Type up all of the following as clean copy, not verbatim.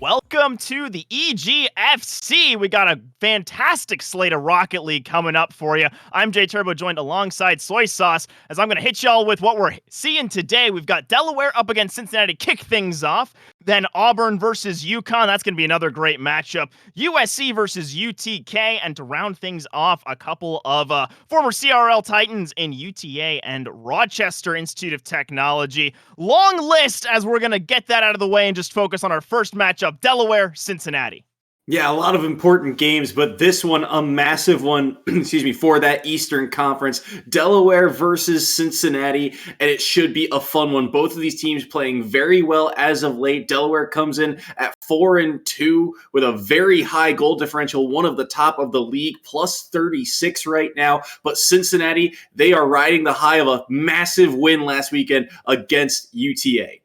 Welcome to the EGFC. We got a fantastic slate of Rocket League coming up for you. I'm Jay Turbo, joined alongside Soy Sauce, as I'm going to hit y'all with what we're seeing today. We've got Delaware up against Cincinnati, kick things off. Then Auburn versus UConn. That's going to be another great matchup. USC versus UTK. And to round things off, a couple of former CRL Titans in UTA and Rochester Institute of Technology. Long list as we're going to get that out of the way and just focus on our first matchup, Delaware, Cincinnati. Yeah, a lot of important games, but this one, a massive one, for that Eastern Conference. Delaware versus Cincinnati, and it should be a fun one. Both of these teams playing very well as of late. Delaware comes in at 4-2 with a very high goal differential, one of the top of the league, plus 36 right now. But Cincinnati, they are riding the high of a massive win last weekend against UTA.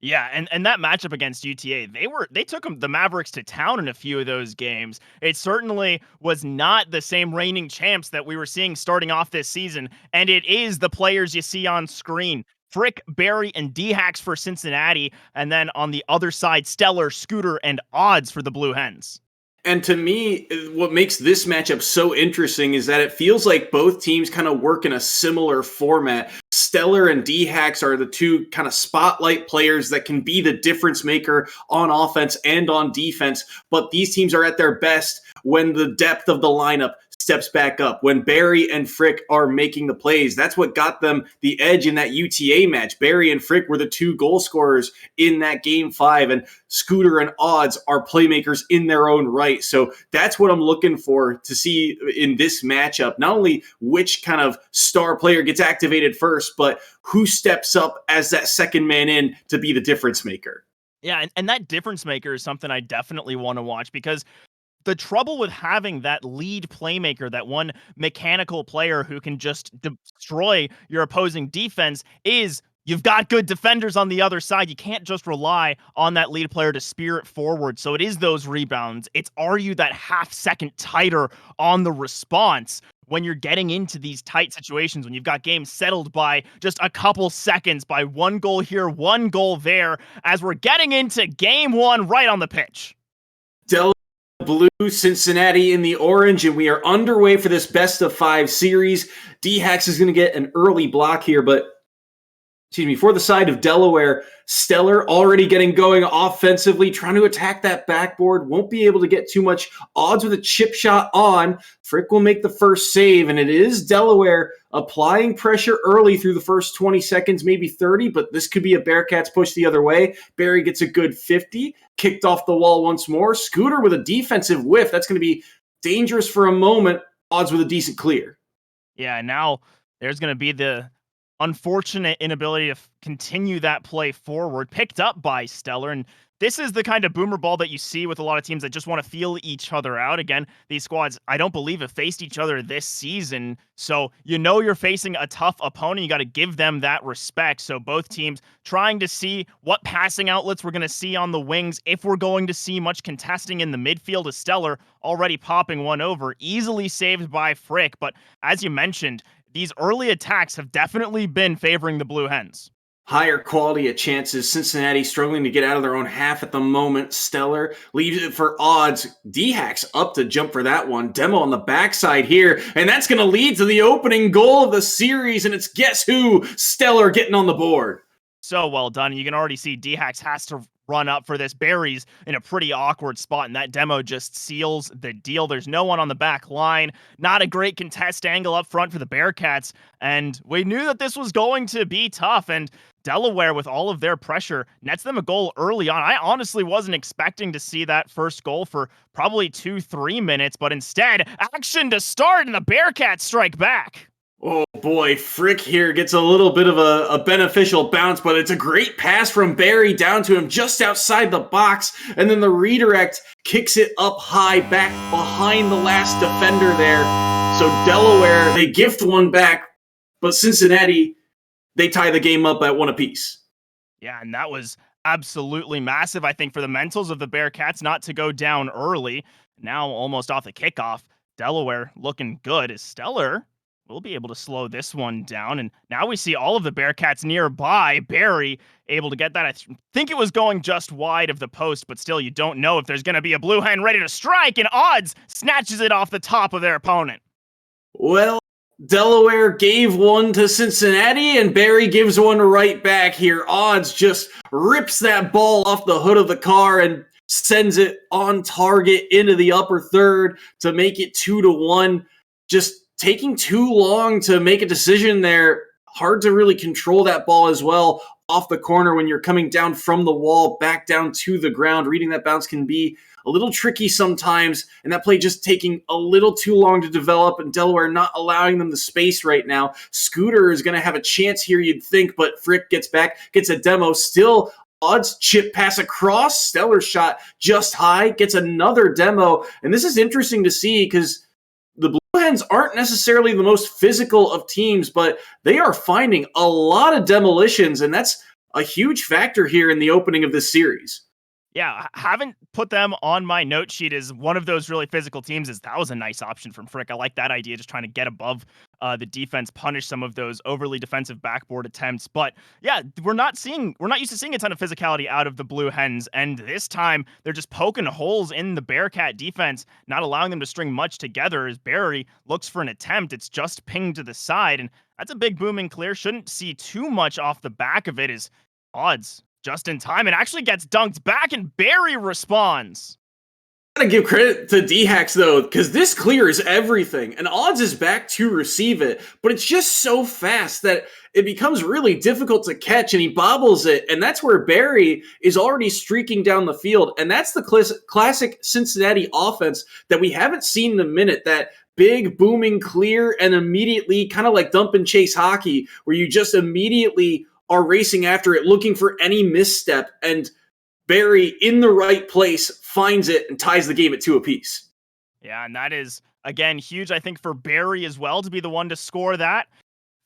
Yeah, and that matchup against UTA, they took the Mavericks to town in a few of those games. It certainly was not the same reigning champs that we were seeing starting off this season, and it is the players you see on screen. Frick, Barry, and D-Hacks for Cincinnati, and then on the other side, Stellar, Scooter, and Odds for the Blue Hens. And to me, what makes this matchup so interesting is that it feels like both teams kind of work in a similar format. Stellar and D-Hacks are the two kind of spotlight players that can be the difference maker on offense and on defense. But these teams are at their best when the depth of the lineup steps back up, when Barry and Frick are making the plays. That's what got them the edge in that UTA match. Barry and Frick were the two goal scorers in that game 5, and Scooter and Odds are playmakers in their own right. So that's what I'm looking for to see in this matchup. Not only which kind of star player gets activated first, but who steps up as that second man in to be the difference maker. Yeah, and that difference maker is something I definitely want to watch, because the trouble with having that lead playmaker, that one mechanical player who can just destroy your opposing defense, is you've got good defenders on the other side. You can't just rely on that lead player to spear it forward. So it is those rebounds. It's, are you that half second tighter on the response when you're getting into these tight situations, when you've got games settled by just a couple seconds, by one goal here, one goal there, as we're getting into game 1 right on the pitch. Blue, Cincinnati in the orange, and we are underway for this best of 5 series. D-Hacks is going to get an early block here, but for the side of Delaware, Stellar already getting going offensively, trying to attack that backboard. Won't be able to get too much. Odds with a chip shot on. Frick will make the first save, and it is Delaware applying pressure early through the first 20 seconds, maybe 30, but this could be a Bearcats push the other way. Barry gets a good 50, kicked off the wall once more. Scooter with a defensive whiff. That's going to be dangerous for a moment. Odds with a decent clear. Yeah, now there's going to be the unfortunate inability to continue that play forward, picked up by Stellar. And this is the kind of boomer ball that you see with a lot of teams that just want to feel each other out. Again, these squads, I don't believe, have faced each other this season. So you know you're facing a tough opponent. You got to give them that respect. So both teams trying to see what passing outlets we're going to see on the wings, if we're going to see much contesting in the midfield. Of Stellar already popping one over, easily saved by Frick. But as you mentioned, these early attacks have definitely been favoring the Blue Hens. Higher quality of chances. Cincinnati struggling to get out of their own half at the moment. Stellar leaves it for Odds. D-Hacks up to jump for that one. Demo on the backside here, and that's going to lead to the opening goal of the series, and it's guess who? Stellar getting on the board. So well done. You can already see D-Hacks has to run up for this. Barry's in a pretty awkward spot, and that demo just seals the deal. There's no one on the back line. Not a great contest angle up front for the Bearcats, and we knew that this was going to be tough, and Delaware, with all of their pressure, nets them a goal early on. I honestly wasn't expecting to see that first goal for probably 2-3 minutes, but instead, action to start, and the Bearcats strike back. Oh boy, Frick here gets a little bit of a beneficial bounce, but it's a great pass from Barry down to him just outside the box, and then the redirect kicks it up high back behind the last defender there. So Delaware, they gift one back, but Cincinnati, they tie the game up at 1 apiece. Yeah, and that was absolutely massive, I think, for the mentals of the Bearcats not to go down early. Now, almost off the kickoff, Delaware looking good as Stellar will be able to slow this one down. And now we see all of the Bearcats nearby. Barry able to get that. I think it was going just wide of the post, but still, you don't know if there's going to be a blue hen ready to strike, and Odds snatches it off the top of their opponent. Well, Delaware gave one to Cincinnati, and Barry gives one right back here. Odds just rips that ball off the hood of the car and sends it on target into the upper third to make it 2-1. Just taking too long to make a decision there. Hard to really control that ball as well off the corner when you're coming down from the wall back down to the ground. Reading that bounce can be a little tricky sometimes, and that play just taking a little too long to develop, and Delaware not allowing them the space right now. Scooter is going to have a chance here, you'd think, but Frick gets back, gets a demo, still Odds chip pass across, Stellar shot just high, gets another demo, and this is interesting to see because the Blue Hens aren't necessarily the most physical of teams, but they are finding a lot of demolitions, and that's a huge factor here in the opening of this series. Yeah, haven't put them on my note sheet as one of those really physical teams. That was a nice option from Frick. I like that idea, just trying to get above the defense, punish some of those overly defensive backboard attempts. But yeah, we're not used to seeing a ton of physicality out of the Blue Hens, and this time they're just poking holes in the Bearcat defense, not allowing them to string much together. As Barry looks for an attempt, it's just pinged to the side, and that's a big booming clear. Shouldn't see too much off the back of it. As Odds just in time, it actually gets dunked back, and Barry responds. Gotta give credit to D-Hacks though, because this clears everything, and Odds is back to receive it, but it's just so fast that it becomes really difficult to catch, and he bobbles it, and that's where Barry is already streaking down the field, and that's the classic Cincinnati offense that we haven't seen in a minute, that big booming clear and immediately kind of like dump and chase hockey, where you just immediately are racing after it, looking for any misstep, and Barry in the right place finds it and ties the game at 2 apiece. Yeah, and that is, again, huge, I think, for Barry as well to be the one to score that.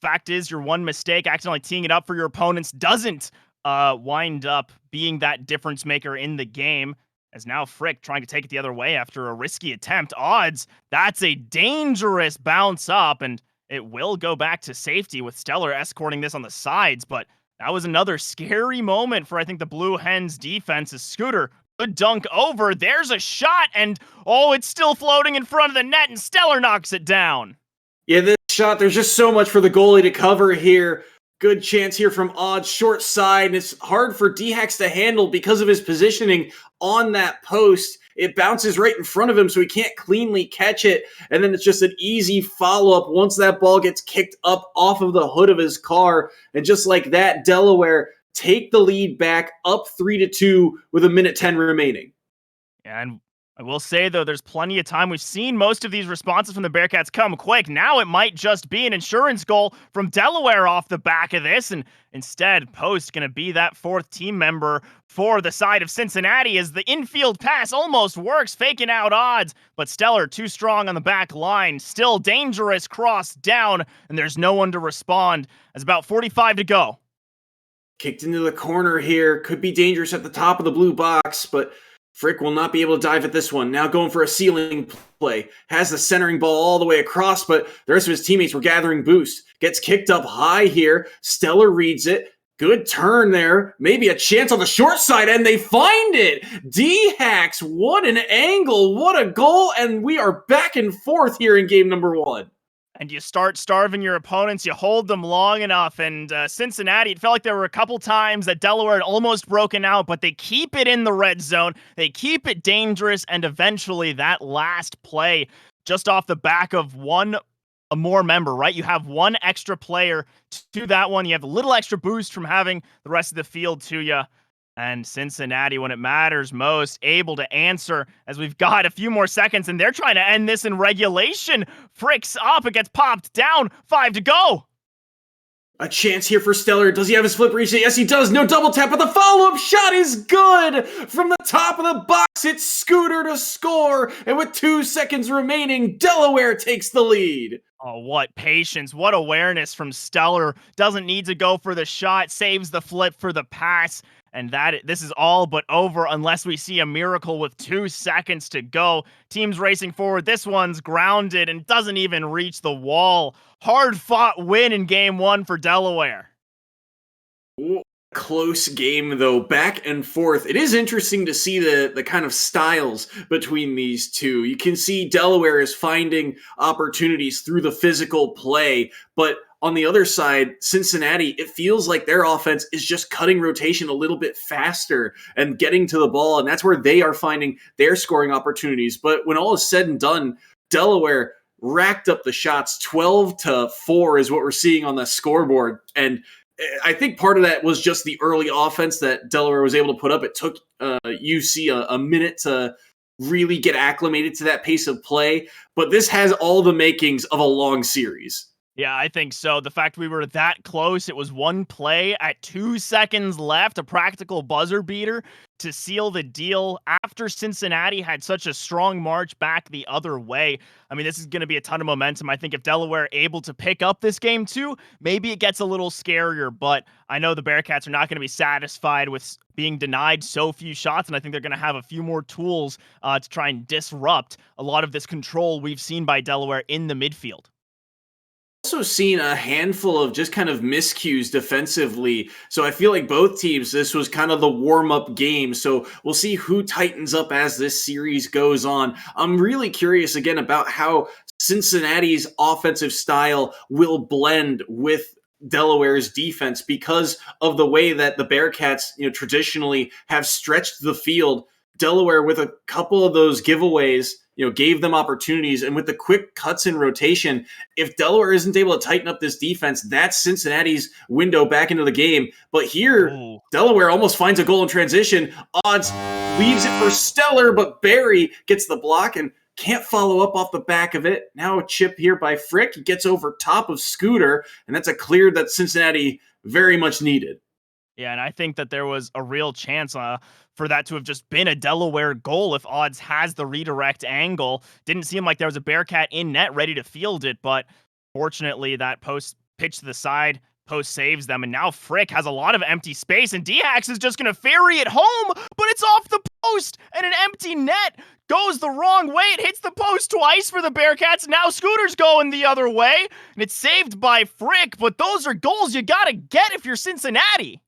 Fact is, your one mistake, accidentally teeing it up for your opponents, doesn't wind up being that difference maker in the game, as now Frick trying to take it the other way after a risky attempt. Odds, that's a dangerous bounce up, and it will go back to safety with Stellar escorting this on the sides, but that was another scary moment for, I think, the Blue Hens defense. As Scooter, good dunk over. There's a shot, and it's still floating in front of the net, and Stellar knocks it down. Yeah, this shot, there's just so much for the goalie to cover here. Good chance here from Odds, short side, and it's hard for D-Hacks to handle because of his positioning on that post. It bounces right in front of him, so he can't cleanly catch it, and then it's just an easy follow-up once that ball gets kicked up off of the hood of his car, and just like that, Delaware take the lead back up 3-2 with 1:10 remaining. And I will say, though, there's plenty of time. We've seen most of these responses from the Bearcats come quick. Now it might just be an insurance goal from Delaware off the back of this, and instead, Post going to be that fourth team member for the side of Cincinnati as the infield pass almost works, faking out Odds, but Stellar too strong on the back line. Still dangerous cross down, and there's no one to respond as about 45 to go. Kicked into the corner here. Could be dangerous at the top of the blue box, but Frick will not be able to dive at this one. Now going for a ceiling play. Has the centering ball all the way across, but the rest of his teammates were gathering boost. Gets kicked up high here. Stellar reads it. Good turn there. Maybe a chance on the short side, and they find it. D-Hacks, what an angle. What a goal, and we are back and forth here in game number 1. And you start starving your opponents, you hold them long enough, and Cincinnati, it felt like there were a couple times that Delaware had almost broken out, but they keep it in the red zone, they keep it dangerous, and eventually that last play, just off the back of a more member, right? You have one extra player to that one, you have a little extra boost from having the rest of the field to you. And Cincinnati, when it matters most, able to answer as we've got a few more seconds, and they're trying to end this in regulation. Frick's up, it gets popped down, 5 to go. A chance here for Stellar. Does he have his flip reach? Yes, he does. No double tap, but the follow-up shot is good. From the top of the box, it's Scooter to score. And with 2 seconds remaining, Delaware takes the lead. Oh, what patience, what awareness from Stellar. Doesn't need to go for the shot, saves the flip for the pass. and this is all but over unless we see a miracle with 2 seconds to go. Teams racing forward. This one's grounded and doesn't even reach the wall. Hard-fought win in game 1 for Delaware. Close game though, back and forth. It is interesting to see the kind of styles between these two. You can see Delaware is finding opportunities through the physical play, but on the other side, Cincinnati, it feels like their offense is just cutting rotation a little bit faster and getting to the ball, and that's where they are finding their scoring opportunities. But when all is said and done, Delaware racked up the shots. 12-4 is what we're seeing on the scoreboard, and I think part of that was just the early offense that Delaware was able to put up. It took UC a minute to really get acclimated to that pace of play, but this has all the makings of a long series. Yeah, I think so. The fact we were that close, it was one play at 2 seconds left, a practical buzzer beater to seal the deal after Cincinnati had such a strong march back the other way. I mean, this is going to be a ton of momentum. I think if Delaware able to pick up this game too, maybe it gets a little scarier, but I know the Bearcats are not going to be satisfied with being denied so few shots, and I think they're going to have a few more tools to try and disrupt a lot of this control we've seen by Delaware in the midfield. Also seen a handful of just kind of miscues defensively. So I feel like both teams, this was kind of the warm-up game. So we'll see who tightens up as this series goes on. I'm really curious again about how Cincinnati's offensive style will blend with Delaware's defense because of the way that the Bearcats, traditionally have stretched the field. Delaware, with a couple of those giveaways, gave them opportunities. And with the quick cuts in rotation, if Delaware isn't able to tighten up this defense, that's Cincinnati's window back into the game. But here, Delaware almost finds a goal in transition. Odds leaves it for Stellar, but Barry gets the block and can't follow up off the back of it. Now a chip here by Frick. He gets over top of Scooter, and that's a clear that Cincinnati very much needed. Yeah, and I think that there was a real chance for that to have just been a Delaware goal if Odds has the redirect angle. Didn't seem like there was a Bearcat in net ready to field it, but fortunately that post pitch to the side, post saves them, and now Frick has a lot of empty space, and D-Hax is just going to ferry it home, but it's off the post, and an empty net goes the wrong way. It hits the post twice for the Bearcats. Now Scooter's going the other way, and it's saved by Frick, but those are goals you got to get if you're Cincinnati.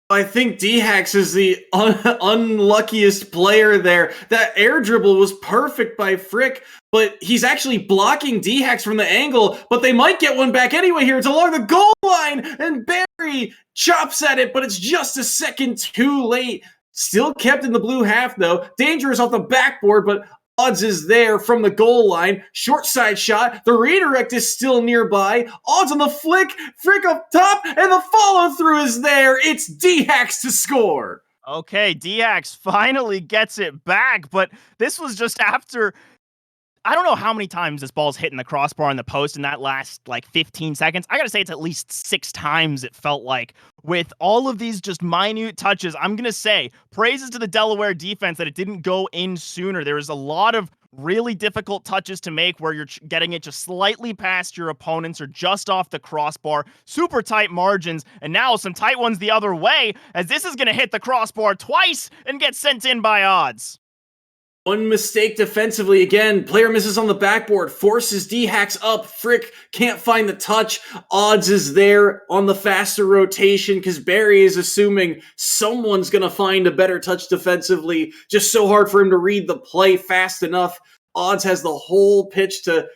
I think D-Hax is the unluckiest player there. That air dribble was perfect by Frick, but he's actually blocking D-Hax from the angle, but they might get one back anyway here. It's along the goal line, and Barry chops at it, but it's just a second too late. Still kept in the blue half, though. Dangerous off the backboard, but Odds is there from the goal line. Short side shot. The redirect is still nearby. Odds on the flick. Frick up top. And the follow through is there. It's D-Hax to score. Okay, D-Hax finally gets it back. But this was just after, I don't know how many times this ball's hitting the crossbar and the post in that last 15 seconds. I gotta say it's at least 6 times it felt like. With all of these just minute touches, I'm gonna say praises to the Delaware defense that it didn't go in sooner. There was a lot of really difficult touches to make where you're getting it just slightly past your opponents or just off the crossbar. Super tight margins, and now some tight ones the other way, as this is gonna hit the crossbar twice and get sent in by Odds. One mistake defensively again. Player misses on the backboard, forces D-Hax up. Frick can't find the touch. Odds is there on the faster rotation because Barry is assuming someone's going to find a better touch defensively. Just so hard for him to read the play fast enough. Odds has the whole pitch to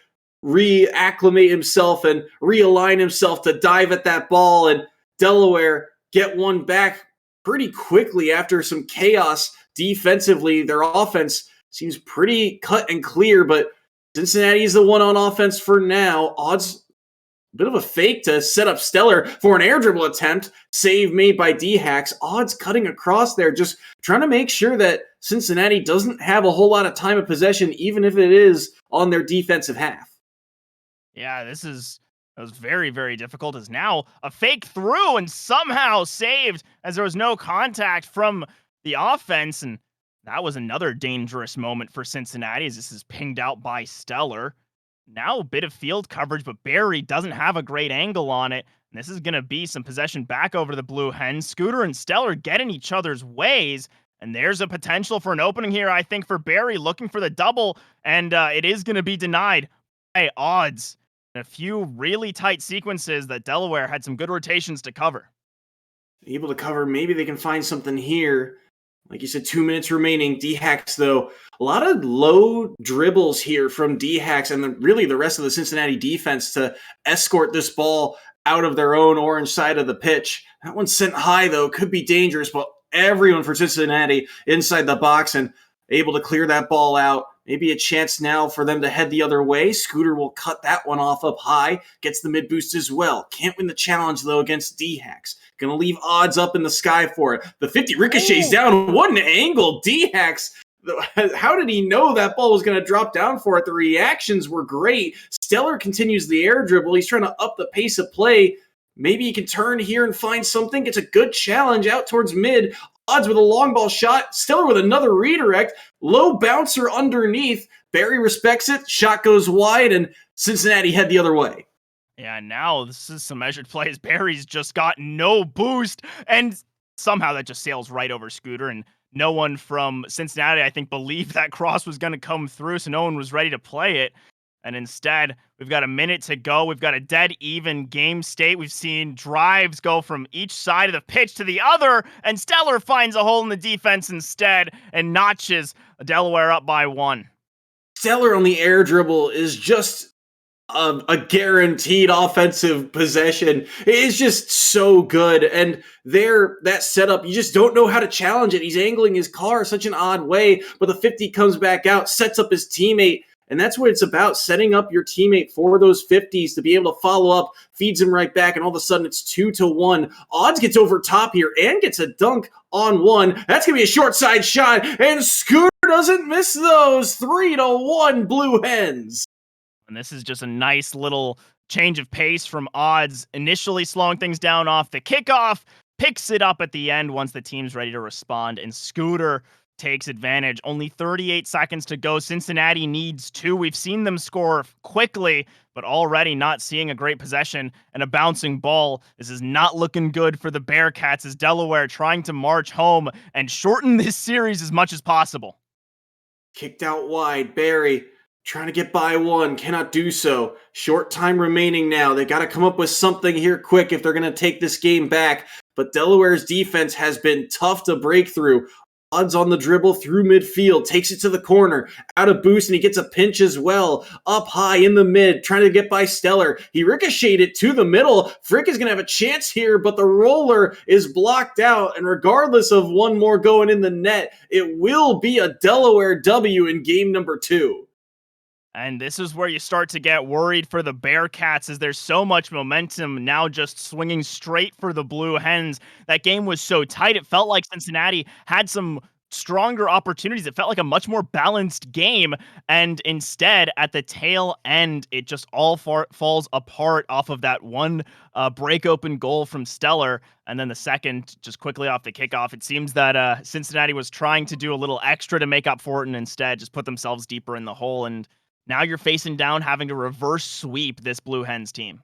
reacclimate himself and realign himself to dive at that ball. And Delaware get one back pretty quickly after some chaos defensively. Their offense seems pretty cut and clear, but Cincinnati is the one on offense for now. Odds, a bit of a fake to set up Stellar for an air dribble attempt. Save made by D-Hax. Odds cutting across there, just trying to make sure that Cincinnati doesn't have a whole lot of time of possession, even if it is on their defensive half. Yeah, it was very, very difficult. As now a fake through and somehow saved as there was no contact from the offense, and that was another dangerous moment for Cincinnati as this is pinged out by Stellar. Now a bit of field coverage, but Barry doesn't have a great angle on it. And this is going to be some possession back over to the Blue Hens. Scooter and Stellar get in each other's ways. And there's a potential for an opening here, I think, for Barry looking for the double. And it is going to be denied by odds. A few really tight sequences that Delaware had some good rotations to cover. Able to cover. Maybe they can find something here. Like you said, 2 minutes remaining. D-Hacks, though, a lot of low dribbles here from D-Hacks and really the rest of the Cincinnati defense to escort this ball out of their own orange side of the pitch. That one's sent high, though. Could be dangerous, but everyone for Cincinnati inside the box and able to clear that ball out. Maybe a chance now for them to head the other way. Scooter will cut that one off up high. Gets the mid boost as well. Can't win the challenge, though, against D-Hacks. Going to leave odds up in the sky for it. The 50 ricochets down. What an angle. D-Hacks. How did he know that ball was going to drop down for it? The reactions were great. Stellar continues the air dribble. He's trying to up the pace of play. Maybe he can turn here and find something. Gets a good challenge out towards mid. Odds with a long ball shot. Stellar with another redirect. Low bouncer underneath. Barry respects it. Shot goes wide, and Cincinnati head the other way. Yeah, now this is some measured plays. Barry's just got no boost, and somehow that just sails right over Scooter, and no one from Cincinnati, I think, believed that cross was going to come through, so no one was ready to play it. And instead, we've got a minute to go. We've got a dead even game state. We've seen drives go from each side of the pitch to the other, and Stellar finds a hole in the defense instead and notches Delaware up by 1. Stellar on the air dribble is just a guaranteed offensive possession. It's just so good. And that setup, you just don't know how to challenge it. He's angling his car such an odd way, but the 50 comes back out, sets up his teammate. And that's what it's about, setting up your teammate for those 50s to be able to follow up, feeds him right back, and all of a sudden it's 2-1. Odds gets over top here and gets a dunk on one. That's going to be a short side shot, and Scooter doesn't miss those. 3-1 Blue Hens. And this is just a nice little change of pace from Odds, initially slowing things down off the kickoff, picks it up at the end once the team's ready to respond, and Scooter takes advantage. Only 38 seconds to go. Cincinnati needs 2. We've seen them score quickly, but already not seeing a great possession and a bouncing ball. This is not looking good for the Bearcats as Delaware trying to march home and shorten this series as much as possible. Kicked out wide. Barry trying to get by 1. Cannot do so. Short time remaining now. They got to come up with something here quick if they're going to take this game back. But Delaware's defense has been tough to break through. Odds on the dribble through midfield, takes it to the corner, out of boost, and he gets a pinch as well. Up high in the mid, trying to get by Stellar. He ricocheted it to the middle. Frick is going to have a chance here, but the roller is blocked out, and regardless of one more going in the net, it will be a Delaware W in game number 2. And this is where you start to get worried for the Bearcats as there's so much momentum now just swinging straight for the Blue Hens. That game was so tight. It felt like Cincinnati had some stronger opportunities. It felt like a much more balanced game. And instead, at the tail end, it just all falls apart off of that one break open goal from Stellar. And then the second, just quickly off the kickoff. It seems that Cincinnati was trying to do a little extra to make up for it and instead just put themselves deeper in the hole. And now you're facing down having to reverse sweep this Blue Hens team.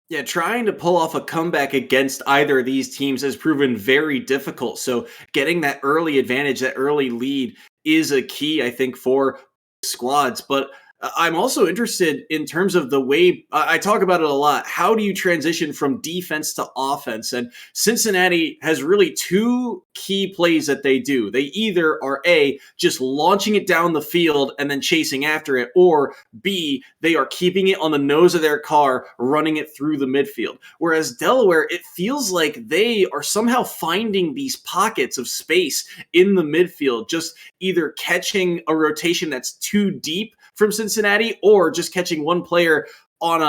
Yeah, trying to pull off a comeback against either of these teams has proven very difficult. So getting that early advantage, that early lead is a key, I think, for squads. But I'm also interested in terms of the way I talk about it a lot. How do you transition from defense to offense? And Cincinnati has really 2 key plays that they do. They either are A, just launching it down the field and then chasing after it, or B, they are keeping it on the nose of their car, running it through the midfield. Whereas Delaware, it feels like they are somehow finding these pockets of space in the midfield, just either catching a rotation that's too deep from Cincinnati, or just catching one player on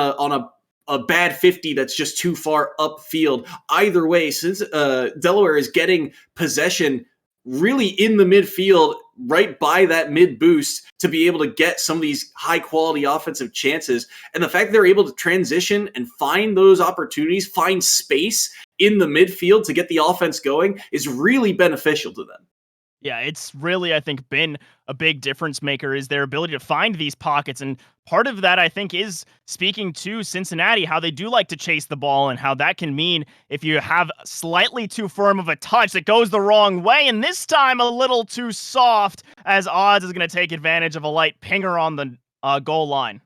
a bad 50 that's just too far upfield. Either way, since Delaware is getting possession really in the midfield, right by that mid boost, to be able to get some of these high quality offensive chances. And the fact that they're able to transition and find those opportunities, find space in the midfield to get the offense going, is really beneficial to them. Yeah, it's really, I think, been a big difference maker is their ability to find these pockets. And part of that, I think, is speaking to Cincinnati, how they do like to chase the ball and how that can mean if you have slightly too firm of a touch that goes the wrong way. And this time a little too soft, as Odds is going to take advantage of a light pinger on the goal line.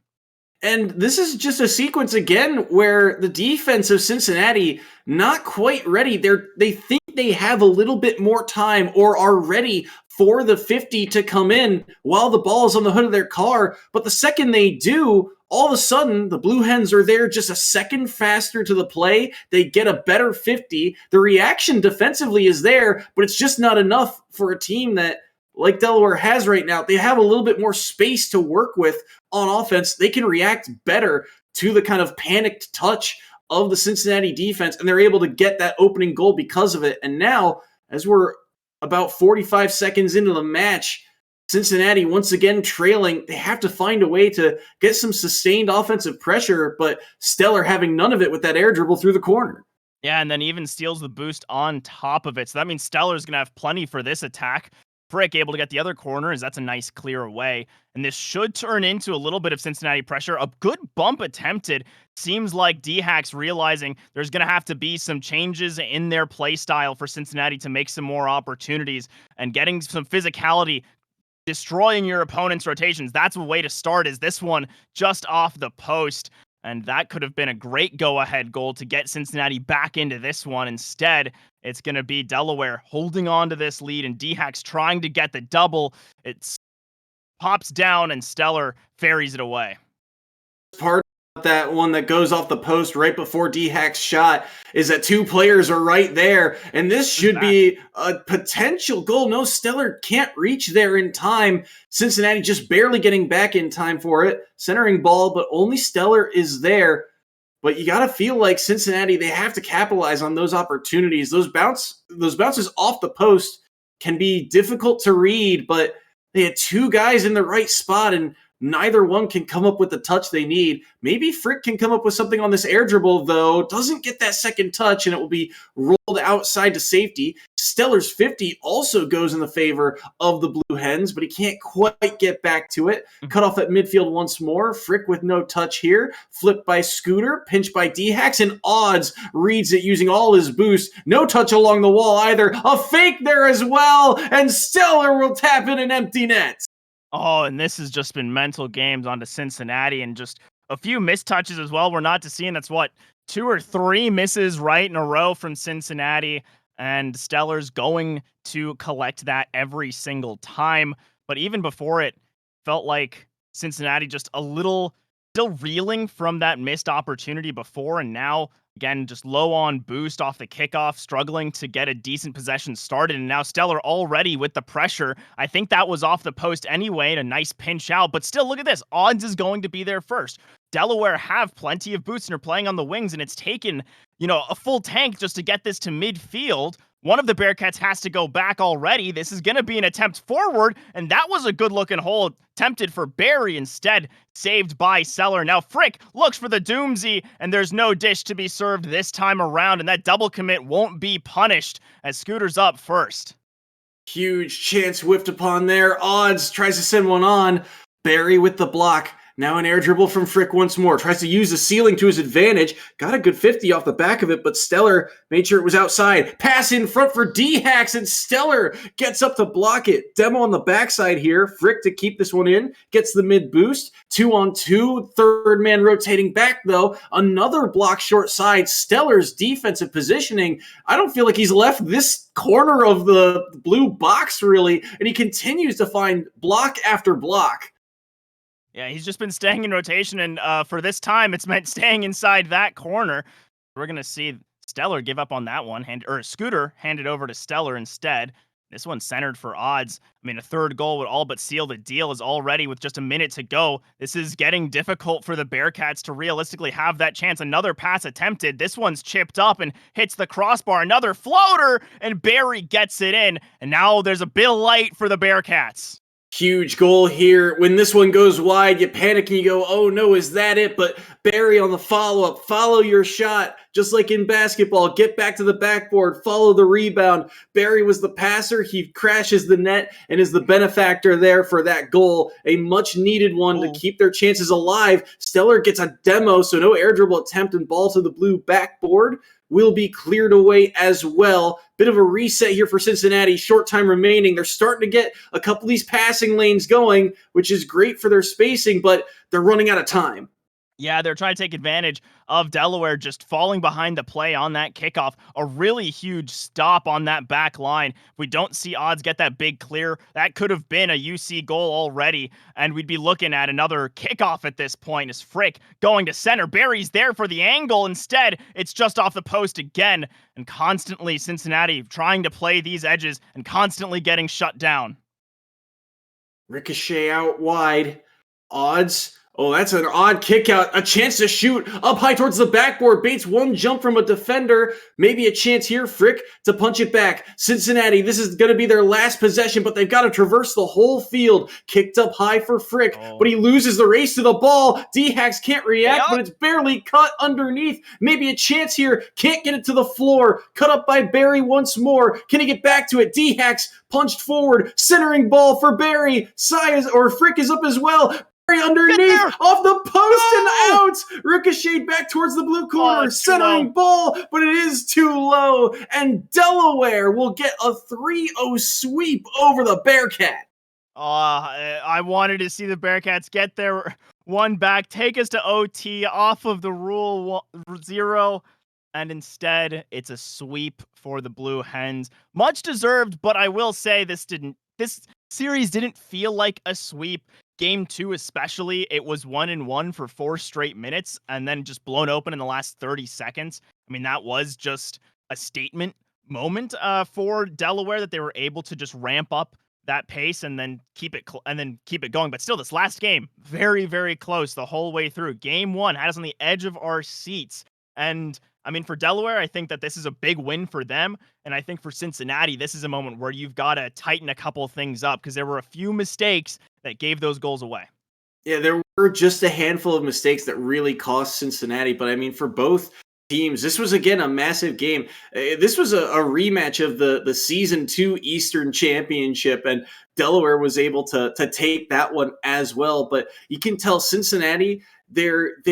And this is just a sequence again where the defense of Cincinnati not quite ready. They think they have a little bit more time or are ready for the 50 to come in while the ball is on the hood of their car. But the second they do, all of a sudden the Blue Hens are there just a second faster to the play. They get a better 50. The reaction defensively is there, but it's just not enough for a team that, like Delaware has right now. They have a little bit more space to work with on offense. They can react better to the kind of panicked touch of the Cincinnati defense, and they're able to get that opening goal because of it. And now, as we're about 45 seconds into the match, Cincinnati once again trailing. They have to find a way to get some sustained offensive pressure, but Stellar having none of it with that air dribble through the corner. Yeah, and then even steals the boost on top of it. So that means Stellar's going to have plenty for this attack. Frick able to get the other corner as that's a nice clear away. And this should turn into a little bit of Cincinnati pressure. A good bump attempted. Seems like D-Hacks realizing there's going to have to be some changes in their play style for Cincinnati to make some more opportunities and getting some physicality, destroying your opponent's rotations. That's a way to start, is this one just off the post. And that could have been a great go-ahead goal to get Cincinnati back into this one. Instead, it's going to be Delaware holding on to this lead, and D-Hacks trying to get the double. It pops down, and Stellar ferries it away. Part of that one that goes off the post right before D-Hack's shot is that two players are right there, and this should be a potential goal. No, Stellar can't reach there in time. Cincinnati just barely getting back in time for it. Centering ball, but only Stellar is there. But you got to feel like Cincinnati, they have to capitalize on those opportunities. Those bounces off the post can be difficult to read, but they had two guys in the right spot, and neither one can come up with the touch they need. Maybe Frick can come up with something on this air dribble, though. Doesn't get that second touch, and it will be rolled outside to safety. Stellar's 50 also goes in the favor of the Blue Hens, but he can't quite get back to it. Cut off at midfield once more. Frick with no touch here. Flipped by Scooter. Pinched by D-Hacks, and Odds reads it using all his boost. No touch along the wall either. A fake there as well, and Stellar will tap in an empty net. Oh, and this has just been mental games onto Cincinnati, and just a few missed touches as well. We're not to see, and that's what, 2 or 3 misses right in a row from Cincinnati, and Stellar's going to collect that every single time. But even before it, felt like Cincinnati just a little still reeling from that missed opportunity before, and now again, just low on boost off the kickoff, struggling to get a decent possession started. And now Stellar already with the pressure. I think that was off the post anyway, and a nice pinch out. But still, look at this. Odds is going to be there first. Delaware have plenty of boosts and are playing on the wings, and it's taken, a full tank just to get this to midfield. One of the Bearcats has to go back already. This is going to be an attempt forward, and that was a good-looking hole attempted for Barry, instead saved by Stellar. Now Frick looks for the Doomsy, and there's no dish to be served this time around, and that double commit won't be punished as Scooter's up first. Huge chance whiffed upon there. Odds tries to send one on. Barry with the block. Now an air dribble from Frick once more. Tries to use the ceiling to his advantage. Got a good 50 off the back of it, but Stellar made sure it was outside. Pass in front for D-Hacks, and Stellar gets up to block it. Demo on the backside here. Frick to keep this one in. Gets the mid boost. 2-on-2. Third man rotating back, though. Another block short side. Stellar's defensive positioning. I don't feel like he's left this corner of the blue box, really, and he continues to find block after block. Yeah, he's just been staying in rotation, and for this time, it's meant staying inside that corner. We're going to see Stellar give up on that one, or Scooter hand it over to Stellar instead. This one's centered for Odds. I mean, a third goal would all but seal the deal is already with just a minute to go. This is getting difficult for the Bearcats to realistically have that chance. Another pass attempted. This one's chipped up and hits the crossbar. Another floater, and Barry gets it in. And now there's a bit of light for the Bearcats. Huge goal here. When this one goes wide, you panic and you go, oh no, is that it? But Barry on the follow-up, follow your shot, just like in basketball, get back to the backboard, follow the rebound. Barry was the passer, he crashes the net and is the benefactor there for that goal, a much-needed one to keep their chances alive. Stellar gets a demo, so no air dribble attempt, and ball to the blue backboard will be cleared away as well. Bit of a reset here for Cincinnati. Short time remaining. They're starting to get a couple of these passing lanes going, which is great for their spacing, but they're running out of time. Yeah, they're trying to take advantage of Delaware just falling behind the play on that kickoff. A really huge stop on that back line. If we don't see Odds get that big clear, that could have been a UC goal already, and we'd be looking at another kickoff at this point as Frick going to center. Barry's there for the angle. Instead, it's just off the post again, and constantly Cincinnati trying to play these edges and constantly getting shut down. Ricochet out wide. Odds. Oh, that's an odd kick out. A chance to shoot up high towards the backboard. Bates one jump from a defender. Maybe a chance here, Frick, to punch it back. Cincinnati, this is going to be their last possession, but they've got to traverse the whole field. Kicked up high for Frick, but he loses the race to the ball. D-Hacks can't react, but it's barely cut underneath. Maybe a chance here. Can't get it to the floor. Cut up by Barry once more. Can he get back to it? D-Hacks punched forward. Centering ball for Barry. Frick is up as well. Underneath, off the post and out. Ricocheted back towards the blue corner. Centering ball, but it is too low. And Delaware will get a 3-0 sweep over the Bearcat. I wanted to see the Bearcats get their one back, take us to OT off of the Rule 0. And instead, it's a sweep for the Blue Hens. Much deserved, but I will say this series didn't feel like a sweep. Game 2 especially, it was 1-1 for 4 straight minutes and then just blown open in the last 30 seconds. I mean, that was just a statement moment for Delaware that they were able to just ramp up that pace and then keep it going. But still, this last game, very, very close the whole way through. Game 1 had us on the edge of our seats. And I mean, for Delaware, I think that this is a big win for them. And I think for Cincinnati, this is a moment where you've got to tighten a couple things up because there were a few mistakes that gave those goals away. Yeah, there were just a handful of mistakes that really cost Cincinnati. But I mean, for both teams, this was, again, a massive game. This was a rematch of the Season 2 Eastern Championship, and Delaware was able to take that one as well. But you can tell Cincinnati, they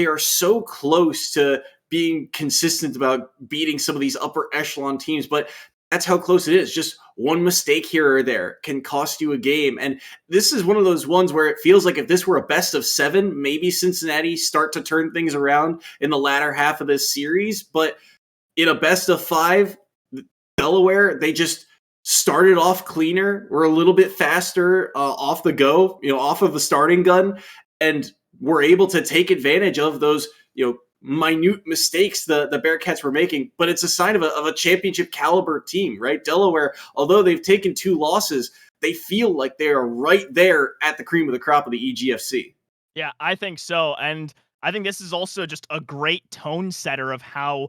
are so close to being consistent about beating some of these upper echelon teams, but that's how close it is. Just one mistake here or there can cost you a game. And this is one of those ones where it feels like if this were a best of 7, maybe Cincinnati start to turn things around in the latter half of this series. But in a best of 5, Delaware, they just started off cleaner, were a little bit faster off the go, off of the starting gun, and were able to take advantage of those, minute mistakes the Bearcats were making. But it's a sign of a championship caliber team, right? Delaware, although they've taken 2 losses, they feel like they are right there at the cream of the crop of the EGFC. Yeah, I think so. And I think this is also just a great tone setter of how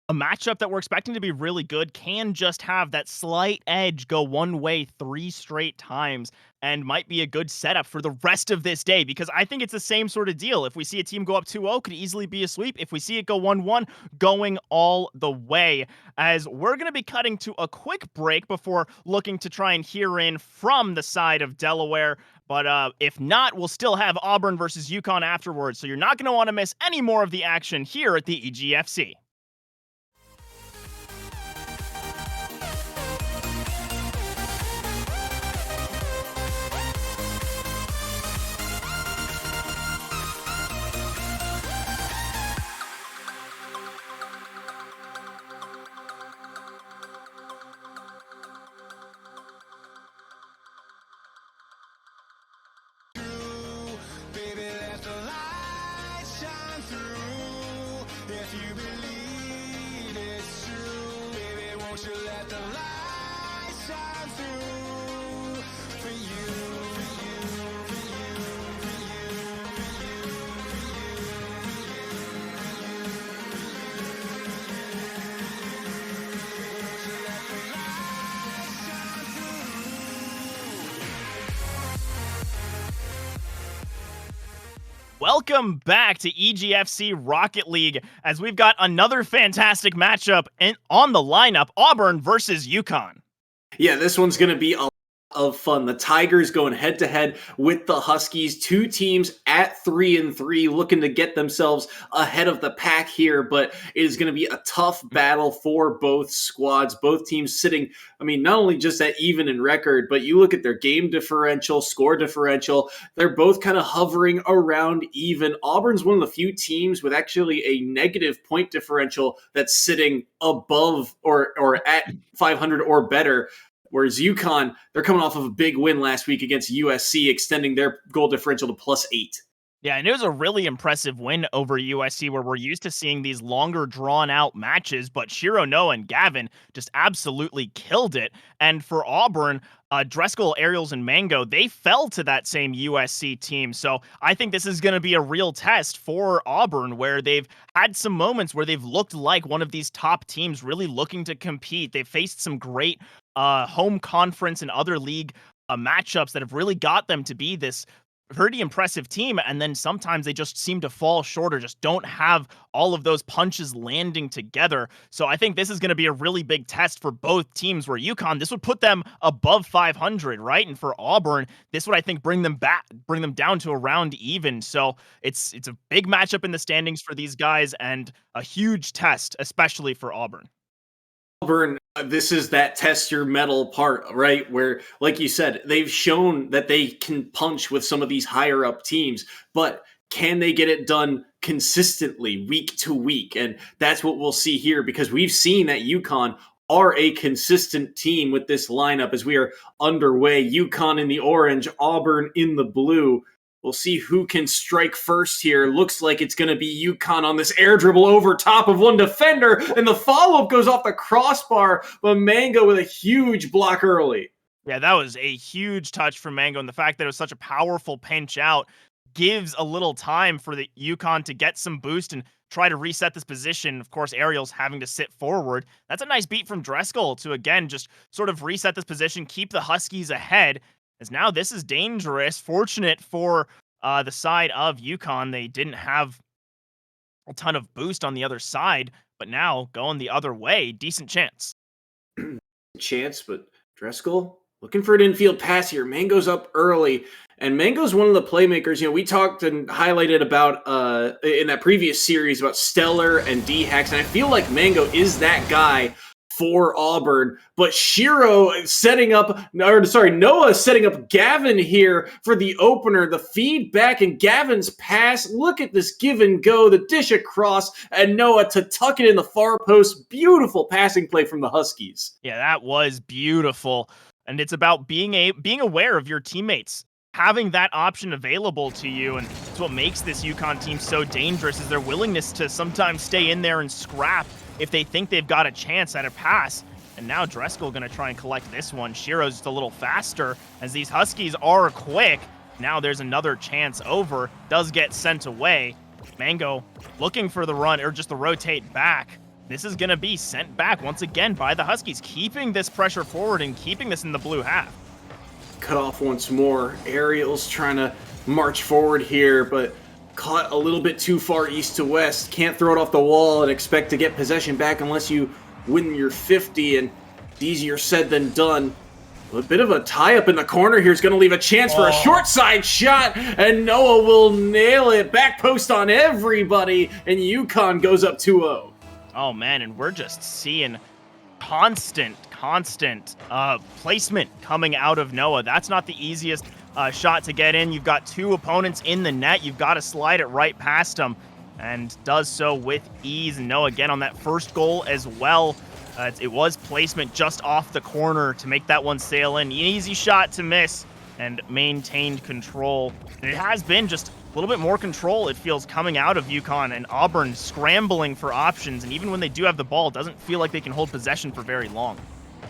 a matchup that we're expecting to be really good can just have that slight edge go one way 3 straight times and might be a good setup for the rest of this day, because I think it's the same sort of deal. If we see a team go up 2-0, could easily be a sweep. If we see it go 1-1, going all the way. As we're going to be cutting to a quick break before looking to try and hear in from the side of Delaware. But if not, we'll still have Auburn versus UConn afterwards. So you're not going to want to miss any more of the action here at the EGFC. Baby, let the light shine through. If you believe Welcome back to EGFC Rocket League as we've got another fantastic matchup on the lineup, Auburn versus UConn. Yeah, this one's going to be a lot of fun. The Tigers going head to head with the Huskies. Two teams at 3-3 looking to get themselves ahead of the pack here, but it is going to be a tough battle for both squads. Both teams sitting, not only just at even in record, but you look at their game differential, score differential, they're both kind of hovering around even. Auburn's one of the few teams with actually a negative point differential that's sitting above or at 500 or better. Whereas UConn, they're coming off of a big win last week against USC, extending their goal differential to +8. Yeah, and it was a really impressive win over USC where we're used to seeing these longer drawn out matches, but Shiro, Noah, and Gavin just absolutely killed it. And for Auburn, Dreskel, Ariels, and Mango, they fell to that same USC team. So I think this is going to be a real test for Auburn where they've had some moments where they've looked like one of these top teams really looking to compete. They've faced some great home conference and other league matchups that have really got them to be this pretty impressive team, and then sometimes they just seem to fall short or just don't have all of those punches landing together. So I think this is going to be a really big test for both teams where UConn, this would put them above 500, right? And for Auburn, this would, I think, bring them down to around even. So it's a big matchup in the standings for these guys and a huge test, especially for Auburn. Auburn, this is that test your metal part, right? Where, like you said, they've shown that they can punch with some of these higher up teams, but can they get it done consistently week to week? And that's what we'll see here, because we've seen that UConn are a consistent team with this lineup as we are underway. UConn in the orange, Auburn in the blue. We'll see who can strike first here. Looks like it's going to be UConn on this air dribble over top of one defender, and the follow-up goes off the crossbar, but Mango with a huge block early. Yeah, that was a huge touch from Mango, and the fact that it was such a powerful pinch out gives a little time for the UConn to get some boost and try to reset this position. Of course, Ariel's having to sit forward. That's a nice beat from Dreskel to, again, just sort of reset this position, keep the Huskies ahead. As now this is dangerous. Fortunate for the side of UConn, they didn't have a ton of boost on the other side, but now going the other way, decent chance. But Dreskel looking for an infield pass here. Mango's up early, and Mango's one of the playmakers. We talked and highlighted about in that previous series about Stellar and D-Hacks, and I feel like Mango is that guy for Auburn, but Noah setting up Gavin here for the opener. The feedback and Gavin's pass. Look at this give and go, the dish across, and Noah to tuck it in the far post. Beautiful passing play from the Huskies. Yeah, that was beautiful. And it's about being aware of your teammates, having that option available to you, and it's what makes this UConn team so dangerous is their willingness to sometimes stay in there and scrap if they think they've got a chance at a pass. And now Dreskel going to try and collect this one. Shiro's just a little faster as these Huskies are quick. Now there's another chance over. Does get sent away. Mango looking for the run or just the rotate back. This is going to be sent back once again by the Huskies, keeping this pressure forward and keeping this in the blue half. Cut off once more. Ariel's trying to march forward here, but caught a little bit too far east to west. Can't throw it off the wall and expect to get possession back unless you win your 50, and easier said than done. A bit of a tie-up in the corner here is going to leave a chance for a short side shot, and Noah will nail it. Back post on everybody, and UConn goes up 2-0. Oh, man, and we're just seeing constant placement coming out of Noah. That's not the easiest shot to get in. You've got two opponents in the net. You've got to slide it right past them, and does so with ease. And Noah again on that first goal as well. It was placement just off the corner to make that one sail in. An easy shot to miss and maintained control. And it has been just a little bit more control, it feels, coming out of UConn, and Auburn scrambling for options. And even when they do have the ball, it doesn't feel like they can hold possession for very long.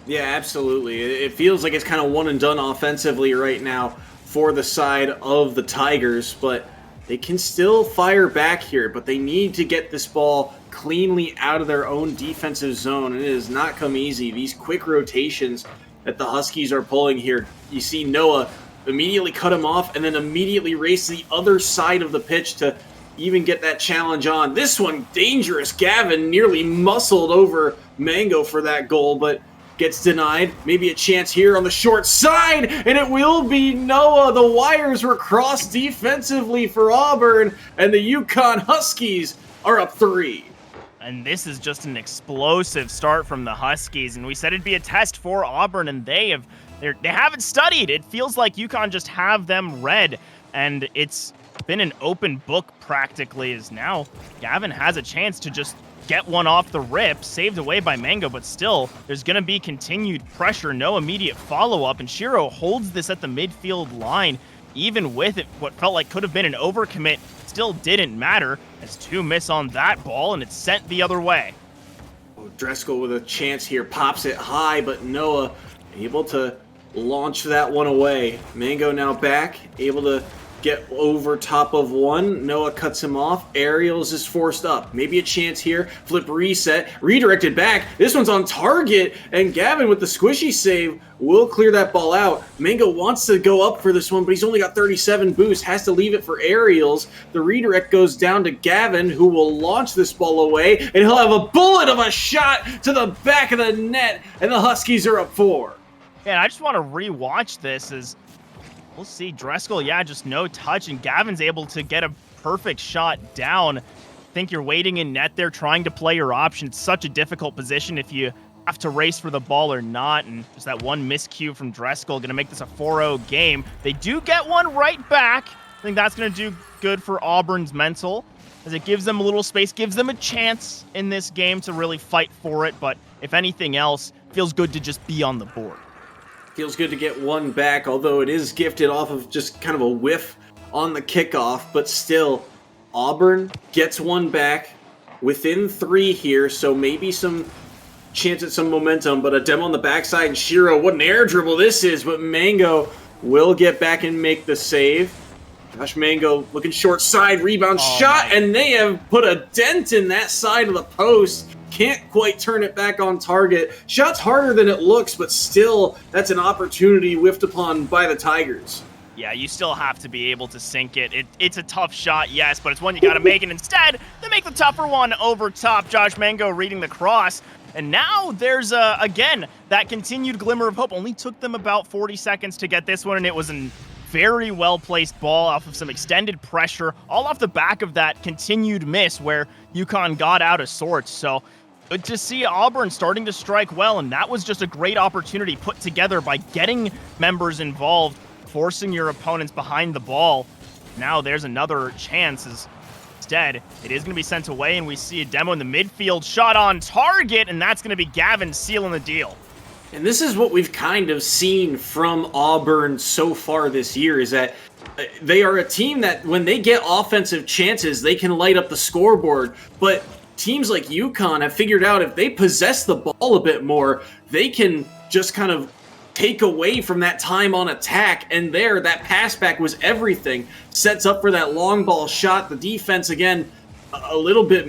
Yeah, absolutely. It feels like it's kind of one and done offensively right now for the side of the Tigers, but they can still fire back here, but they need to get this ball cleanly out of their own defensive zone, and it has not come easy. These quick rotations that the Huskies are pulling here, you see Noah immediately cut him off and then immediately race to the other side of the pitch to even get that challenge on. This one, dangerous. Gavin nearly muscled over Mango for that goal, but gets denied. Maybe a chance here on the short side, and it will be Noah. The wires were crossed defensively for Auburn, and the Yukon Huskies are up 3. And this is just an explosive start from the Huskies, and we said it'd be a test for Auburn, and they haven't studied. It feels like UConn just have them read, and it's been an open book practically, as now Gavin has a chance to just get one off the rip, saved away by Mango, but still, there's going to be continued pressure, no immediate follow-up, and Shiro holds this at the midfield line, even with it, what felt like could have been an overcommit, still didn't matter, as 2 miss on that ball, and it's sent the other way. Oh, Driscoll with a chance here, pops it high, but Noah able to launch that one away. Mango now back, able to get over top of one. Noah cuts him off. Aerials is forced up. Maybe a chance here. Flip reset. Redirected back. This one's on target. And Gavin with the squishy save will clear that ball out. Mango wants to go up for this one, but he's only got 37 boost. Has to leave it for aerials. The redirect goes down to Gavin, who will launch this ball away. And he'll have a bullet of a shot to the back of the net. And the Huskies are up 4. Yeah, and I just want to rewatch this as we'll see. Driscoll, yeah, just no touch, and Gavin's able to get a perfect shot down. I think you're waiting in net there, trying to play your option. It's such a difficult position if you have to race for the ball or not, and just that one miscue from Driscoll going to make this a 4-0 game. They do get one right back. I think that's going to do good for Auburn's mental, as it gives them a little space, gives them a chance in this game to really fight for it, but if anything else, feels good to just be on the board. Feels good to get one back, although it is gifted off of just kind of a whiff on the kickoff, but still, Auburn gets one back within 3 here, so maybe some chance at some momentum, but a demo on the backside, and Shiro, what an air dribble this is, but Mango will get back and make the save. Josh Mango looking short side, rebound shot, and they have put a dent in that side of the post. Can't quite turn it back on target. Shot's harder than it looks, but still, that's an opportunity whiffed upon by the Tigers. Yeah, you still have to be able to sink it. It's a tough shot, yes, but it's one you got to make, and instead, they make the tougher one over top. Josh Mango reading the cross, and now there's, again, that continued glimmer of hope. Only took them about 40 seconds to get this one, and it was a very well-placed ball off of some extended pressure, all off the back of that continued miss where UConn got out of sorts. So good to see Auburn starting to strike well, and that was just a great opportunity put together by getting members involved, forcing your opponents behind the ball. Now there's another chance. Instead, it is going to be sent away, and we see a demo in the midfield, shot on target, and that's going to be Gavin sealing the deal. And this is what we've kind of seen from Auburn so far this year, is that they are a team that when they get offensive chances, they can light up the scoreboard. But teams like UConn have figured out if they possess the ball a bit more, they can just kind of take away from that time on attack. And there, that pass back was everything. Sets up for that long ball shot. The defense, again, a little bit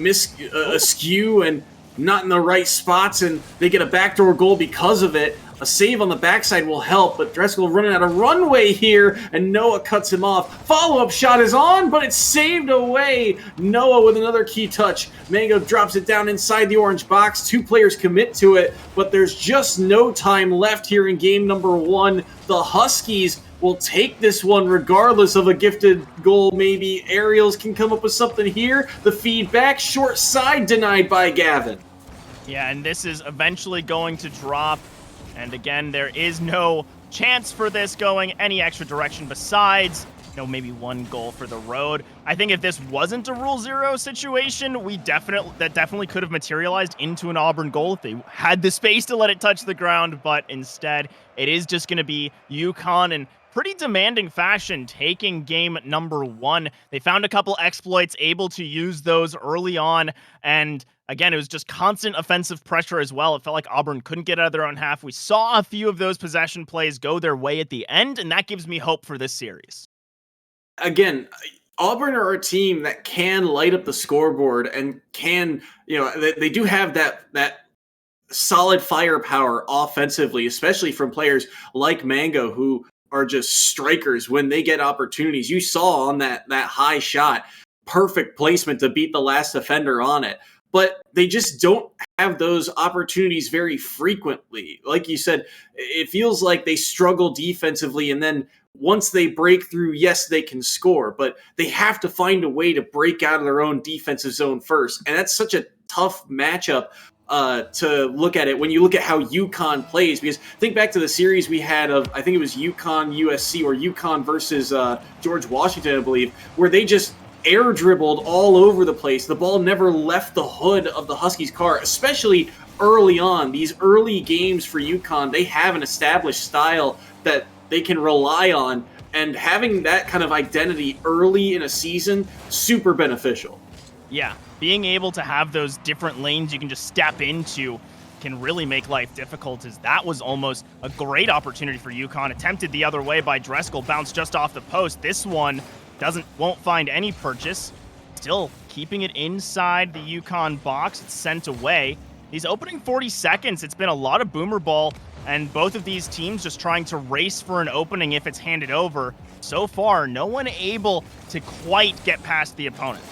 askew and not in the right spots, and they get a backdoor goal because of it. A save on the backside will help, but Driscoll running out of runway here, and Noah cuts him off. Follow-up shot is on, but it's saved away. Noah with another key touch. Mango drops it down inside the orange box. 2 players commit to it, but there's just no time left here in game number 1. The Huskies will take this one regardless of a gifted goal. Maybe Aerials can come up with something here. The feedback, short side denied by Gavin. Yeah, and this is eventually going to drop. And again, there is no chance for this going any extra direction besides, maybe 1 goal for the road. I think if this wasn't a Rule 0 situation, that definitely could have materialized into an Auburn goal if they had the space to let it touch the ground. But instead, it is just going to be UConn in pretty demanding fashion taking game number 1. They found a couple exploits, able to use those early on, and again, it was just constant offensive pressure as well. It felt like Auburn couldn't get out of their own half. We saw a few of those possession plays go their way at the end, and that gives me hope for this series. Again, Auburn are a team that can light up the scoreboard and can, they do have that solid firepower offensively, especially from players like Mango, who are just strikers when they get opportunities. You saw on that high shot, perfect placement to beat the last defender on it. But they just don't have those opportunities very frequently. Like you said, it feels like they struggle defensively, and then once they break through, yes, they can score, but they have to find a way to break out of their own defensive zone first. And that's such a tough matchup to look at it when you look at how UConn plays, because think back to the series we had of, I think it was UConn USC or UConn versus George Washington, I believe, where they just air dribbled all over the place. The ball never left the hood of the Huskies' car, especially early on. These early games for UConn, they have an established style that they can rely on, and having that kind of identity early in a season, super beneficial. Yeah, being able to have those different lanes you can just step into can really make life difficult, as that was almost a great opportunity for UConn. Attempted the other way by Driscoll, bounced just off the post. This one won't find any purchase. Still keeping it inside the UConn box. It's sent away. These opening 40 seconds, it's been a lot of boomer ball, and both of these teams just trying to race for an opening if it's handed over. So far, no one able to quite get past the opponent.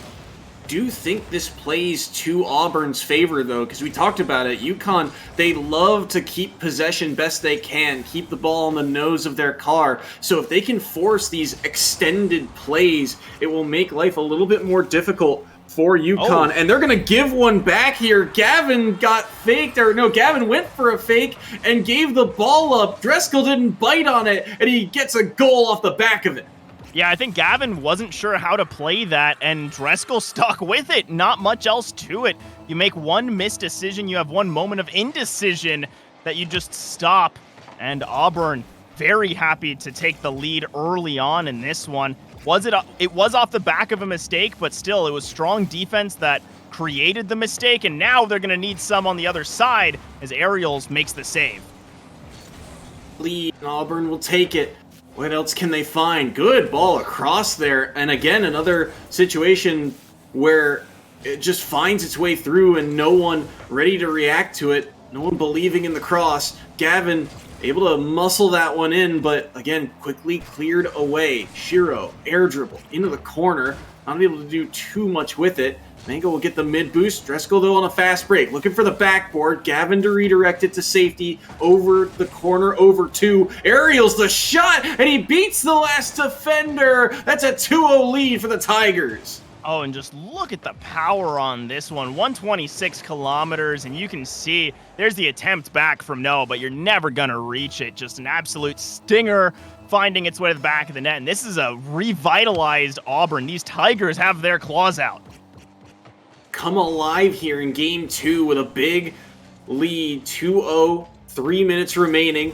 Do think this plays to Auburn's favor, though, because we talked about it. UConn, they love to keep possession best they can, keep the ball on the nose of their car. So if they can force these extended plays, it will make life a little bit more difficult for UConn. And they're going to give one back here. Gavin got faked, or no, Gavin went for a fake and gave the ball up. Driscoll didn't bite on it, and he gets a goal off the back of it. Yeah, I think Gavin wasn't sure how to play that, and Driscoll stuck with it. Not much else to it. You make one missed decision, you have one moment of indecision that you just stop, and Auburn very happy to take the lead early on in this one. It was off the back of a mistake, but still, it was strong defense that created the mistake, and now they're going to need some on the other side as Ariels makes the save. Lead, and Auburn will take it. What else can they find? Good ball across there. And again, another situation where it just finds its way through and no one ready to react to it. No one believing in the cross. Gavin able to muscle that one in, but again, quickly cleared away. Shiro, air dribble into the corner. Not able to do too much with it. Mango will get the mid boost. Driscoll, though, on a fast break. Looking for the backboard. Gavin to redirect it to safety. Over the corner, over two. Ariels the shot, and he beats the last defender. That's a 2-0 lead for the Tigers. Oh, and just look at the power on this one. 126 kilometers, and you can see there's the attempt back from Noah, but you're never going to reach it. Just an absolute stinger finding its way to the back of the net. And this is a revitalized Auburn. These Tigers have their claws out. Come alive here in game two with a big lead. 2-0, 3 minutes remaining.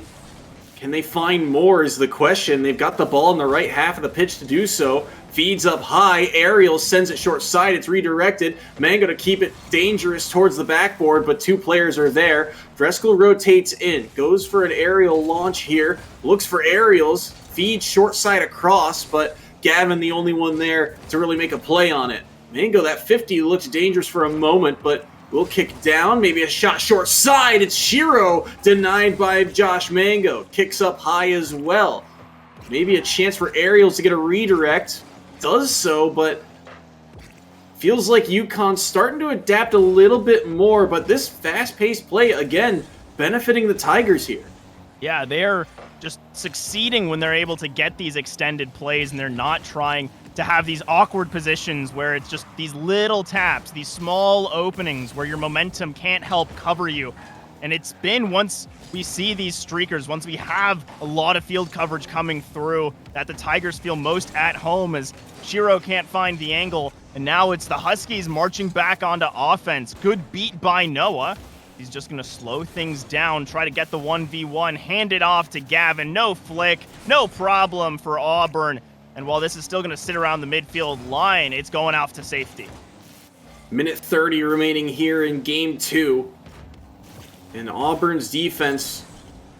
Can they find more is the question. They've got the ball in the right half of the pitch to do so. Feeds up high. Ariel sends it short side. It's redirected. Mango to keep it dangerous towards the backboard, but two players are there. Driscoll rotates in. Goes for an aerial launch here. Looks for Ariels. Feeds short side across, but Gavin the only one there to really make a play on it. Mango, that 50 looks dangerous for a moment, but will kick down. Maybe a shot short side. It's Shiro, denied by Josh Mango. Kicks up high as well. Maybe a chance for Ariels to get a redirect. Does so, but feels like UConn's starting to adapt a little bit more, but this fast-paced play, again, benefiting the Tigers here. Yeah, they're just succeeding when they're able to get these extended plays, and they're not trying to have these awkward positions where it's just these little taps, these small openings where your momentum can't help cover you. And it's been once we see these streakers, once we have a lot of field coverage coming through, that the Tigers feel most at home as Shiro can't find the angle. And now it's the Huskies marching back onto offense. Good beat by Noah. He's just going to slow things down, try to get the 1v1, hand it off to Gavin. No flick, no problem for Auburn. And while this is still going to sit around the midfield line, it's going off to safety. Minute 30 remaining here in game two. And Auburn's defense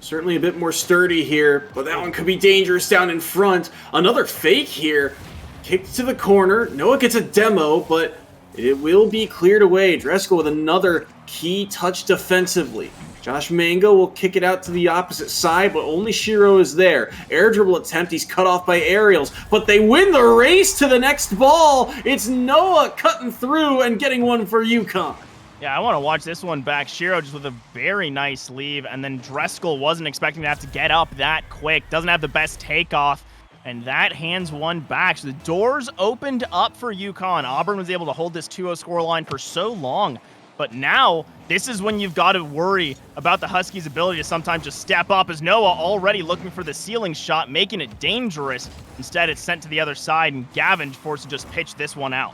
certainly a bit more sturdy here, but that one could be dangerous down in front. Another fake here. Kicked to the corner. Noah gets a demo, but it will be cleared away. Driscoll with another key touch defensively. Josh Mango will kick it out to the opposite side, but only Shiro is there. Air dribble attempt, he's cut off by Aerials, but they win the race to the next ball. It's Noah cutting through and getting one for UConn. Yeah, I want to watch this one back. Shiro just with a very nice leave, and then Driscoll wasn't expecting to have to get up that quick. Doesn't have the best takeoff, and that hands one back. So the doors opened up for UConn. Auburn was able to hold this 2-0 scoreline for so long, but now this is when you've got to worry about the Huskies' ability to sometimes just step up, as Noah already looking for the ceiling shot, making it dangerous. Instead, it's sent to the other side, and Gavin forced to just pitch this one out.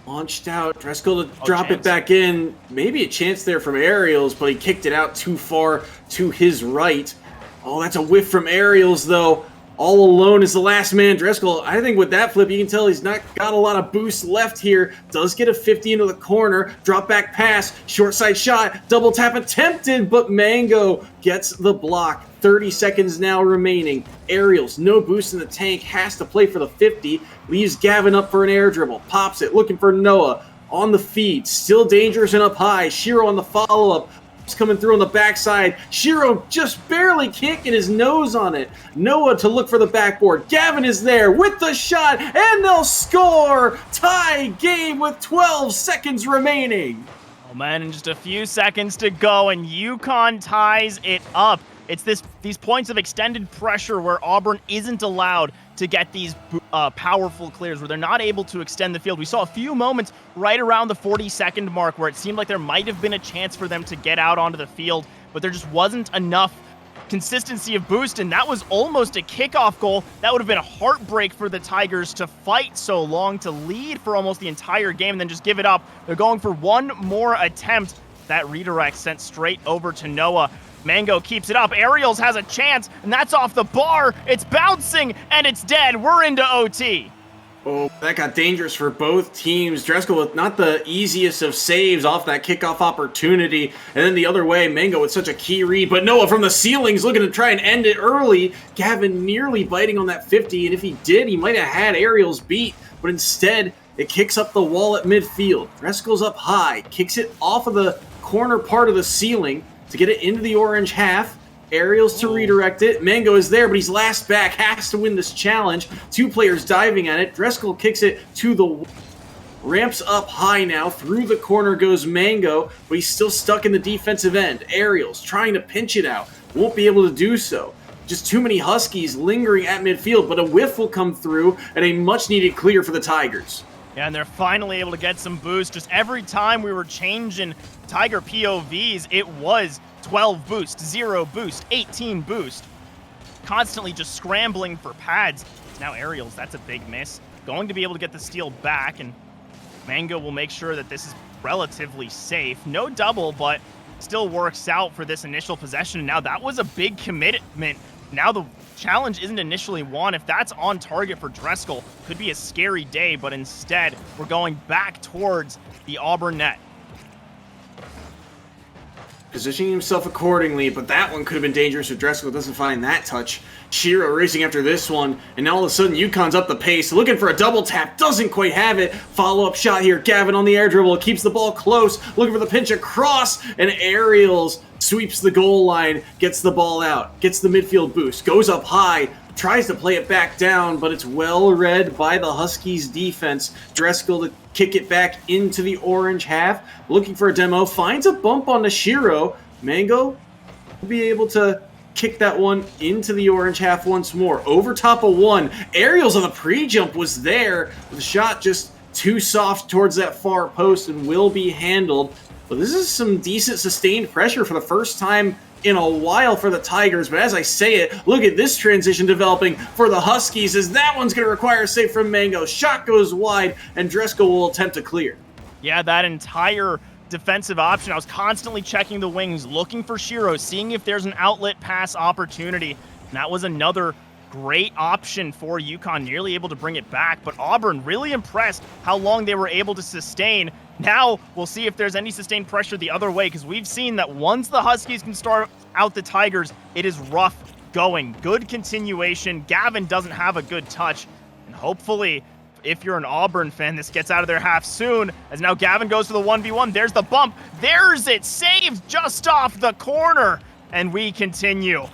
Launched out, Driscoll to drop it back in. Maybe a chance there from Aerials, but he kicked it out too far to his right. Oh, that's a whiff from Aerials, though. All alone is the last man. Driscoll, I think with that flip, you can tell he's not got a lot of boost left here. Does get a 50 into the corner. Drop back pass. Short side shot. Double tap attempted, but Mango gets the block. 30 seconds now remaining. Aerials, no boost in the tank. Has to play for the 50. Leaves Gavin up for an air dribble. Pops it, looking for Noah. On the feed. Still dangerous and up high. Shiro on the follow-up. Coming through on the backside. Shiro just barely kicking his nose on it. Noah to look for the backboard. Gavin is there with the shot, and they'll score! Tie game with 12 seconds remaining. Oh man, and just a few seconds to go, and UConn ties it up. It's these points of extended pressure where Auburn isn't allowed to get these powerful clears, where they're not able to extend the field. We saw a few moments right around the 40-second mark where it seemed like there might have been a chance for them to get out onto the field, but there just wasn't enough consistency of boost, and that was almost a kickoff goal. That would have been a heartbreak for the Tigers to fight so long, to lead for almost the entire game, and then just give it up. They're going for one more attempt. That redirect sent straight over to Noah. Mango keeps it up. Aerials has a chance, and that's off the bar. It's bouncing, and it's dead. We're into OT. Oh, that got dangerous for both teams. Driscoll with not the easiest of saves off that kickoff opportunity. And then the other way, Mango with such a key read. But Noah from the ceilings looking to try and end it early. Gavin nearly biting on that 50, and if he did, he might have had Aerials beat. But instead, it kicks up the wall at midfield. Driscoll's up high, kicks it off of the corner part of the ceiling to get it into the orange half. Aerials to redirect it. Mango is there, but he's last back. Has to win this challenge. Two players diving at it. Driscoll kicks it to the ramps up high now. Through the corner goes Mango, but he's still stuck in the defensive end. Aerials trying to pinch it out. Won't be able to do so. Just too many Huskies lingering at midfield, but a whiff will come through and a much-needed clear for the Tigers. Yeah, and they're finally able to get some boost. Just every time we were changing Tiger POVs, it was 12 boost, 0 boost, 18 boost. Constantly just scrambling for pads. Now Aerials, that's a big miss. Going to be able to get the steal back, and Mango will make sure that this is relatively safe. No double, but still works out for this initial possession. Now that was a big commitment. Now the challenge isn't initially won. If that's on target for Driscoll, could be a scary day, but instead we're going back towards the Auburn net. Positioning himself accordingly, but that one could have been dangerous if Driscoll doesn't find that touch. Shiro racing after this one, and now all of a sudden UConn's up the pace, looking for a double tap, doesn't quite have it. Follow-up shot here, Gavin on the air dribble, keeps the ball close, looking for the pinch across, and Aerials sweeps the goal line, gets the ball out, gets the midfield boost, goes up high, tries to play it back down, but it's well read by the Huskies defense. Driscoll to kick it back into the orange half, looking for a demo, finds a bump on the Shiro. Mango will be able to kick that one into the orange half once more. Over top of one. Aerials on the pre-jump was there. The shot just too soft towards that far post and will be handled. But this is some decent sustained pressure for the first time in a while for the Tigers. But as I say it, look at this transition developing for the Huskies, as that one's going to require a save from Mango. Shot goes wide, and Driscoll will attempt to clear. Yeah, that entire defensive option, I was constantly checking the wings, looking for Shiro, seeing if there's an outlet pass opportunity. And that was another great option for UConn, nearly able to bring it back. But Auburn really impressed how long they were able to sustain. Now we'll see if there's any sustained pressure the other way, because we've seen that once the Huskies can start out the Tigers, it is rough going. Good continuation. Gavin doesn't have a good touch, and hopefully if you're an Auburn fan, this gets out of their half soon, as now Gavin goes to the 1v1. There's the bump. There's it. Saved just off the corner. And we continue.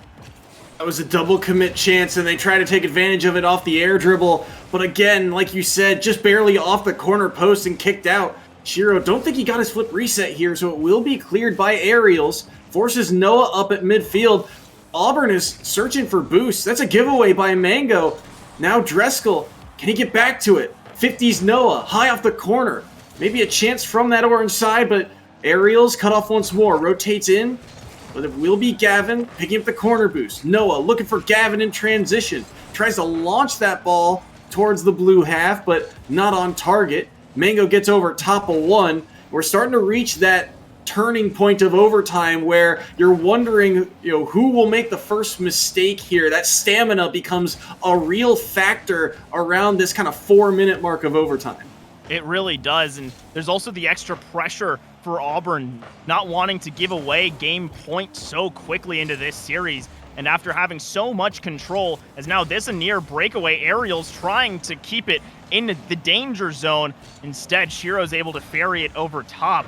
That was a double commit chance, and they try to take advantage of it off the air dribble. But again, like you said, just barely off the corner post and kicked out. Shiro, don't think he got his flip reset here, so it will be cleared by Aerials. Forces Noah up at midfield. Auburn is searching for boost. That's a giveaway by Mango. Now Dreskel, can he get back to it? 50s Noah, high off the corner. Maybe a chance from that orange side, but Aerials cut off once more. Rotates in, but it will be Gavin picking up the corner boost. Noah looking for Gavin in transition. Tries to launch that ball towards the blue half, but not on target. Mango gets over top of one. We're starting to reach that turning point of overtime where you're wondering, who will make the first mistake here. That stamina becomes a real factor around this kind of 4-minute mark of overtime. It really does, and there's also the extra pressure for Auburn not wanting to give away game point so quickly into this series. And after having so much control, as now this a near breakaway, Aerials trying to keep it in the danger zone. Instead, Shiro's able to ferry it over top.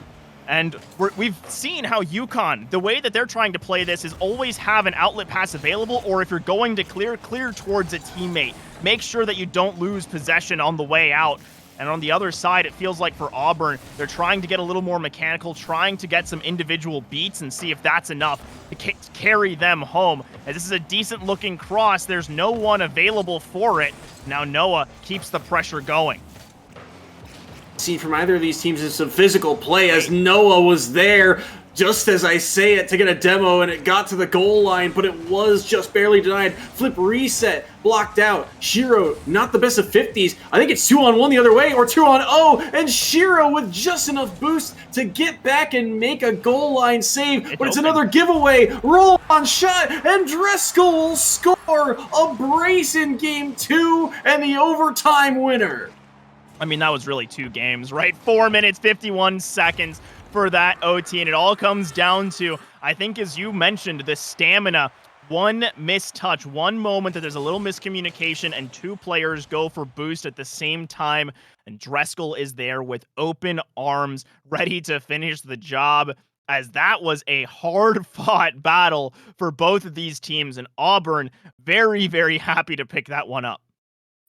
And we've seen how UConn, the way that they're trying to play this is always have an outlet pass available, or if you're going to clear towards a teammate. Make sure that you don't lose possession on the way out. And on the other side, it feels like for Auburn, they're trying to get a little more mechanical, trying to get some individual beats and see if that's enough to carry them home. As this is a decent-looking cross, there's no one available for it. Now Noah keeps the pressure going. See from either of these teams is some physical play, as Noah was there just as I say it to get a demo, and it got to the goal line, but it was just barely denied. Flip reset, blocked out. Shiro, not the best of 50s. I think it's 2-on-1 the other way, or 2-on-0, and Shiro with just enough boost to get back and make a goal line save, but it's another giveaway. Roll on shot, and Dreskel will score a brace in game 2 and the overtime winner. I mean, that was really 2 games, right? 4 minutes, 51 seconds for that OT, and it all comes down to, I think, as you mentioned, the stamina. One missed touch, one moment that there's a little miscommunication, and 2 players go for boost at the same time, and Dreskel is there with open arms, ready to finish the job, as that was a hard-fought battle for both of these teams, and Auburn very, very happy to pick that one up.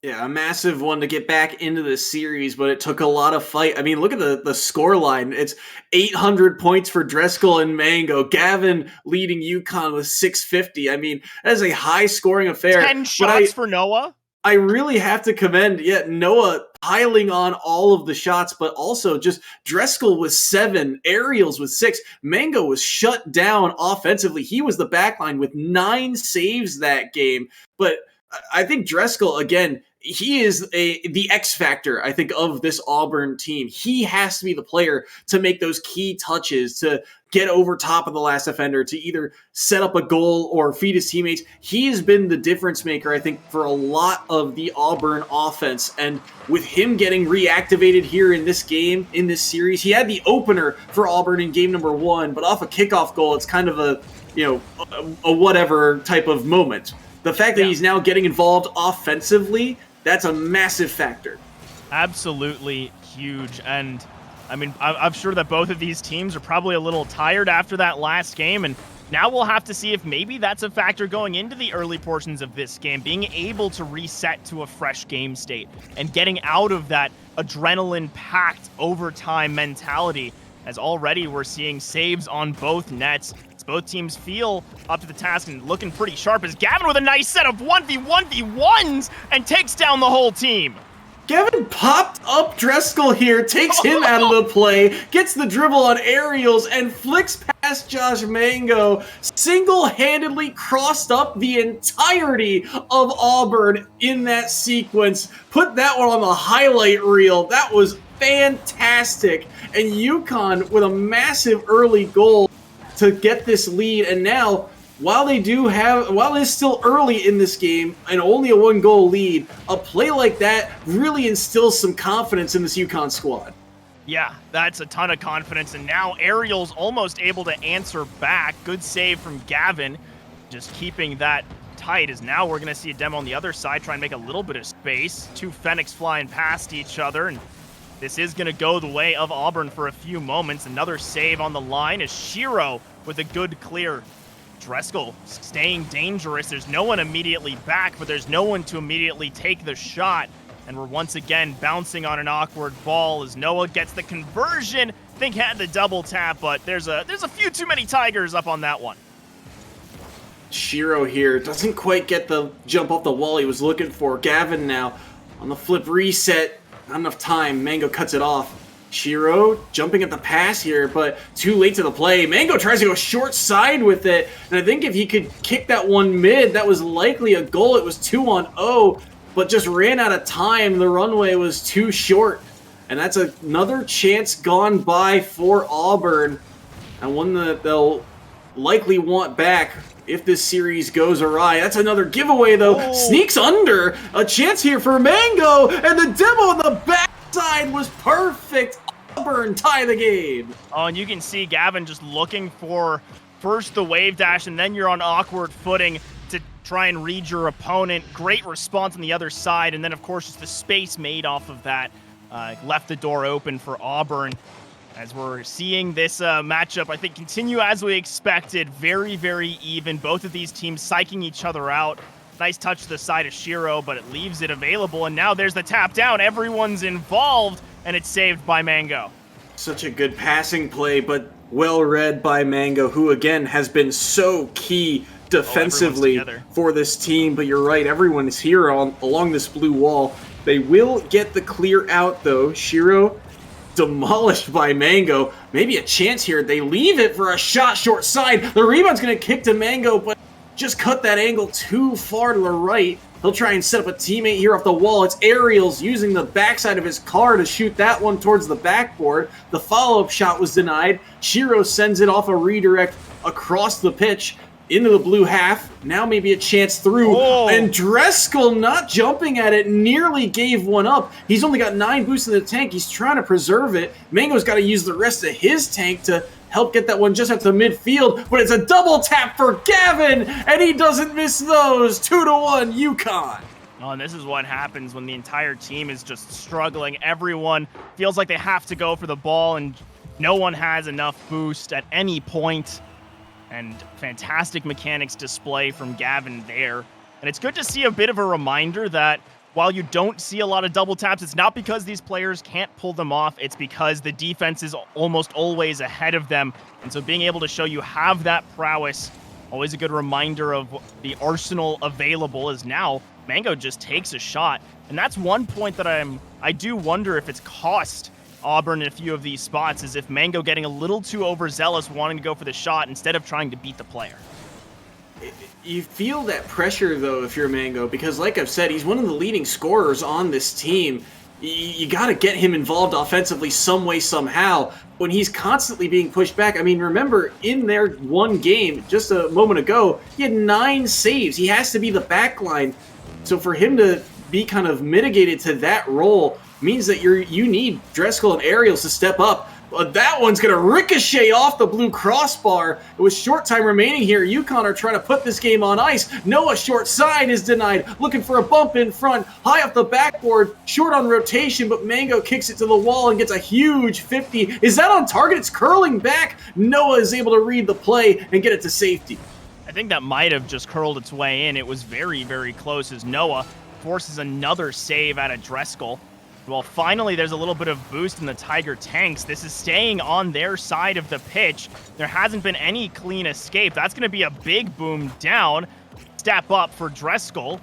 Yeah, a massive one to get back into the series, but it took a lot of fight. I mean, look at the score line. It's 800 points for Dreskel and Mango. Gavin leading UConn with 650. I mean, that is a high-scoring affair. 10 shots for Noah? I really have to commend, Noah piling on all of the shots, but also just Dreskel with 7, Aerials with 6. Mango was shut down offensively. He was the backline with 9 saves that game, but I think Dreskel, again, he is the X factor, I think, of this Auburn team. He has to be the player to make those key touches, to get over top of the last defender, to either set up a goal or feed his teammates. He has been the difference maker, I think, for a lot of the Auburn offense. And with him getting reactivated here in this game, in this series, he had the opener for Auburn in game number 1, but off a kickoff goal, it's kind of a whatever type of moment. The fact that he's now getting involved offensively, that's a massive factor. Absolutely huge. And I mean, I'm sure that both of these teams are probably a little tired after that last game. And now we'll have to see if maybe that's a factor going into the early portions of this game, being able to reset to a fresh game state and getting out of that adrenaline-packed overtime mentality, as already we're seeing saves on both nets. Both teams feel up to the task and looking pretty sharp, as Gavin with a nice set of 1v1v1s and takes down the whole team. Gavin popped up Dreskel here, takes him out of the play, gets the dribble on Aerials, and flicks past Josh Mango, single-handedly crossed up the entirety of Auburn in that sequence. Put that one on the highlight reel. That was fantastic. And UConn with a massive early goal to get this lead, and now, while it's still early in this game and only a 1-goal lead, a play like that really instills some confidence in this UConn squad. Yeah, that's a ton of confidence, and now Ariel's almost able to answer back. Good save from Gavin, just keeping that tight, as now we're going to see a demo on the other side try and make a little bit of space. Two Fenix flying past each other, and this is going to go the way of Auburn for a few moments. Another save on the line is Shiro with a good clear. Dreskel staying dangerous. There's no one immediately back, but there's no one to immediately take the shot. And we're once again bouncing on an awkward ball as Noah gets the conversion. Think had the double tap, but there's a few too many Tigers up on that one. Shiro here doesn't quite get the jump off the wall he was looking for. Gavin now on the flip reset. Not enough time. Mango cuts it off. Shiro jumping at the pass here, but too late to the play. Mango tries to go short side with it, and I think if he could kick that one mid, that was likely a goal. It was 2-on-0, but just ran out of time. The runway was too short, and that's another chance gone by for Auburn, and one that they'll likely want back if this series goes awry. That's another giveaway, though. Oh. Sneaks under. A chance here for Mango, and the demo on the backside was perfect. Auburn tie the game. Oh, and you can see Gavin just looking for first the wave dash, and then you're on awkward footing to try and read your opponent. Great response on the other side, and then, of course, just the space made off of that left the door open for Auburn. As we're seeing this matchup, I think, continue as we expected. Very, very even. Both of these teams psyching each other out. Nice touch to the side of Shiro, but it leaves it available. And now there's the tap down. Everyone's involved, and it's saved by Mango. Such a good passing play, but well read by Mango, who, again, has been so key defensively for this team. But you're right, everyone is here along this blue wall. They will get the clear out, though. Shiro demolished by Mango. Maybe a chance here. They leave it for a shot short side. The rebound's going to kick to Mango, but just cut that angle too far to the right. He'll try and set up a teammate here off the wall. It's Aerials using the backside of his car to shoot that one towards the backboard. The follow-up shot was denied. Shiro sends it off a redirect across the pitch into the blue half. Now maybe a chance through. Oh. And Dreskel not jumping at it, nearly gave one up. He's only got 9 boosts in the tank. He's trying to preserve it. Mango's got to use the rest of his tank to help get that one just out to midfield, but it's a double tap for Gavin, and he doesn't miss those. 2-1 UConn. Oh, and this is what happens when the entire team is just struggling. Everyone feels like they have to go for the ball, and no one has enough boost at any point. And fantastic mechanics display from Gavin there. And it's good to see a bit of a reminder that while you don't see a lot of double taps, it's not because these players can't pull them off. It's because the defense is almost always ahead of them. And so being able to show you have that prowess, always a good reminder of the arsenal available, is now Mango just takes a shot. And that's one point that I do wonder if it's cost Auburn in a few of these spots, is if Mango getting a little too overzealous wanting to go for the shot instead of trying to beat the player. You feel that pressure, though, if you're Mango, because like I've said, he's one of the leading scorers on this team. You got to get him involved offensively some way, somehow. When he's constantly being pushed back, I mean, remember, in their one game just a moment ago, he had 9 saves. He has to be the backline. So for him to be kind of mitigated to that role means that you need Dreskel and Aerials to step up. But that one's going to ricochet off the blue crossbar. It was short time remaining here. UConn are trying to put this game on ice. Noah short side is denied. Looking for a bump in front. High off the backboard. Short on rotation, but Mango kicks it to the wall and gets a huge 50. Is that on target? It's curling back. Noah is able to read the play and get it to safety. I think that might have just curled its way in. It was very, very close as Noah forces another save out of Dreskel. Well, finally, there's a little bit of boost in the Tiger tanks. This is staying on their side of the pitch. There hasn't been any clean escape. That's going to be a big boom down. Step up for Dreskel,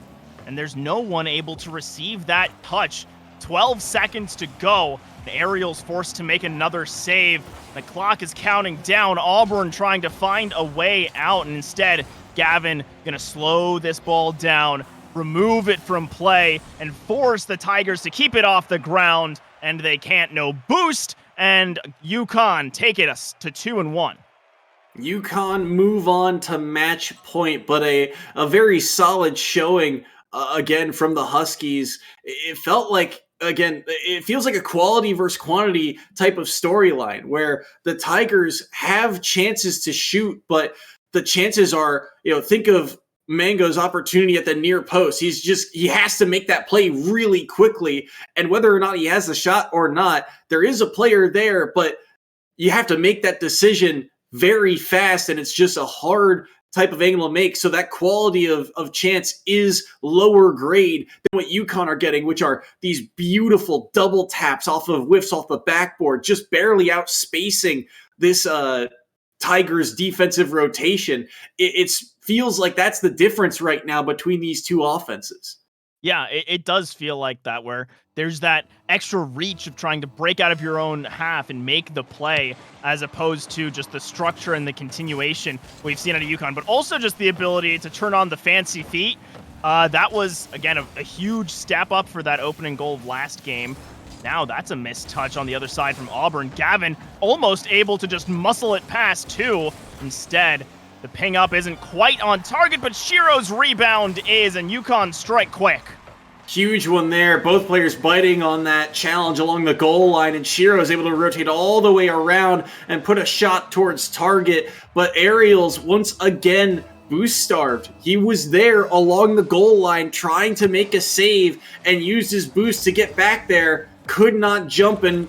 and there's no one able to receive that touch. 12 seconds to go. The Aerials forced to make another save. The clock is counting down. Auburn trying to find a way out, and instead, Gavin going to slow this ball down, remove it from play, and force the Tigers to keep it off the ground, and they can't. No boost, and UConn take it to 2-1. UConn move on to match point, but a very solid showing again from the Huskies. It felt like, again, it feels like a quality versus quantity type of storyline where the Tigers have chances to shoot, but the chances are, think of Mango's opportunity at the near post. He has to make that play really quickly. And whether or not he has the shot or not, there is a player there, but you have to make that decision very fast. And it's just a hard type of angle to make. So that quality of chance is lower grade than what UConn are getting, which are these beautiful double taps off of whiffs off the backboard, just barely out spacing this Tigers defensive rotation. It feels like that's the difference right now between these two offenses. Yeah, it does feel like that, where there's that extra reach of trying to break out of your own half and make the play, as opposed to just the structure and the continuation we've seen out of UConn, but also just the ability to turn on the fancy feet. That was, again, a huge step up for that opening goal of last game. Now that's a missed touch on the other side from Auburn. Gavin almost able to just muscle it past two. Instead, the ping up isn't quite on target, but Shiro's rebound is, and UConn strike quick. Huge one there. Both players biting on that challenge along the goal line, and Shiro is able to rotate all the way around and put a shot towards target. But Ariels, once again, boost starved. He was there along the goal line trying to make a save and used his boost to get back there. Could not jump and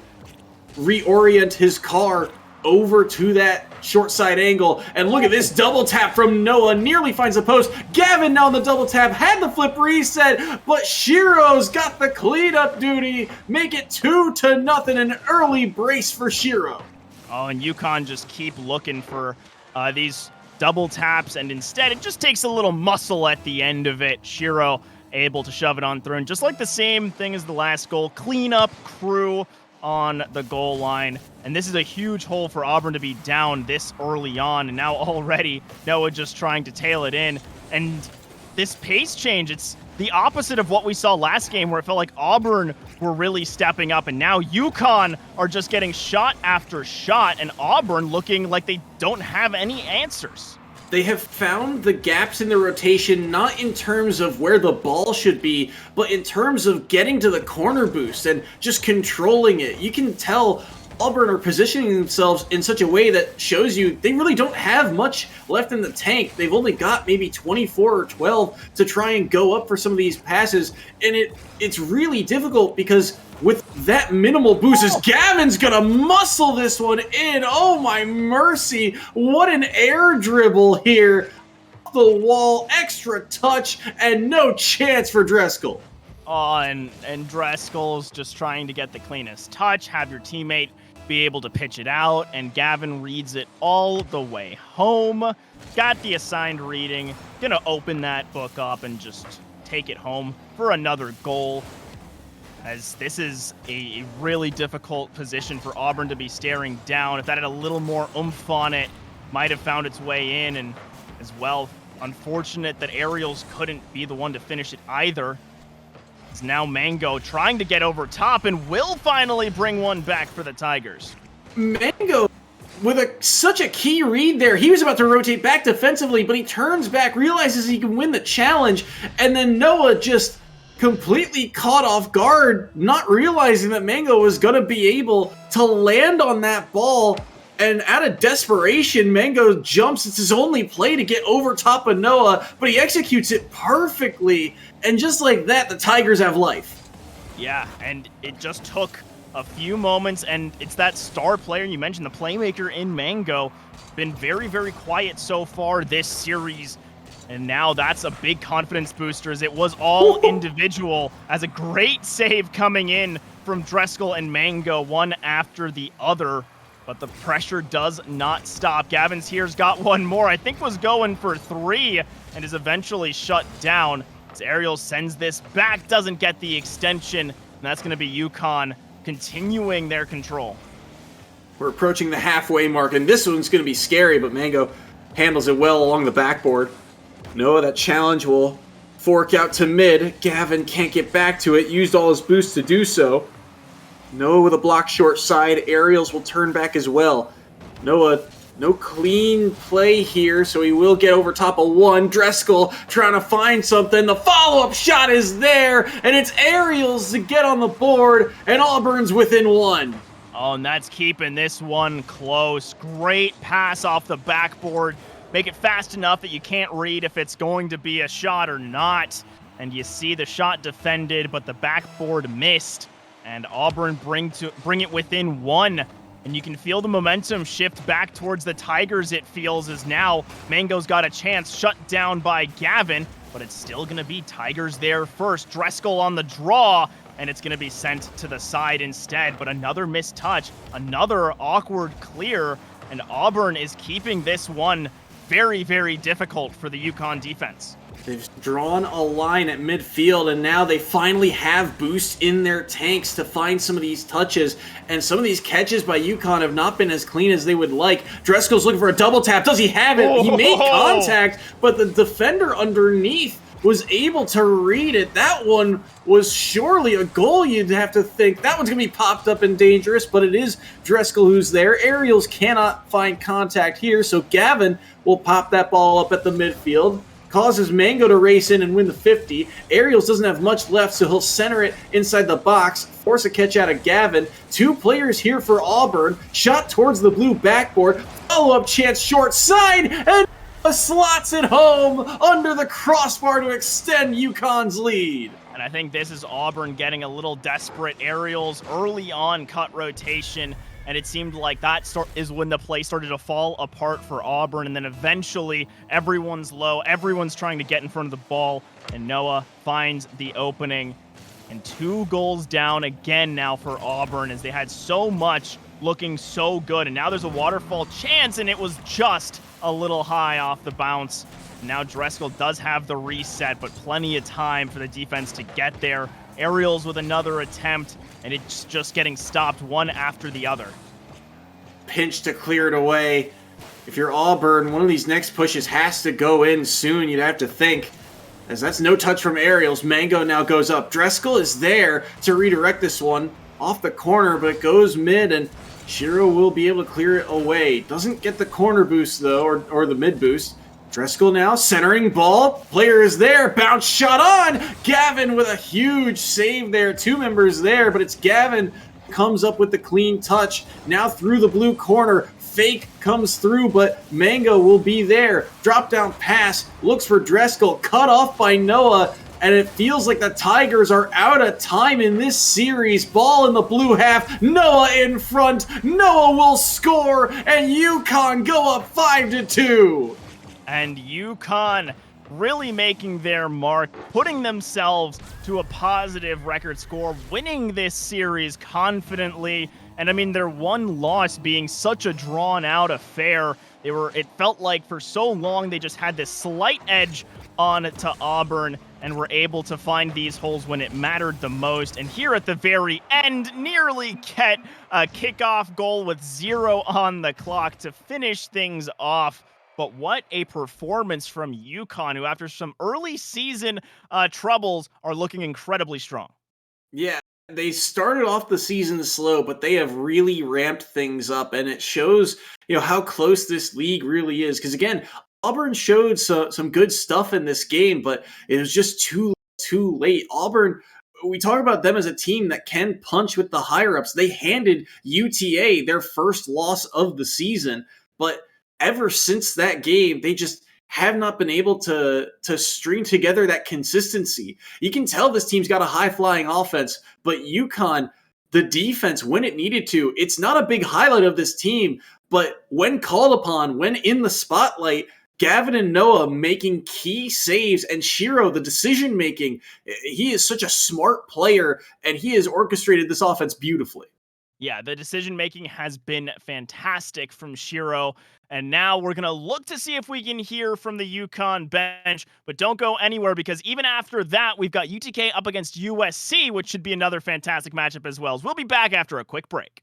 reorient his car over to that short side angle. And look at this double tap from Noah. Nearly finds the post. Gavin now on the double tap. Had the flip reset, but Shiro's got the cleanup duty. Make it 2-0. An early brace for Shiro. Oh, and UConn just keep looking for these double taps, and instead it just takes a little muscle at the end of it. Shiro able to shove it on through. And just like the same thing as the last goal, cleanup crew on the goal line. And this is a huge hole for Auburn to be down this early on. And now already Noah just trying to tail it in. And this pace change, it's the opposite of what we saw last game, where it felt like Auburn were really stepping up. And now UConn are just getting shot after shot, and Auburn looking like they don't have any answers. They have found the gaps in the rotation, not in terms of where the ball should be, but in terms of getting to the corner boost and just controlling it. You can tell Auburn are positioning themselves in such a way that shows you they really don't have much left in the tank. They've only got maybe 24 or 12 to try and go up for some of these passes, and it's really difficult because with that minimal boost, as Gavin's gonna muscle this one in. Oh my mercy, what an air dribble here. Off the wall, extra touch, and no chance for Dreskel. Oh, and Dreskel's just trying to get the cleanest touch, have your teammate be able to pitch it out, and Gavin reads it all the way home. Got the assigned reading, gonna open that book up and just take it home for another goal, as this is a really difficult position for Auburn to be staring down. If that had a little more oomph on it, might have found its way in. And as well, unfortunate that Ariels couldn't be the one to finish it either. It's now Mango trying to get over top and will finally bring one back for the Tigers. Mango with such a key read there. He was about to rotate back defensively, but he turns back, realizes he can win the challenge, and then Noah just completely caught off guard, not realizing that Mango was going to be able to land on that ball. And out of desperation, Mango jumps. It's his only play to get over top of Noah, but he executes it perfectly. And just like that, the Tigers have life. Yeah, and it just took a few moments, and it's that star player you mentioned, the playmaker in Mango, been very, very quiet so far this series. And now that's a big confidence booster, as it was all individual, as a great save coming in from Dreskel and Mango, one after the other. But the pressure does not stop. Gavin's here's got one more. I think was going for three and is eventually shut down. As Ariel sends this back, doesn't get the extension. And that's going to be UConn continuing their control. We're approaching the halfway mark, and this one's going to be scary, but Mango handles it well along the backboard. Noah, that challenge will fork out to mid. Gavin can't get back to it. Used all his boost to do so. Noah with a block short side. Ariels will turn back as well. Noah, no clean play here, so he will get over top of one. Dreskel trying to find something. The follow-up shot is there, and it's Ariels to get on the board, and Auburn's within one. Oh, and that's keeping this one close. Great pass off the backboard make it fast enough that you can't read if it's going to be a shot or not. And you see the shot defended, but the backboard missed. And Auburn bring it within one. And you can feel the momentum shift back towards the Tigers, it feels, as now Mango's got a chance, shut down by Gavin, but it's still going to be Tigers there first. Dreskel on the draw, and it's going to be sent to the side instead. But another missed touch, another awkward clear, and Auburn is keeping this one very, very difficult for the UConn defense. They've drawn a line at midfield, and now they finally have boost in their tanks to find some of these touches. And some of these catches by UConn have not been as clean as they would like. Dreskel's looking for a double tap. Does he have it? He made contact, but the defender underneath was able to read it. That one was surely a goal, you'd have to think. That one's going to be popped up and dangerous, but it is Dreskel who's there. Aerials cannot find contact here, so Gavin will pop that ball up at the midfield. Causes Mango to race in and win the 50. Aerials doesn't have much left, so he'll center it inside the box, force a catch out of Gavin. Two players here for Auburn. Shot towards the blue backboard. Follow-up chance short side, and slots it home under the crossbar to extend UConn's lead. And I think this is Auburn getting a little desperate. Aerials early on cut rotation, and it seemed like that is when the play started to fall apart for Auburn. And then eventually everyone's low, everyone's trying to get in front of the ball, and Noah finds the opening. And 2 goals down again now for Auburn, as they had so much looking so good. And now there's a waterfall chance, and it was just a little high off the bounce. Now Dreskel does have the reset, but plenty of time for the defense to get there. Aerials with another attempt, and it's just getting stopped one after the other. Pinch to clear it away. If you're Auburn, one of these next pushes has to go in soon, you'd have to think. As that's no touch from Aerials. Mango now goes up. Dreskel is there to redirect this one off the corner, but it goes mid, and Shiro will be able to clear it away. Doesn't get the corner boost, though, or the mid boost. Dreskel now, centering ball. Player is there. Bounce shot on. Gavin with a huge save there. 2 members there, but it's Gavin comes up with the clean touch. Now through the blue corner. Fake comes through, but Mango will be there. Drop down pass. Looks for Dreskel. Cut off by Noah. And it feels like the Tigers are out of time in this series. Ball in the blue half. Noah in front. Noah will score, and UConn go up 5-2. And UConn really making their mark, putting themselves to a positive record score, winning this series confidently. And I mean, their one loss being such a drawn-out affair. It felt like for so long they just had this slight edge on to Auburn and were able to find these holes when it mattered the most. And here at the very end, nearly get a kickoff goal with 0 on the clock to finish things off. But what a performance from UConn, who after some early season troubles are looking incredibly strong. Yeah, they started off the season slow, but they have really ramped things up, and it shows, how close this league really is. Because again, Auburn showed some good stuff in this game, but it was just too late. Auburn, we talk about them as a team that can punch with the higher-ups. They handed UTA their first loss of the season, but ever since that game, they just have not been able to string together that consistency. You can tell this team's got a high-flying offense, but UConn, the defense, when it needed to, it's not a big highlight of this team, but when called upon, when in the spotlight, Gavin and Noah making key saves, and Shiro, the decision-making, he is such a smart player, and he has orchestrated this offense beautifully. Yeah, the decision-making has been fantastic from Shiro. And now we're going to look to see if we can hear from the UConn bench. But don't go anywhere, because even after that, we've got UTK up against USC, which should be another fantastic matchup as well. So we'll be back after a quick break.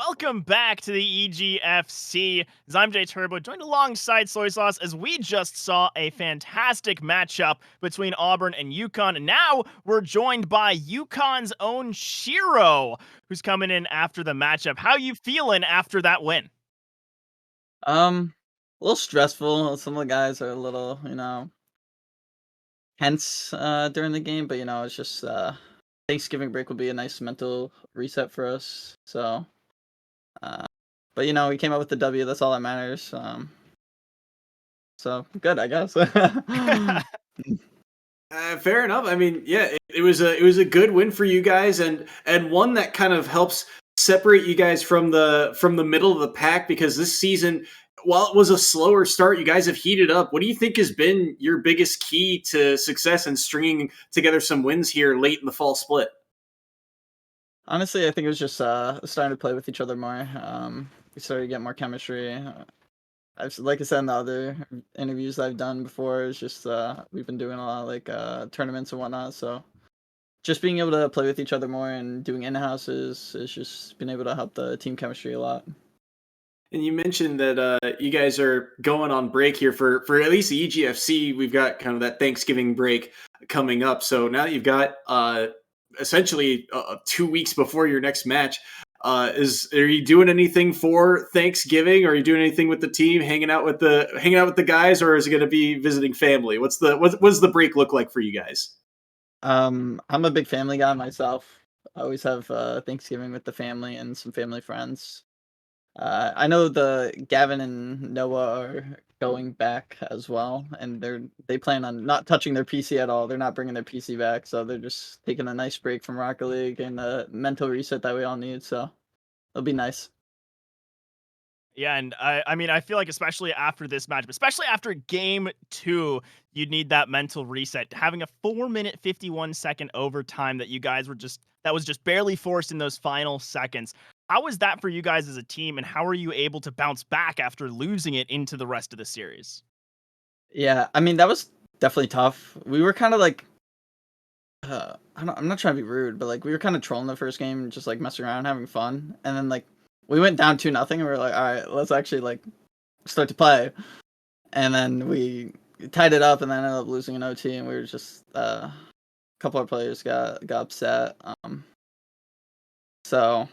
Welcome back to the EGFC. As I'm Jay Turbo, joined alongside Soy Sauce as we just saw a fantastic matchup between Auburn and UConn. And now we're joined by UConn's own Shiro, who's coming in after the matchup. How you feeling after that win? A little stressful. Some of the guys are a little, tense during the game, but it's just Thanksgiving break will be a nice mental reset for us. So, uh, but we came up with the W. That's all that matters. So good, I guess. Fair enough. I mean, yeah, it was a good win for you guys, and one that kind of helps separate you guys from the middle of the pack because this season, while it was a slower start, you guys have heated up. What do you think has been your biggest key to success in stringing together some wins here late in the fall split? Honestly, I think it was just starting to play with each other more. We started to get more chemistry. Like I said in the other interviews I've done before, it's just we've been doing a lot of tournaments and whatnot. So just being able to play with each other more and doing in-houses is just been able to help the team chemistry a lot. And you mentioned that you guys are going on break here for at least the EGFC. We've got kind of that Thanksgiving break coming up. So now that you've got essentially 2 weeks before your next match. Are you doing anything for Thanksgiving? Are you doing anything with the team, hanging out with the guys, or is it going to be visiting family? What's the break look like for you guys? I'm a big family guy myself. I always have Thanksgiving with the family and some family friends. I know the Gavin and Noah are going back as well, and they plan on not touching their PC at all. They're not bringing their PC back, so they're just taking a nice break from Rocket League and the mental reset that we all need. So it'll be nice. Yeah, and I mean, I feel like especially after this matchup, especially after game two, you'd need that mental reset. Having a 4-minute 51-second overtime that was just barely forced in those final seconds. How was that for you guys as a team, and how are you able to bounce back after losing it into the rest of the series? Yeah, I mean that was definitely tough. We were kind of like, I'm not trying to be rude, but we were kind of trolling the first game, just messing around, having fun, and then we went down 2-0, and we were like, all right, let's actually start to play, and then we tied it up, and then ended up losing an OT, and we were just a couple of players got upset. So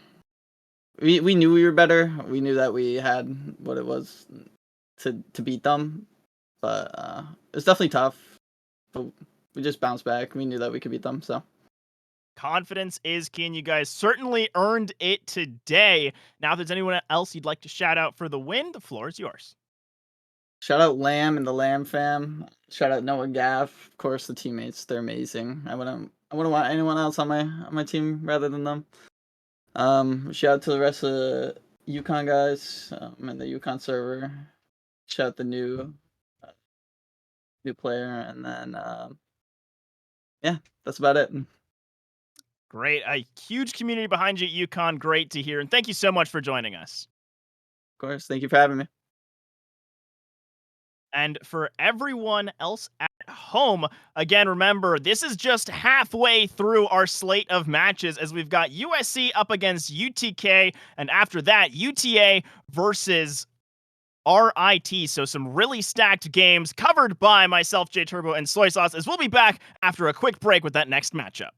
we knew we were better. We knew that we had what it was to beat them, but it was definitely tough. But we just bounced back. We knew that we could beat them. So Confidence is key, and you guys certainly earned it today. Now, if there's anyone else you'd like to shout out for the win, the floor is yours. shout out Lamb and the Lamb fam. Shout out Noah Gaff. Of course, the teammates. They're amazing. I wouldn't want anyone else on my team rather than them. Shout out to the rest of the UConn guys and the UConn server. Shout out the new player, and then yeah, that's about it. Of Great. A huge community behind you at UConn. Great to hear. And thank you so much for joining us. course, thank you for having me. And for everyone else at home, again, remember, this is just halfway through our slate of matches as we've got USC up against UTK, and after that, UTA versus RIT. So some really stacked games covered by myself, Jay Turbo, and Soy Sauce, as we'll be back after a quick break with that next matchup.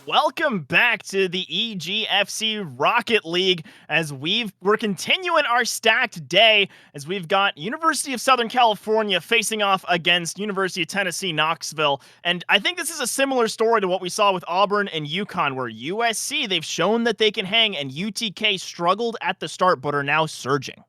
Welcome back to the EGFC Rocket League as we're continuing our stacked day as we've got University of Southern California facing off against University of Tennessee Knoxville. And I think this is a similar story to what we saw with Auburn and UConn, where USC, they've shown that they can hang, and UTK struggled at the start but are now surging.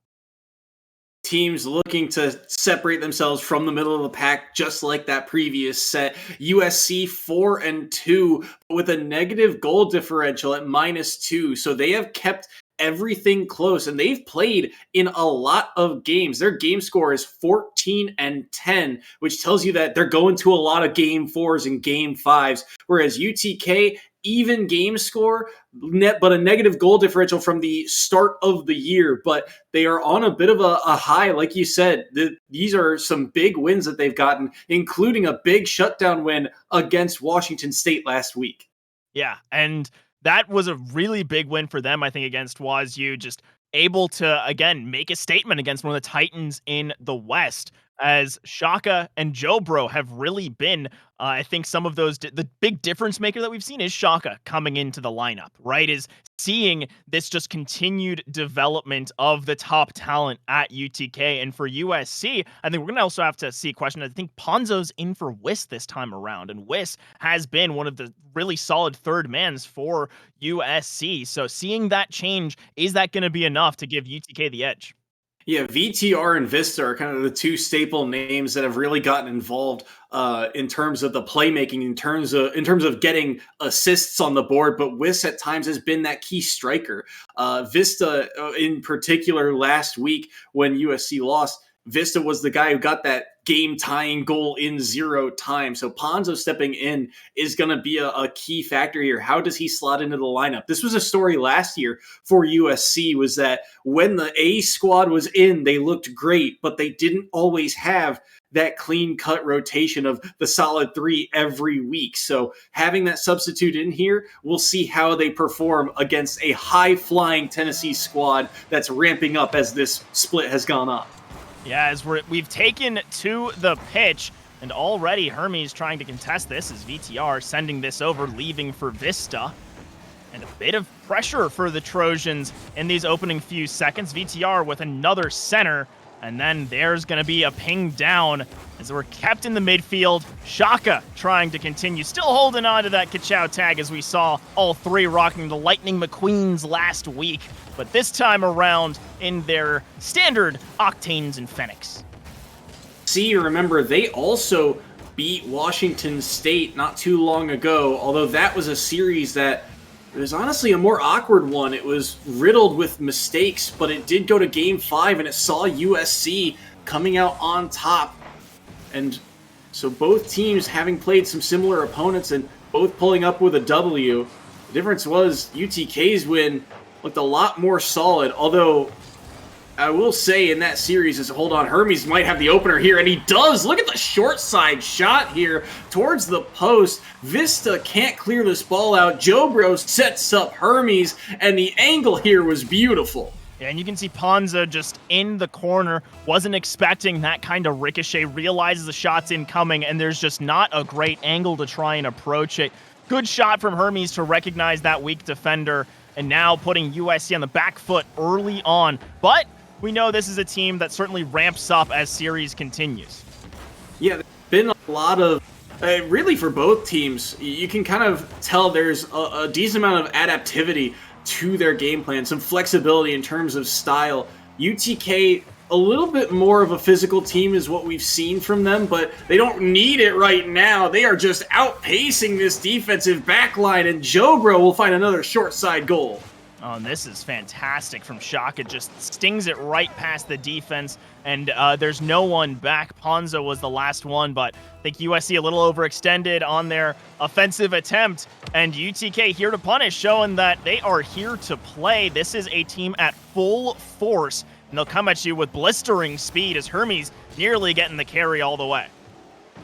teams looking to separate themselves from the middle of the pack, just like that previous set. USC 4-2 with a negative goal differential at -2. So they have kept everything close, and they've played in a lot of games. Their game score is 14-10, which tells you that they're going to a lot of game 4s and game 5s, whereas UTK, even game score, but a negative goal differential from the start of the year. But they are on a bit of a high. Like you said, these are some big wins that they've gotten, including a big shutdown win against Washington State last week. Yeah, and that was a really big win for them, I think, against WazU, just able to, again, make a statement against one of the Titans in the West, as Shaka and Jobro have really been, I think, some of those, the big difference maker that we've seen is Shaka coming into the lineup, right? Is seeing this just continued development of the top talent at UTK. And for USC, I think we're going to also have to see a question. I think Ponzo's in for Wiss this time around, and Wiss has been one of the really solid third mans for USC. So seeing that change, is that going to be enough to give UTK the edge? Yeah, VTR and Vista are kind of the two staple names that have really gotten involved in terms of the playmaking, in terms of getting assists on the board. But Wiss at times has been that key striker. Vista, in particular, last week when USC lost, Vista was the guy who got that game-tying goal in 0 time. So Ponzo stepping in is going to be a key factor here. How does he slot into the lineup? This was a story last year for USC, was that when the A squad was in, they looked great, but they didn't always have that clean-cut rotation of the solid 3 every week. So having that substitute in here, we'll see how they perform against a high-flying Tennessee squad that's ramping up as this split has gone on. Yeah, as we've taken to the pitch, and already Hermes trying to contest this as VTR sending this over, leaving for Vista. And a bit of pressure for the Trojans in these opening few seconds. VTR with another center, and then there's going to be a ping down as we're kept in the midfield. Shaka trying to continue, still holding on to that Kachow tag, as we saw all three rocking the Lightning McQueens last week. But this time around in their standard Octanes and Fenix. See, remember, they also beat Washington State not too long ago, although that was a series that was honestly a more awkward one. It was riddled with mistakes, but it did go to Game 5, and it saw USC coming out on top. And so both teams having played some similar opponents and both pulling up with a W. The difference was UTK's win looked a lot more solid, although I will say in that series, hold on, Hermes might have the opener here, and he does. Look at the short side shot here towards the post. Vista can't clear this ball out. Jobro sets up Hermes, and the angle here was beautiful. Yeah, and you can see Ponzo just in the corner, wasn't expecting that kind of ricochet, realizes the shot's incoming, and there's just not a great angle to try and approach it. Good shot from Hermes to recognize that weak defender, and now putting USC on the back foot early on. But we know this is a team that certainly ramps up as series continues. Yeah, there's been a lot of, really for both teams, you can kind of tell there's a decent amount of adaptivity to their game plan, some flexibility in terms of style. UTK, a little bit more of a physical team is what we've seen from them, but they don't need it right now. They are just outpacing this defensive backline, and Jobro will find another short side goal. Oh, and this is fantastic from Shaka. Just stings it right past the defense, and there's no one back. Ponzo was the last one, but I think USC a little overextended on their offensive attempt, and UTK here to punish, showing that they are here to play. This is a team at full force, and they'll come at you with blistering speed as Hermes nearly getting the carry all the way.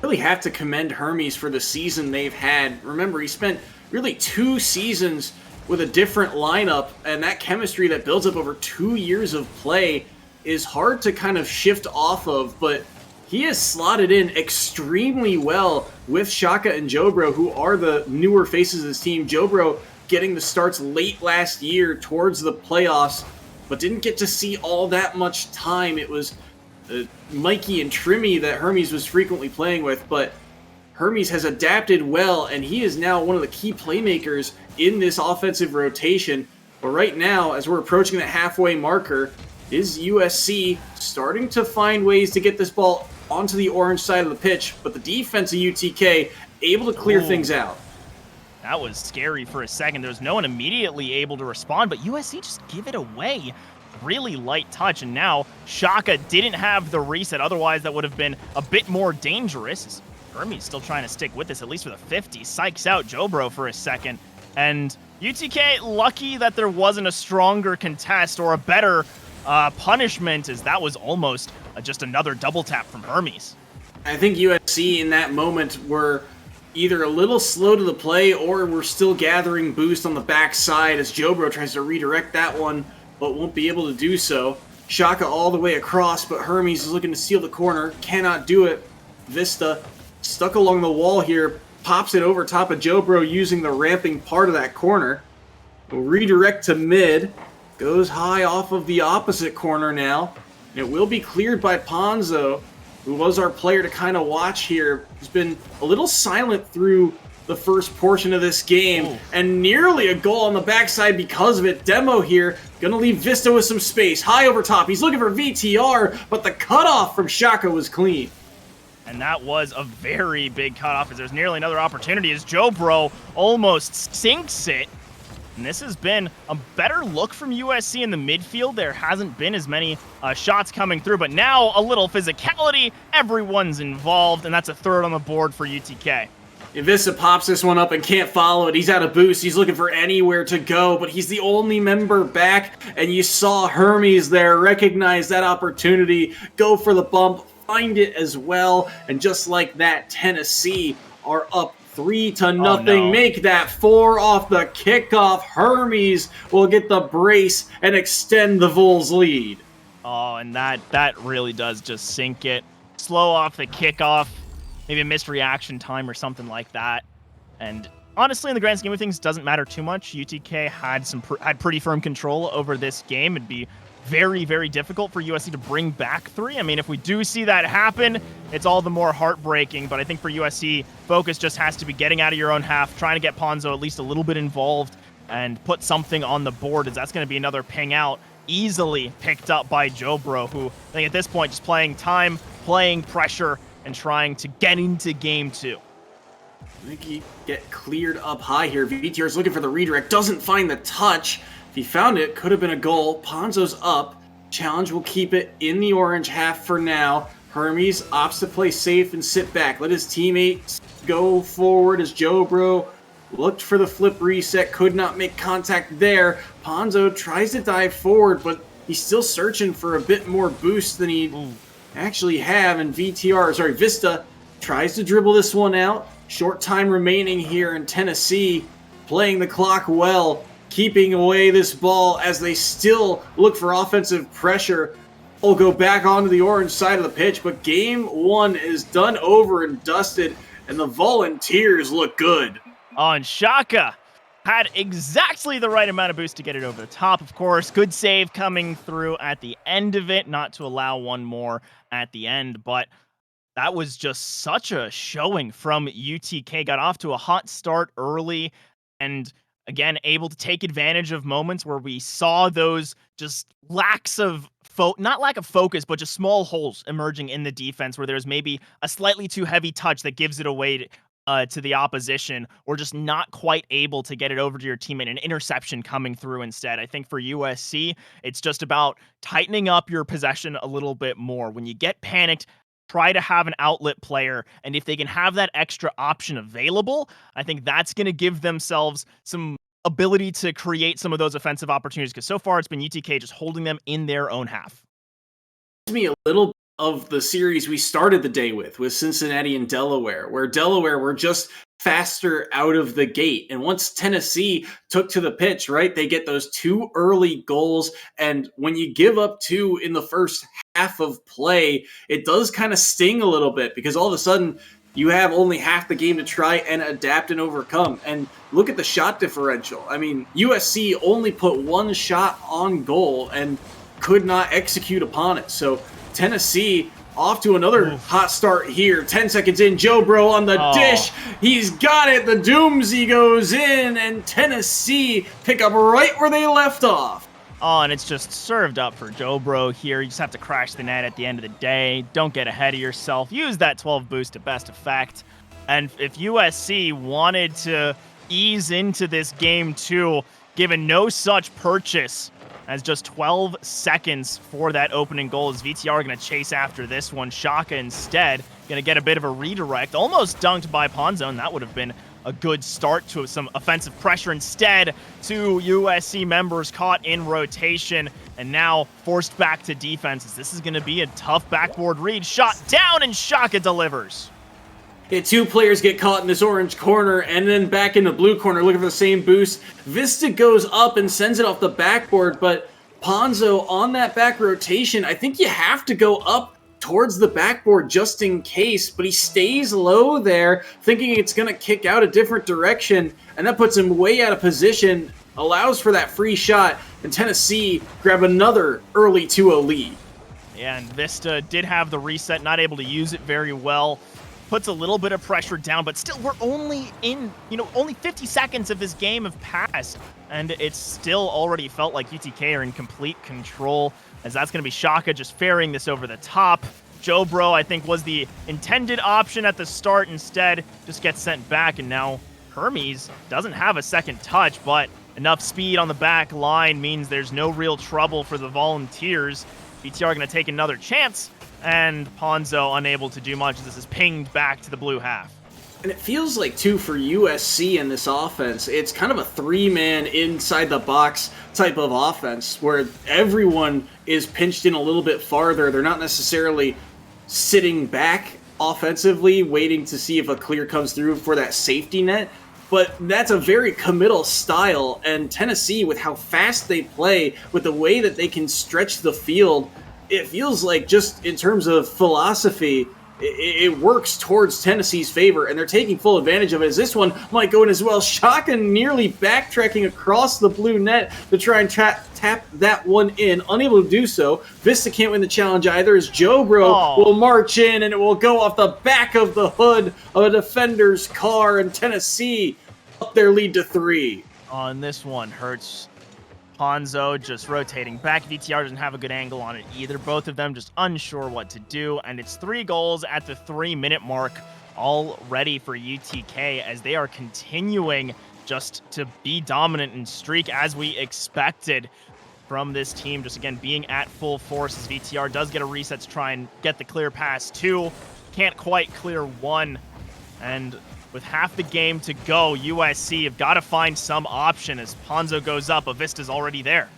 Really have to commend Hermes for the season they've had. Remember, he spent really 2 seasons with a different lineup, and that chemistry that builds up over 2 years of play is hard to kind of shift off of, but he has slotted in extremely well with Shaka and Jobro, who are the newer faces of this team. Jobro getting the starts late last year towards the playoffs, but didn't get to see all that much time. It was Mikey and Trimmy that Hermes was frequently playing with, but Hermes has adapted well, and he is now one of the key playmakers in this offensive rotation. But right now, as we're approaching that halfway marker, is USC starting to find ways to get this ball onto the orange side of the pitch, but the defense of UTK able to clear things out. That was scary for a second. There was no one immediately able to respond, but USC just give it away. Really light touch, and now Shaka didn't have the reset. Otherwise, that would have been a bit more dangerous. Hermes still trying to stick with this, at least for the 50. Psychs out Jobro for a second. And UTK lucky that there wasn't a stronger contest or a better punishment, as that was almost just another double tap from Hermes. I think USC in that moment were either a little slow to the play or were still gathering boost on the backside as Jobro tries to redirect that one, but won't be able to do so. Shaka all the way across, but Hermes is looking to steal the corner. Cannot do it. Vista stuck along the wall here. Pops it over top of Jobro using the ramping part of that corner. Will redirect to mid. Goes high off of the opposite corner now. And it will be cleared by Ponzo, who was our player to kind of watch here. He's been a little silent through the first portion of this game, and nearly a goal on the backside because of it. Demo here, gonna leave Vista with some space. High over top, he's looking for VTR, but the cutoff from Shaka was clean. And that was a very big cutoff, as there's nearly another opportunity as Jobro almost sinks it. And this has been a better look from USC in the midfield. There hasn't been as many shots coming through, but now a little physicality. Everyone's involved, and that's a third on the board for UTK. Vista pops this one up and can't follow it. He's out of boost. He's looking for anywhere to go, but he's the only member back, and you saw Hermes there recognize that opportunity, go for the bump, find it as well, and just like that, Tennessee are up 3-0. Oh, no. Make that 4 off the kickoff. Hermes will get the brace and extend the Vols lead. Oh, and that really does just sink it. Slow off the kickoff, maybe a missed reaction time or something like that. And honestly, in the grand scheme of things, doesn't matter too much. UTK had pretty firm control over this game. It'd be very, very difficult for USC to bring back 3. I mean, if we do see that happen, it's all the more heartbreaking. But I think for USC, focus just has to be getting out of your own half, trying to get Ponzo at least a little bit involved and put something on the board, as that's going to be another ping out, easily picked up by Jobro, who I think at this point just playing time, playing pressure, and trying to get into game 2. I think he get cleared up high here. VTR is looking for the redirect, doesn't find the touch. If he found it, could have been a goal. Ponzo's up. Challenge will keep it in the orange half for now. Hermes opts to play safe and sit back. Let his teammates go forward as Jobro looked for the flip reset, could not make contact there. Ponzo tries to dive forward, but he's still searching for a bit more boost than he actually have. And Vista tries to dribble this one out. Short time remaining here in Tennessee, playing the clock well, keeping away this ball as they still look for offensive pressure. Will go back onto the orange side of the pitch, but game 1 is done over and dusted, and the Volunteers look good. Oh, and Shaka had exactly the right amount of boost to get it over the top, of course. Good save coming through at the end of it, not to allow one more at the end, but that was just such a showing from UTK. Got off to a hot start early, and again, able to take advantage of moments where we saw those just lacks of not lack of focus, but just small holes emerging in the defense where there's maybe a slightly too heavy touch that gives it away to the opposition, or just not quite able to get it over to your teammate, an interception coming through instead. I think for USC, it's just about tightening up your possession a little bit more. When you get panicked, try to have an outlet player, and if they can have that extra option available, I think that's going to give themselves some ability to create some of those offensive opportunities, because so far it's been UTK just holding them in their own half. Me a little of the series we started the day with Cincinnati and Delaware, where Delaware were just faster out of the gate. And once Tennessee took to the pitch, right, they get those 2 early goals. And when you give up 2 in the first half of play, it does kind of sting a little bit, because all of a sudden you have only half the game to try and adapt and overcome. And look at the shot differential. I mean, USC only put 1 shot on goal and could not execute upon it. So Tennessee off to another hot start here. 10 seconds in, Jobro on the dish. He's got it. The Doomsy goes in, and Tennessee pick up right where they left off. Oh, and it's just served up for Dobro here. You just have to crash the net at the end of the day. Don't get ahead of yourself. Use that 12 boost to best effect. And if USC wanted to ease into this game too, given no such purchase as just 12 seconds for that opening goal, as VTR are going to chase after this one. Shaka instead going to get a bit of a redirect. Almost dunked by Ponzo, and that would have been a good start to some offensive pressure. Instead, two USC members caught in rotation and now forced back to defense, as this is going to be a tough backboard read. Shot down, and Shaka delivers. Yeah, two players get caught in this orange corner and then back in the blue corner looking for the same boost. Vista goes up and sends it off the backboard, but Ponzo on that back rotation, I think you have to go up towards the backboard just in case, but he stays low there, thinking it's going to kick out a different direction, and that puts him way out of position, allows for that free shot, and Tennessee grab another early 2-0 lead. Yeah, and Vista did have the reset, not able to use it very well. Puts a little bit of pressure down, but still we're only in, only 50 seconds of this game have passed, and it's still already felt like UTK are in complete control, as that's going to be Shaka just ferrying this over the top. Jobro, I think, was the intended option at the start. Instead, just gets sent back, and now Hermes doesn't have a second touch, but enough speed on the back line means there's no real trouble for the Volunteers. BTR going to take another chance, and Ponzo unable to do much. This is pinged back to the blue half. And it feels like, too, for USC in this offense, it's kind of a three-man inside-the-box type of offense where everyone is pinched in a little bit farther. They're not necessarily sitting back offensively, waiting to see if a clear comes through for that safety net. But that's a very committal style, and Tennessee, with how fast they play, with the way that they can stretch the field, it feels like, just in terms of philosophy, it works towards Tennessee's favor, and they're taking full advantage of it, as this one might go in as well. Shaka nearly backtracking across the blue net to try and tap that one in. Unable to do so. Vista can't win the challenge either, as Jobro will march in, and it will go off the back of the hood of a defender's car, and Tennessee up their lead to 3. On this one, hurts. Ponzo just rotating back. VTR doesn't have a good angle on it either. Both of them just unsure what to do. And it's 3 goals at the 3-minute mark all ready for UTK, as they are continuing just to be dominant and streak as we expected from this team. Just again being at full force, as VTR does get a reset to try and get the clear pass 2. Can't quite clear 1. And with half the game to go, USC have got to find some option as Ponzo goes up. Avista's already there.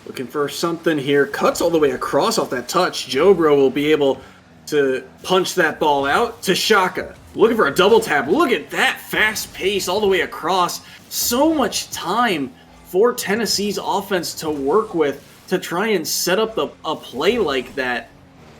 Looking for something here. Cuts all the way across off that touch. Jobro will be able to punch that ball out to Shaka. Looking for a double tap. Look at that fast pace all the way across. So much time for Tennessee's offense to work with to try and set up a play like that.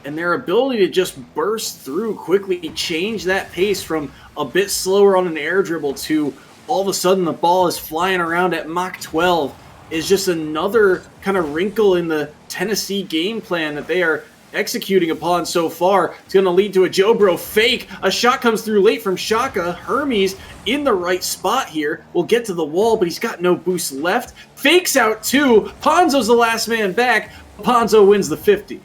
And their ability to just burst through quickly, change that pace from a bit slower on an air dribble to all of a sudden the ball is flying around at Mach 12 is just another kind of wrinkle in the Tennessee game plan that they are executing upon so far. It's going to lead to a Jobro fake. A shot comes through late from Shaka. Hermes in the right spot here. Will get to the wall, but he's got no boost left. Fakes out too. Ponzo's the last man back. Ponzo wins the 50.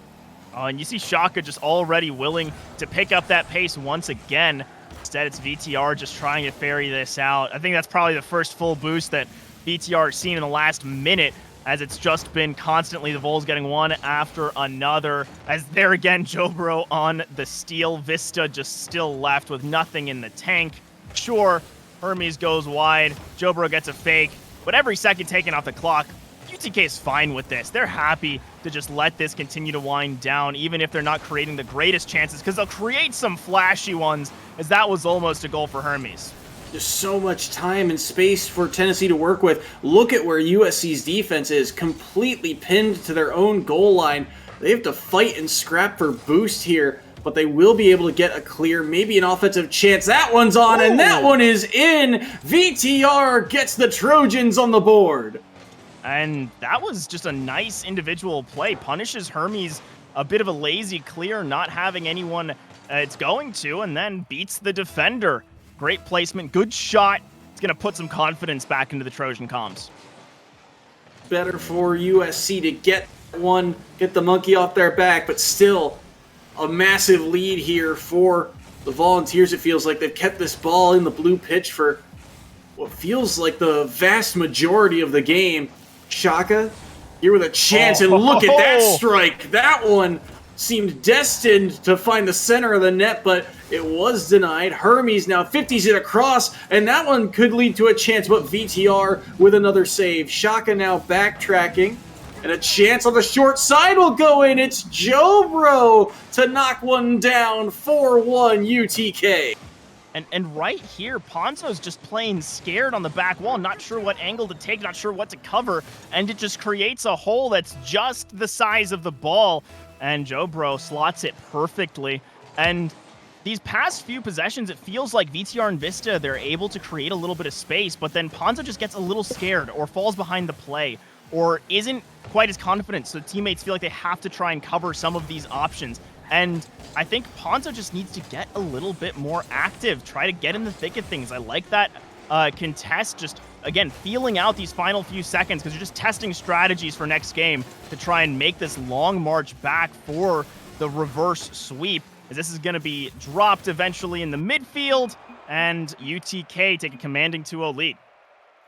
And you see Shaka just already willing to pick up that pace once again. Instead, it's VTR just trying to ferry this out. I think that's probably the first full boost that VTR has seen in the last minute, as it's just been constantly the Vols getting one after another. As there again, Jobro on the steal. Vista just still left with nothing in the tank. Sure, Hermes goes wide. Jobro gets a fake, but every second taken off the clock, UTK is fine with this. They're happy to just let this continue to wind down, even if they're not creating the greatest chances, because they'll create some flashy ones, as that was almost a goal for Hermes. There's so much time and space for Tennessee to work with. Look at where USC's defense is, completely pinned to their own goal line. They have to fight and scrap for boost here, but they will be able to get a clear, maybe an offensive chance. That one's on, and that one is in. VTR gets the Trojans on the board. And that was just a nice individual play. Punishes Hermes a bit of a lazy clear, not having anyone it's going to, and then beats the defender. Great placement, good shot. It's going to put some confidence back into the Trojan comms. better for USC to get the monkey off their back, but still a massive lead here for the Volunteers. It feels like they've kept this ball in the blue pitch for what feels like the vast majority of the game. Shaka here with a chance, and look at that strike. That one seemed destined to find the center of the net, but it was denied. Hermes now 50s it across, and that one could lead to a chance, but VTR with another save. Shaka now backtracking, and a chance on the short side will go in. It's Jobro to knock one down. 4-1 UTK. And right here, Ponzo's just playing scared on the back wall, not sure what angle to take, not sure what to cover, and it just creates a hole that's just the size of the ball, and Jobro slots it perfectly. And these past few possessions, it feels like VTR and Vista, they're able to create a little bit of space, but then Ponzo just gets a little scared or falls behind the play or isn't quite as confident, so teammates feel like they have to try and cover some of these options. And I think Ponzo just needs to get a little bit more active, try to get in the thick of things. I like that contest, just, again, feeling out these final few seconds because you're just testing strategies for next game to try and make this long march back for the reverse sweep, as this is going to be dropped eventually in the midfield, and UTK take a commanding 2-0 lead.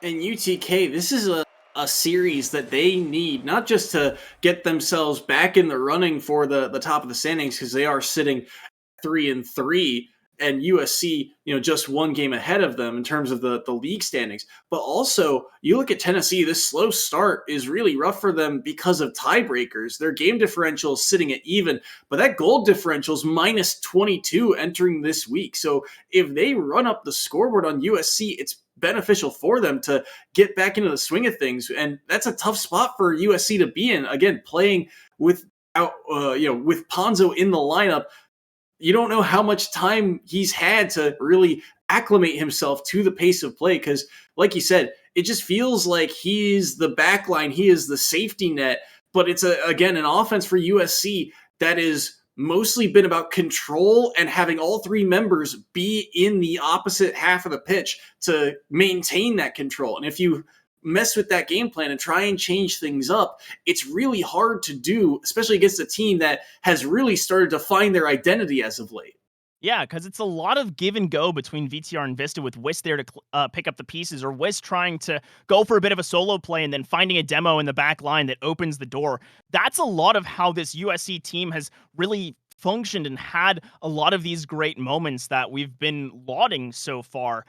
And UTK, this is a series that they need, not just to get themselves back in the running for the top of the standings, because they are sitting 3-3, and USC, just one game ahead of them in terms of the league standings. But also, you look at Tennessee, this slow start is really rough for them because of tiebreakers. Their game differential is sitting at even, but that goal differential is minus 22 entering this week. So if they run up the scoreboard on USC, it's beneficial for them to get back into the swing of things, and that's a tough spot for USC to be in. Again, playing with Ponzo in the lineup, you don't know how much time he's had to really acclimate himself to the pace of play, because, like you said, it just feels like he's the back line, he is the safety net, but it's again an offense for USC that is mostly been about control and having all three members be in the opposite half of the pitch to maintain that control. And if you mess with that game plan and try and change things up, it's really hard to do, especially against a team that has really started to find their identity as of late. Yeah, because it's a lot of give and go between VTR and Vista, with Wiss there to pick up the pieces, or Wiss trying to go for a bit of a solo play and then finding a demo in the back line that opens the door. That's a lot of how this USC team has really functioned and had a lot of these great moments that we've been lauding so far.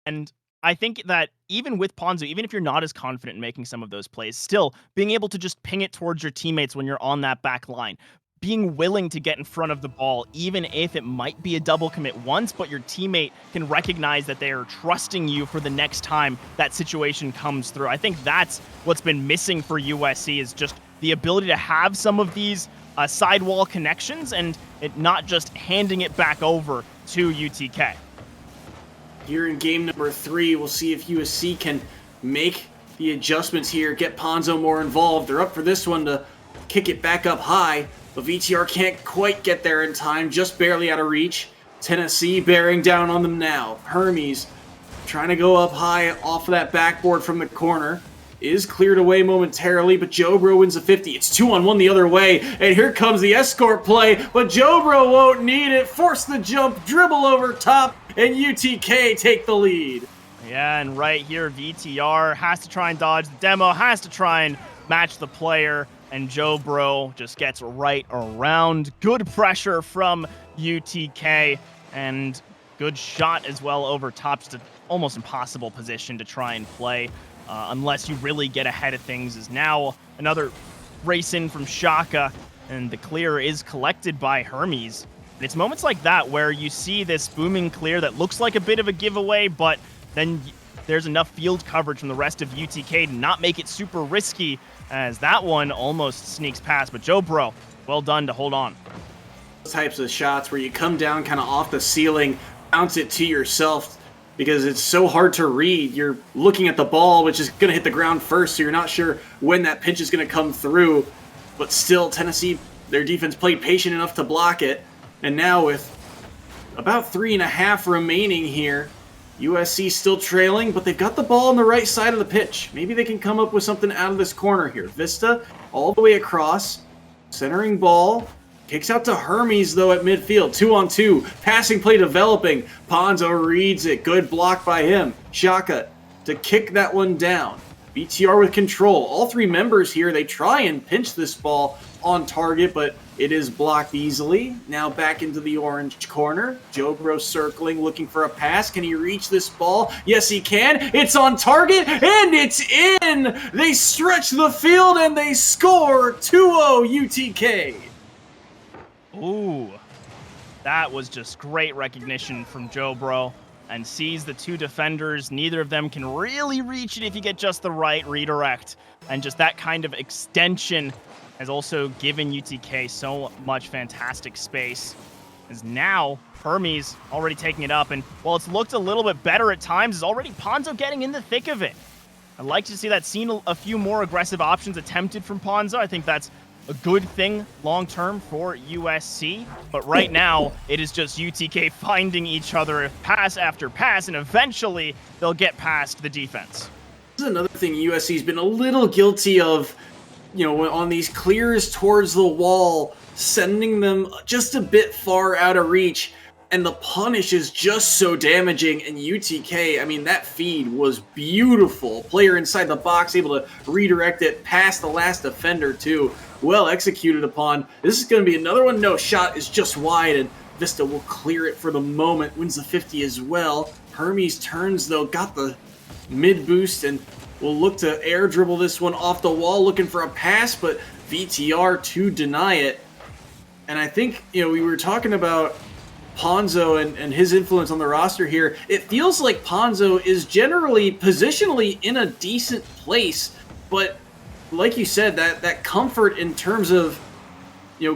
And I think that even with Ponzo, even if you're not as confident in making some of those plays, still being able to just ping it towards your teammates when you're on that back line, being willing to get in front of the ball, even if it might be a double commit once, but your teammate can recognize that they are trusting you for the next time that situation comes through. I think that's what's been missing for USC, is just the ability to have some of these sidewall connections and it not just handing it back over to UTK. Here in game number 3, we'll see if USC can make the adjustments here, get Ponzo more involved. They're up for this one to kick it back up high, but VTR can't quite get there in time, just barely out of reach. Tennessee bearing down on them now. Hermes trying to go up high off of that backboard from the corner. Is cleared away momentarily, but Jobro wins a 50. It's 2-on-1 the other way, and here comes the escort play, but Jobro won't need it. Force the jump, dribble over top, and UTK take the lead. Yeah, and right here, VTR has to try and dodge the demo, has to try and match the player, and Jobro just gets right around. Good pressure from UTK, and good shot as well over top. Just an almost impossible position to try and play. Unless you really get ahead of things, is now another race in from Shaka, and the clear is collected by Hermes. And it's moments like that where you see this booming clear that looks like a bit of a giveaway, but then there's enough field coverage from the rest of UTK to not make it super risky, as that one almost sneaks past. But Jobro, well done to hold on. Those types of shots where you come down kind of off the ceiling, bounce it to yourself, because it's so hard to read. You're looking at the ball, which is going to hit the ground first, so you're not sure when that pitch is going to come through. But still, Tennessee, their defense played patient enough to block it. And now with about 3.5 remaining here, USC still trailing, but they've got the ball on the right side of the pitch. Maybe they can come up with something out of this corner here. Vista all the way across, centering ball. Kicks out to Hermes, though, at midfield. 2-on-2. Passing play developing. Ponzo reads it. Good block by him. Shaka to kick that one down. BTR with control. All three members here, they try and pinch this ball on target, but it is blocked easily. Now back into the orange corner. Jobro circling, looking for a pass. Can he reach this ball? Yes, he can. It's on target, and it's in! They stretch the field, and they score 2-0 UTK. Ooh, that was just great recognition from Jobro, and sees the two defenders. Neither of them can really reach it if you get just the right redirect. And just that kind of extension has also given UTK so much fantastic space. As now, Hermes already taking it up, and while it's looked a little bit better at times, is already Ponzo getting in the thick of it. I'd like to see that seen a few more aggressive options attempted from Ponzo. I think that's a good thing long-term for USC, but right now it is just UTK finding each other pass after pass, and eventually they'll get past the defense. This is another thing USC's been a little guilty of, on these clears towards the wall, sending them just a bit far out of reach, and the punish is just so damaging. And UTK, I mean, that feed was beautiful. Player inside the box able to redirect it past the last defender too. Well executed upon. This is going to be another one. No, shot is just wide, and Vista will clear it for the moment. Wins the 50 as well. Hermes turns, though, got the mid boost, and will look to air dribble this one off the wall, looking for a pass, but VTR to deny it. And I think, we were talking about Ponzo and his influence on the roster here. It feels like Ponzo is generally positionally in a decent place, but like you said, that comfort in terms of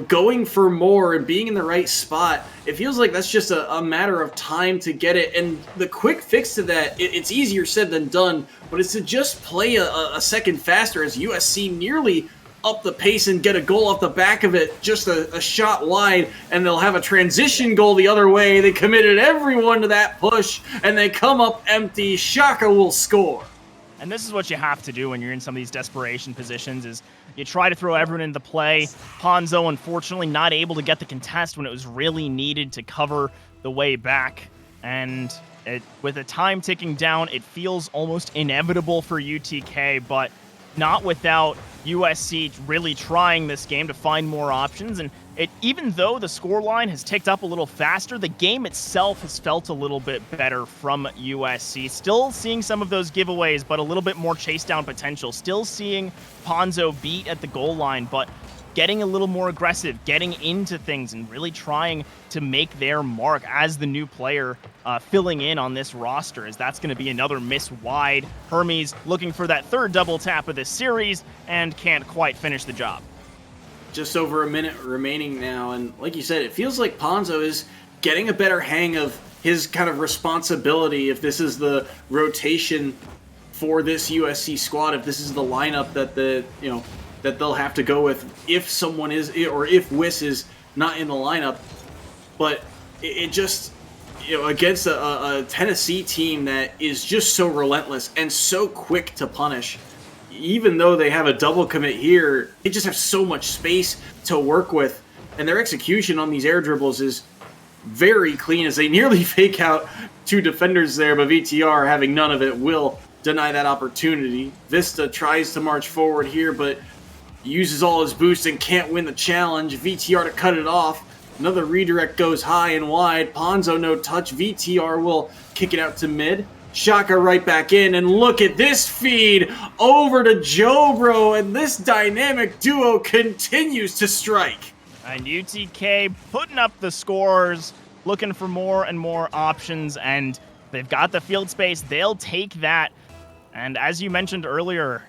going for more and being in the right spot, it feels like that's just a matter of time to get it. And the quick fix to that, it's easier said than done, but it's to just play a second faster, as USC nearly up the pace and get a goal off the back of it, just a shot wide, and they'll have a transition goal the other way. They committed everyone to that push, and they come up empty. Shaka will score. And this is what you have to do when you're in some of these desperation positions, is you try to throw everyone into play. Ponzo, unfortunately, not able to get the contest when it was really needed to cover the way back. And with the time ticking down, it feels almost inevitable for UTK, but not without USC really trying this game to find more options. And even though the scoreline has ticked up a little faster, the game itself has felt a little bit better from USC. Still seeing some of those giveaways, but a little bit more chase down potential. Still seeing Ponzo beat at the goal line, but getting a little more aggressive, getting into things, and really trying to make their mark as the new player filling in on this roster, as that's going to be another miss wide. Hermes looking for that third double tap of this series and can't quite finish the job. Just over a minute remaining now, and like you said, it feels like Ponzo is getting a better hang of his kind of responsibility. If this is the rotation for this USC squad, if this is the lineup that that they'll have to go with if someone is, or if Wiss is not in the lineup. But it just, against a Tennessee team that is just so relentless and so quick to punish, even though they have a double commit here, they just have so much space to work with. And their execution on these air dribbles is very clean, as they nearly fake out two defenders there, but VTR, having none of it, will deny that opportunity. Vista tries to march forward here, but uses all his boost and can't win the challenge. VTR to cut it off. Another redirect goes high and wide. Ponzo no touch. VTR will kick it out to mid. Shaka right back in, and look at this feed over to Jobro, and this dynamic duo continues to strike. And UTK putting up the scores, looking for more and more options, and they've got the field space. They'll take that. And as you mentioned earlier,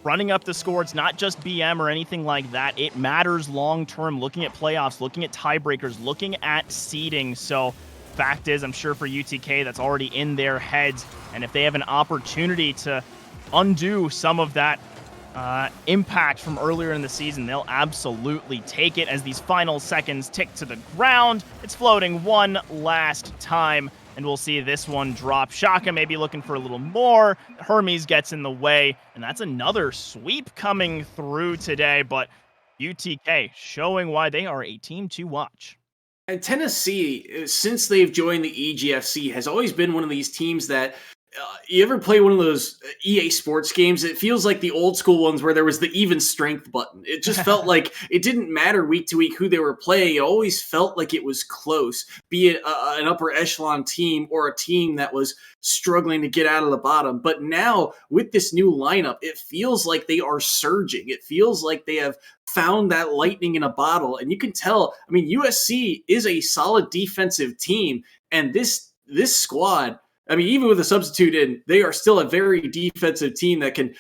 running up the score, it's not just BM or anything like that. It matters long-term, looking at playoffs, looking at tiebreakers, looking at seeding. So fact is, I'm sure for UTK, that's already in their heads. And if they have an opportunity to undo some of that impact from earlier in the season. They'll absolutely take it as these final seconds tick to the ground. It's floating one last time, and we'll see this one drop. Shaka maybe looking for a little more. Hermes gets in the way, and that's another sweep coming through today, but UTK showing why they are a team to watch. And Tennessee, since they've joined the EGFC, has always been one of these teams that you ever play one of those EA Sports games? It feels like the old school ones where there was the even strength button. It just felt like it didn't matter week to week who they were playing. It always felt like it was close, be it an upper echelon team or a team that was struggling to get out of the bottom. But now with this new lineup, it feels like they are surging. It feels like they have found that lightning in a bottle. And you can tell, I mean, USC is a solid defensive team. And this squad, I mean, even with a substitute in, they are still a very defensive team that can,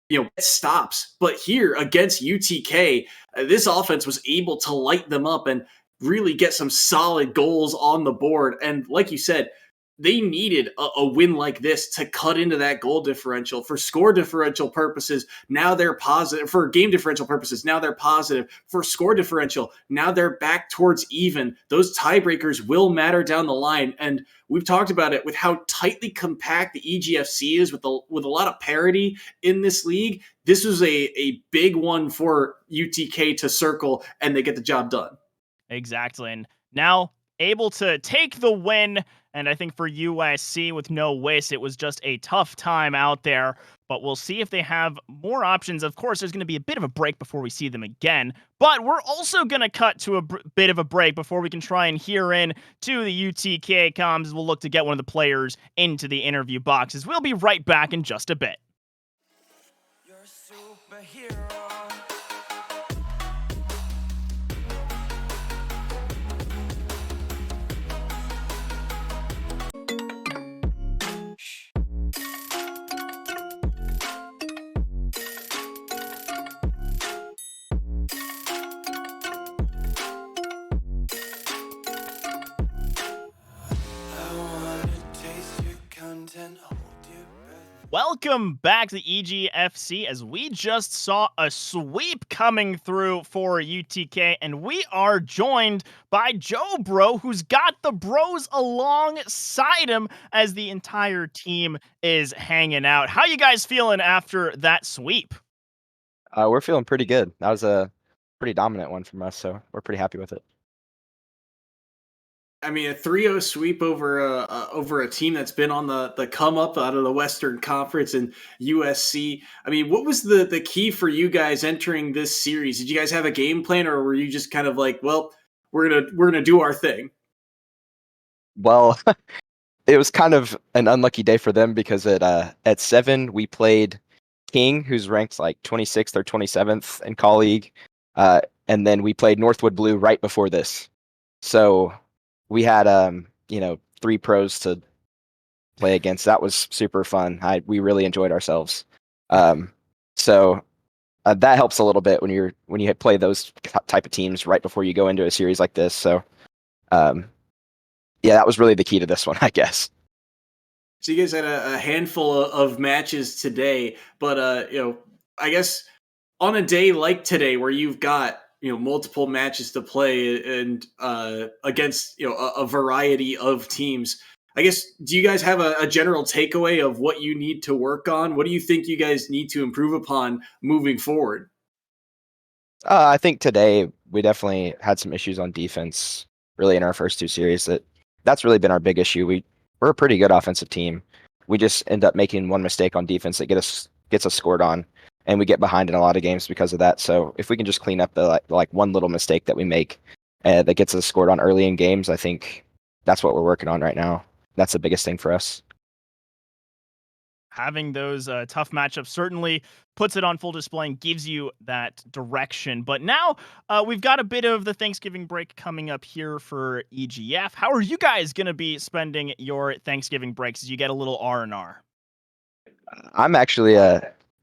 get stops. But here against UTK, this offense was able to light them up and really get some solid goals on the board. And like you said, they needed a win like this to cut into that goal differential. For score differential purposes, now they're positive. For game differential purposes, now they're positive. For score differential, now they're back towards even. Those tiebreakers will matter down the line. And we've talked about it with how tightly compact the EGFC is with a lot of parity in this league. This was a big one for UTK to circle, and they get the job done. Exactly. And now able to take the win. And I think for USC with no Wiss, it was just a tough time out there. But we'll see if they have more options. Of course, there's going to be a bit of a break before we see them again. But we're also going to cut to a bit of a break before we can try and hear in to the UTK comms. We'll look to get one of the players into the interview boxes. We'll be right back in just a bit. You're a superhero. Welcome back to the EGFC as we just saw a sweep coming through for UTK, and we are joined by Joe Bro, who's got the bros alongside him as the entire team is hanging out. How you guys feeling after that sweep? We're feeling pretty good. That was a pretty dominant one from us, so we're pretty happy with it. I mean, a 3-0 sweep over a team that's been on the come up out of the Western Conference and USC. I mean, what was the key for you guys entering this series? Did you guys have a game plan, or were you just kind of like, well, we're gonna do our thing? Well, it was kind of an unlucky day for them because at 7 we played King, who's ranked like 26th or 27th in colleague, and then we played Northwood Blue right before this. So we had 3 pros to play against. That was super fun. We really enjoyed ourselves. So that helps a little bit when you play those type of teams right before you go into a series like this. So yeah, that was really the key to this one, I guess. So you guys had a handful of matches today, but I guess on a day like today where you've got multiple matches to play and against a variety of teams, I guess, do you guys have a general takeaway of what you need to work on? What do you think you guys need to improve upon moving forward? I think today we definitely had some issues on defense really in our first 2 series. That's really been our big issue. We're a pretty good offensive team. We just end up making one mistake on defense that gets us scored on, and we get behind in a lot of games because of that. So if we can just clean up the like one little mistake that we make that gets us scored on early in games, I think that's what we're working on right now. That's the biggest thing for us. Having those tough matchups certainly puts it on full display and gives you that direction. But now we've got a bit of the Thanksgiving break coming up here for EGF. How are you guys going to be spending your Thanksgiving breaks as you get a little R&R? I'm actually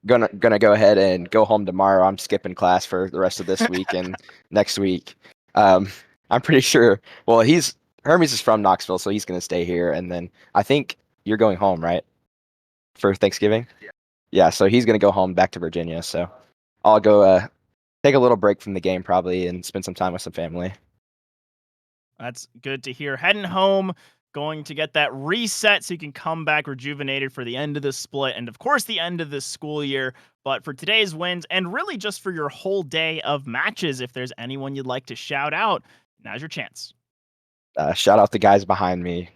gonna go ahead and go home tomorrow. I'm skipping class for the rest of this week and next week. I'm pretty sure. Well, Hermes is from Knoxville, so he's gonna stay here, and then I think you're going home, right? For Thanksgiving? Yeah, so he's gonna go home back to Virginia. So I'll go take a little break from the game probably and spend some time with some family. That's good to hear. Heading home, going to get that reset so you can come back rejuvenated for the end of the split and, of course, the end of this school year. But for today's wins and really just for your whole day of matches, if there's anyone you'd like to shout out, now's your chance. Shout out the guys behind me.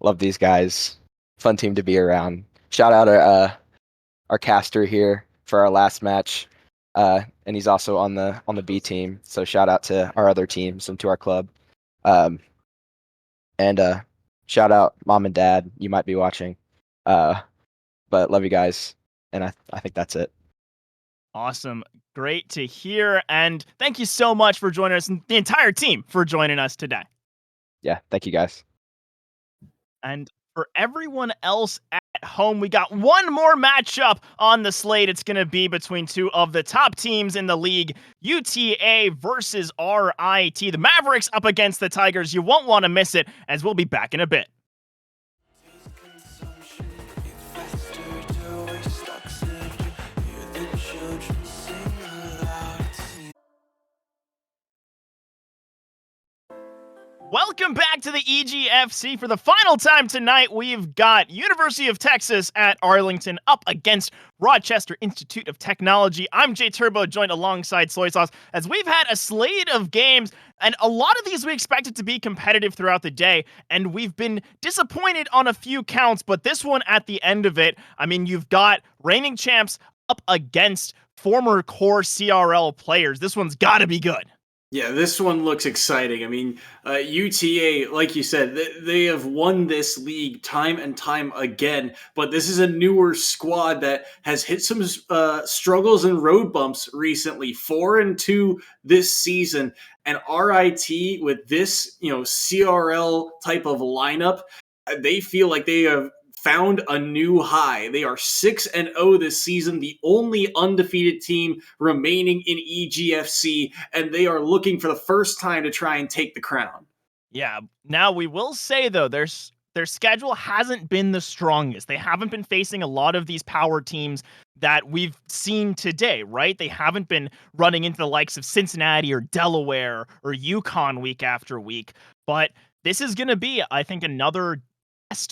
Love these guys. Fun team to be around. Shout out our caster here for our last match. And he's also on the B team. So shout out to our other teams and to our club. And shout out mom and dad. You might be watching. But love you guys. And I think that's it. Awesome. Great to hear. And thank you so much for joining us and the entire team for joining us today. Yeah, thank you guys. And for everyone else at home, we got one more matchup on the slate. It's going to be between two of the top teams in the league, UTA versus RIT. The Mavericks up against the Tigers. You won't want to miss it, as we'll be back in a bit. Welcome back to the EGFC. For the final time tonight, we've got University of Texas at Arlington up against Rochester Institute of Technology. I'm Jay Turbo, joined alongside Soy Sauce, as we've had a slate of games, and a lot of these we expected to be competitive throughout the day, and we've been disappointed on a few counts, but this one at the end of it, I mean, you've got reigning champs up against former core CRL players. This one's got to be good. Yeah, this one looks exciting. I mean, UTA, like you said, they have won this league time and time again, but this is a newer squad that has hit some struggles and road bumps recently. 4-2 this season, and RIT with this, CRL type of lineup, they feel like they have found a new high. They are 6-0 this season, the only undefeated team remaining in EGFC, and they are looking for the first time to try and take the crown. Yeah. Now, we will say, though, their schedule hasn't been the strongest. They haven't been facing a lot of these power teams that we've seen today, right? They haven't been running into the likes of Cincinnati or Delaware or UConn week after week. But this is going to be, I think, another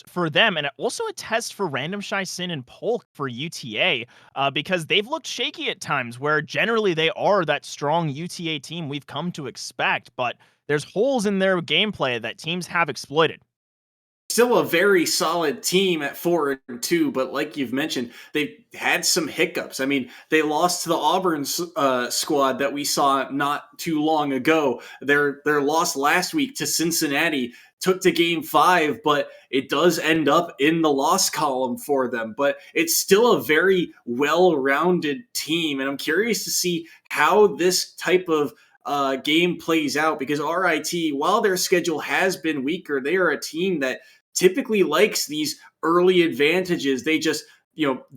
for them, and also a test for Random Shy Sin and Polk for UTA, because they've looked shaky at times, where generally they are that strong UTA team we've come to expect, but there's holes in their gameplay that teams have exploited. Still a very solid team at 4-2, but like you've mentioned, they've had some hiccups. I mean, they lost to the Auburn squad that we saw not too long ago. Their loss last week to Cincinnati took to game 5, but it does end up in the loss column for them. But it's still a very well-rounded team, and I'm curious to see how this type of game plays out, because RIT, while their schedule has been weaker, they are a team that typically likes these early advantages. They just,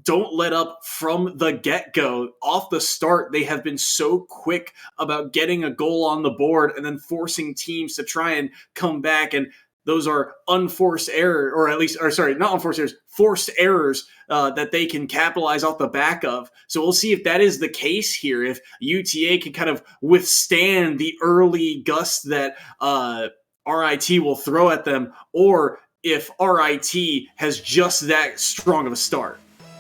don't let up from the get-go. Off the start, they have been so quick about getting a goal on the board and then forcing teams to try and come back. And those are unforced error, not unforced errors, forced errors that they can capitalize off the back of. So we'll see if that is the case here, if UTA can kind of withstand the early gust that RIT will throw at them, or if RIT has just that strong of a start.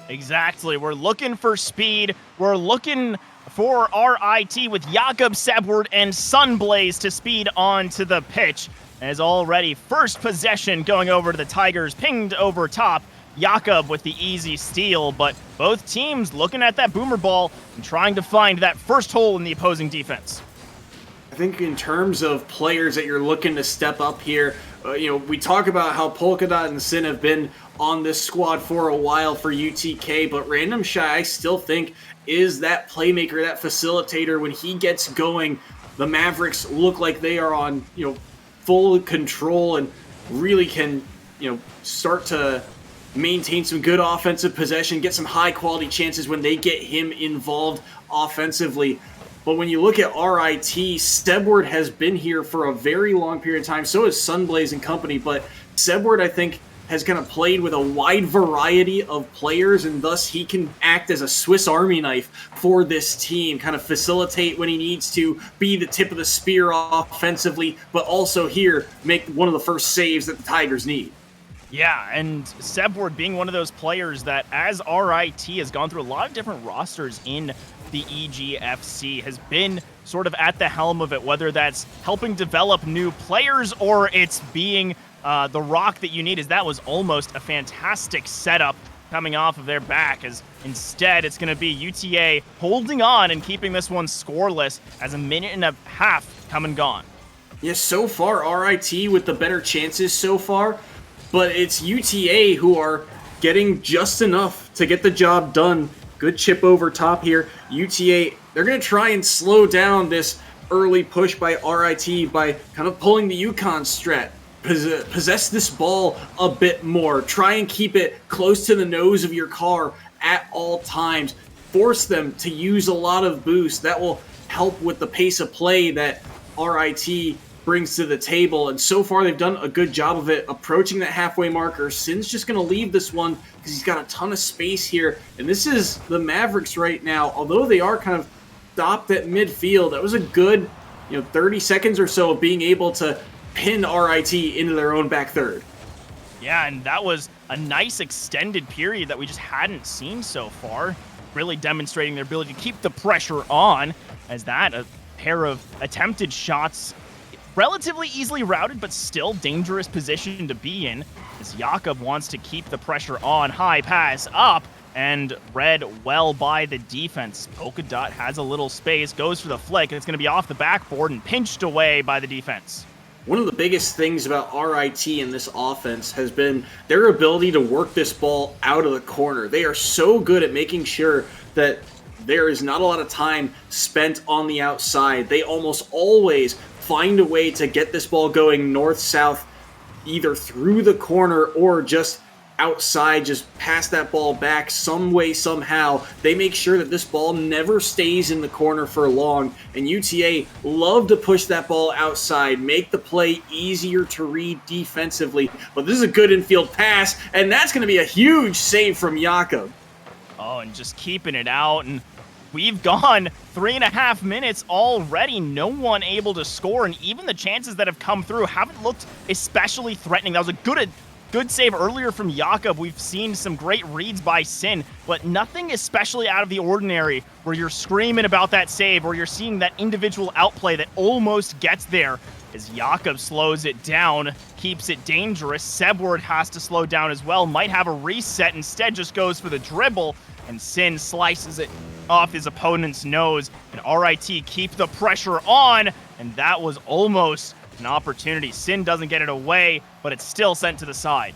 Exactly. We're looking for speed. We're looking for RIT with Jakob Sebward and Sunblaze to speed onto the pitch. As already first possession going over to the Tigers, pinged over top. Jakob with the easy steal, but both teams looking at that boomer ball and trying to find that first hole in the opposing defense. I think in terms of players that you're looking to step up here, we talk about how Polkadot and Sin have been on this squad for a while for UTK, but Random Shy, I still think, is that playmaker, that facilitator. When he gets going, the Mavericks look like they are on, full control and really can, start to maintain some good offensive possession, get some high-quality chances when they get him involved offensively. But when you look at RIT, Sebward has been here for a very long period of time. So is Sunblaze and company. But Sebward, I think, has kind of played with a wide variety of players, and thus he can act as a Swiss Army knife for this team, kind of facilitate when he needs to, be the tip of the spear offensively, but also here make one of the first saves that the Tigers need. Yeah, and Sebward being one of those players that, as RIT has gone through a lot of different rosters in the EGFC, has been sort of at the helm of it, whether that's helping develop new players or it's being the rock that you need, as that was almost a fantastic setup coming off of their back, as instead it's going to be UTA holding on and keeping this one scoreless as a minute and a half come and gone. Yes, so far RIT with the better chances so far, but it's UTA who are getting just enough to get the job done. Good chip over top here. UTA, they're going to try and slow down this early push by RIT by kind of pulling the UConn strat. Possess this ball a bit more. Try and keep it close to the nose of your car at all times. Force them to use a lot of boost. That will help with the pace of play that RIT brings to the table, and so far they've done a good job of it, approaching that halfway marker. Sin's just going to leave this one because he's got a ton of space here, and this is the Mavericks right now. Although they are kind of stopped at midfield, that was a good 30 seconds or so of being able to pin RIT into their own back third. Yeah, and that was a nice extended period that we just hadn't seen so far, really demonstrating their ability to keep the pressure on, as that a pair of attempted shots relatively easily routed, but still dangerous position to be in, as Jakob wants to keep the pressure on. High pass up, and read well by the defense. Polka Dot has a little space, goes for the flick, and it's going to be off the backboard and pinched away by the defense. One of the biggest things about RIT in this offense has been their ability to work this ball out of the corner. They are so good at making sure that there is not a lot of time spent on the outside. They almost always find a way to get this ball going north-south, either through the corner or just outside, just pass that ball back some way, somehow. They make sure that this ball never stays in the corner for long, and UTA love to push that ball outside, make the play easier to read defensively. But this is a good infield pass, and that's going to be a huge save from Jakob. Oh, and just keeping it out, and we've gone 3.5 minutes already. No one able to score, and even the chances that have come through haven't looked especially threatening. That was a good save earlier from Jakob. We've seen some great reads by Sin, but nothing especially out of the ordinary where you're screaming about that save or you're seeing that individual outplay that almost gets there. As Jakob slows it down, keeps it dangerous. Sebward has to slow down as well, might have a reset, instead just goes for the dribble, and Sin slices it off his opponent's nose, and RIT keep the pressure on, and that was almost an opportunity. Sin doesn't get it away, but it's still sent to the side.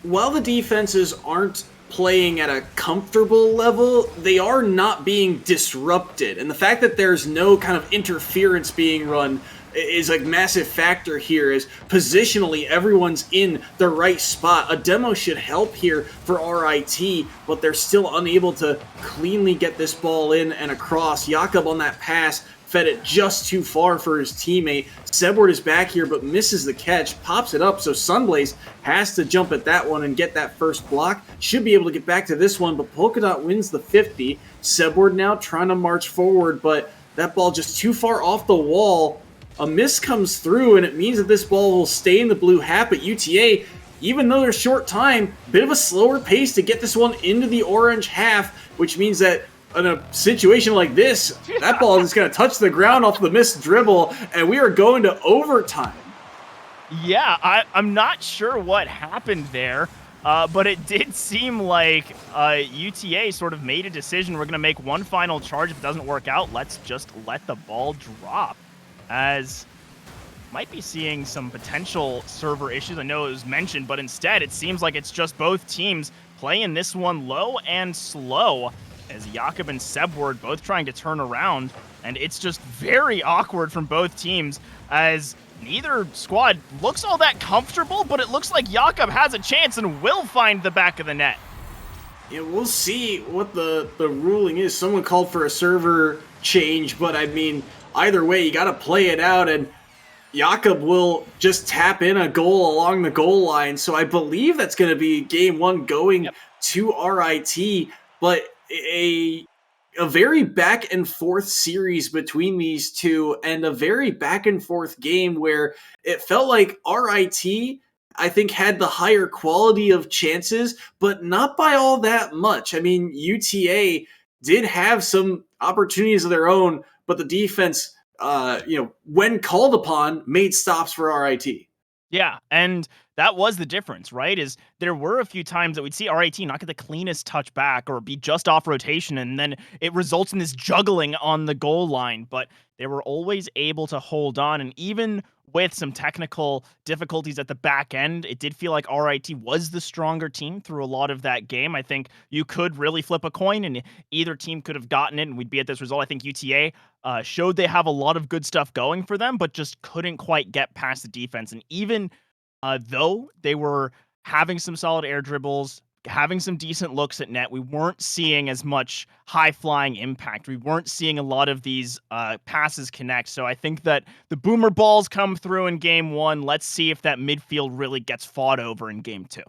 While the defenses aren't playing at a comfortable level, they are not being disrupted, and the fact that there's no kind of interference being run is a massive factor here, as positionally everyone's in the right spot. A demo should help here for RIT, but they're still unable to cleanly get this ball in and across. Jakob on that pass fed it just too far for his teammate. Sebward is back here but misses the catch, pops it up, so Sunblaze has to jump at that one and get that first block. Should be able to get back to this one, but Polka Dot wins the 50. Sebward now trying to march forward, but that ball just too far off the wall. A miss comes through, and it means that this ball will stay in the blue half, but UTA, even though there's short time, bit of a slower pace to get this one into the orange half, which means that in a situation like this, that ball is going to touch the ground off the missed dribble, and we are going to overtime. Yeah, I'm not sure what happened there, but it did seem like UTA sort of made a decision. We're going to make one final charge. If it doesn't work out, let's just let the ball drop, as might be seeing some potential server issues. I know it was mentioned, but instead it seems like it's just both teams playing this one low and slow, as Jakob and Sebward both trying to turn around, and it's just very awkward from both teams, as neither squad looks all that comfortable, but it looks like Jakob has a chance and will find the back of the net. Yeah, we'll see what the ruling is. Someone called for a server change, but I mean, either way, you got to play it out, and Jakob will just tap in a goal along the goal line. So I believe that's going to be game one going to RIT, but a very back and forth series between these two, and a very back and forth game where it felt like RIT, I think, had the higher quality of chances, but not by all that much. I mean, UTA did have some opportunities of their own, but the defense, when called upon, made stops for RIT. Yeah, and that was the difference, right? Is there were a few times that we'd see RIT not get the cleanest touch back or be just off rotation, and then it results in this juggling on the goal line, but they were always able to hold on, and even with some technical difficulties at the back end, it did feel like RIT was the stronger team through a lot of that game. I think you could really flip a coin, and either team could have gotten it, and we'd be at this result. I think UTA showed they have a lot of good stuff going for them, but just couldn't quite get past the defense. And even though they were having some solid air dribbles, having some decent looks at net, we weren't seeing as much high-flying impact. We weren't seeing a lot of these passes connect. So I think that the boomer balls come through in game one. Let's see if that midfield really gets fought over in game two.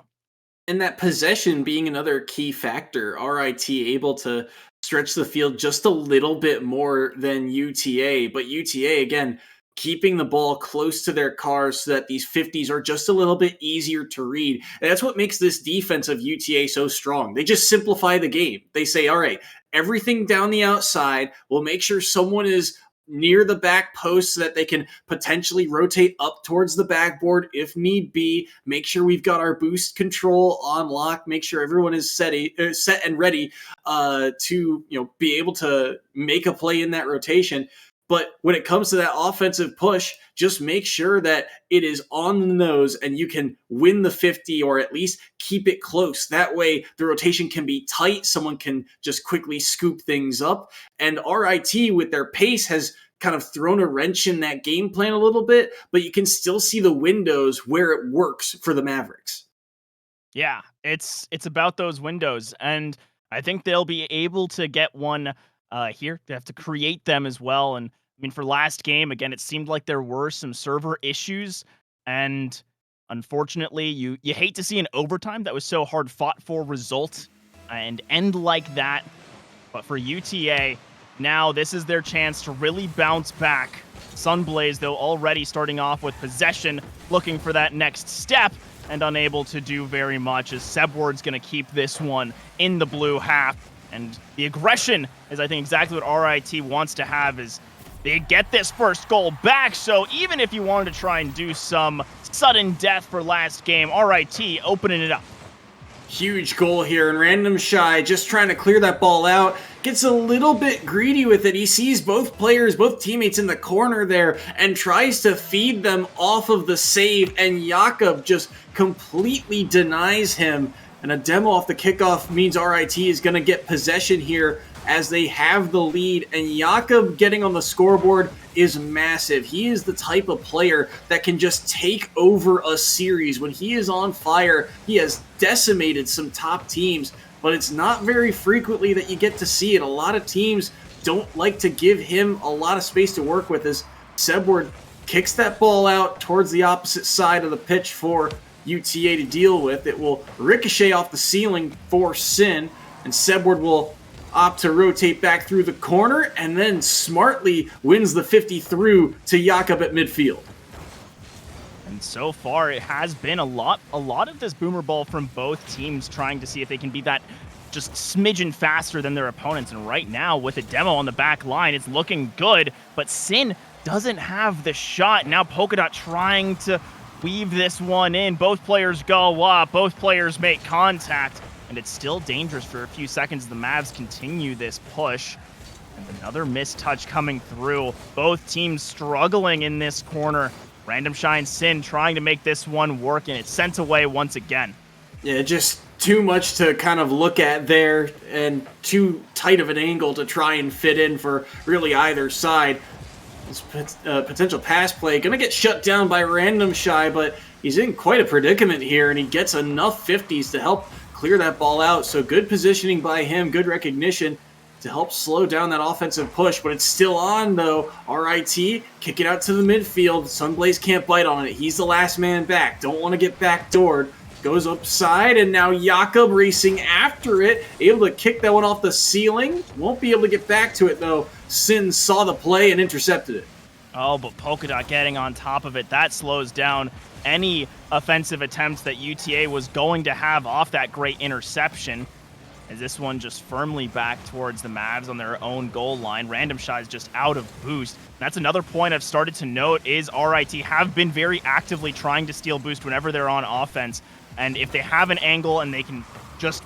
And that possession being another key factor, RIT able to stretch the field just a little bit more than UTA. But UTA, again, keeping the ball close to their cars so that these 50s are just a little bit easier to read. And that's what makes this defense of UTA so strong. They just simplify the game. They say, all right, everything down the outside, we'll make sure someone is near the back post so that they can potentially rotate up towards the backboard if need be. Make sure we've got our boost control on lock. Make sure everyone is set and ready to be able to make a play in that rotation. But when it comes to that offensive push, just make sure that it is on the nose and you can win the 50 or at least keep it close. That way the rotation can be tight. Someone can just quickly scoop things up. And RIT with their pace has kind of thrown a wrench in that game plan a little bit, but you can still see the windows where it works for the Mavericks. Yeah, it's about those windows. And I think they'll be able to get one here. They have to create them as well. And I mean, for last game, again, it seemed like there were some server issues, and unfortunately, you hate to see an overtime that was so hard fought for result and end like that. But for UTA, now this is their chance to really bounce back. Sunblaze, though, already starting off with possession, looking for that next step, and unable to do very much, as Sebward's going to keep this one in the blue half. And the aggression is, I think, exactly what RIT wants to have, is they get this first goal back. So even if you wanted to try and do some sudden death for last game, RIT opening it up. Huge goal here, and Random Shy just trying to clear that ball out. Gets a little bit greedy with it. He sees both players, both teammates in the corner there, and tries to feed them off of the save, and Jakob just completely denies him. And a demo off the kickoff means RIT is going to get possession here as they have the lead. And Jakob getting on the scoreboard is massive. He is the type of player that can just take over a series. When he is on fire, he has decimated some top teams, but it's not very frequently that you get to see it. A lot of teams don't like to give him a lot of space to work with, as Sebward kicks that ball out towards the opposite side of the pitch for UTA to deal with. It will ricochet off the ceiling for Sin, and Sebward will opt to rotate back through the corner and then smartly wins the 50 through to Jakob at midfield. And so far, it has been a lot of this boomer ball from both teams trying to see if they can be that just smidgen faster than their opponents. And right now, with a demo on the back line, it's looking good, but Sin doesn't have the shot. Now Polkadot trying to weave this one in. Both players go up, both players make contact, and it's still dangerous for a few seconds. The Mavs continue this push. And another missed touch coming through. Both teams struggling in this corner. Random Shine Sin trying to make this one work, and it's sent away once again. Yeah, just too much to kind of look at there, and too tight of an angle to try and fit in for really either side. This potential pass play going to get shut down by Random Shy, but he's in quite a predicament here, and he gets enough 50s to help clear that ball out. So good positioning by him, good recognition. to help slow down that offensive push, but it's still on though. RIT kick it out to the midfield. Sunblaze can't bite on it. He's the last man back. Don't want to get backdoored. Goes upside, and now Jakob racing after it, able to kick that one off the ceiling. Won't be able to get back to it though. Sin saw the play and intercepted it. Oh, but Polkadot getting on top of it, that slows down any offensive attempts that UTA was going to have off that great interception. As this one just firmly back towards the Mavs on their own goal line. Random Shy is just out of boost. And that's another point I've started to note is RIT have been very actively trying to steal boost whenever they're on offense. And if they have an angle and they can just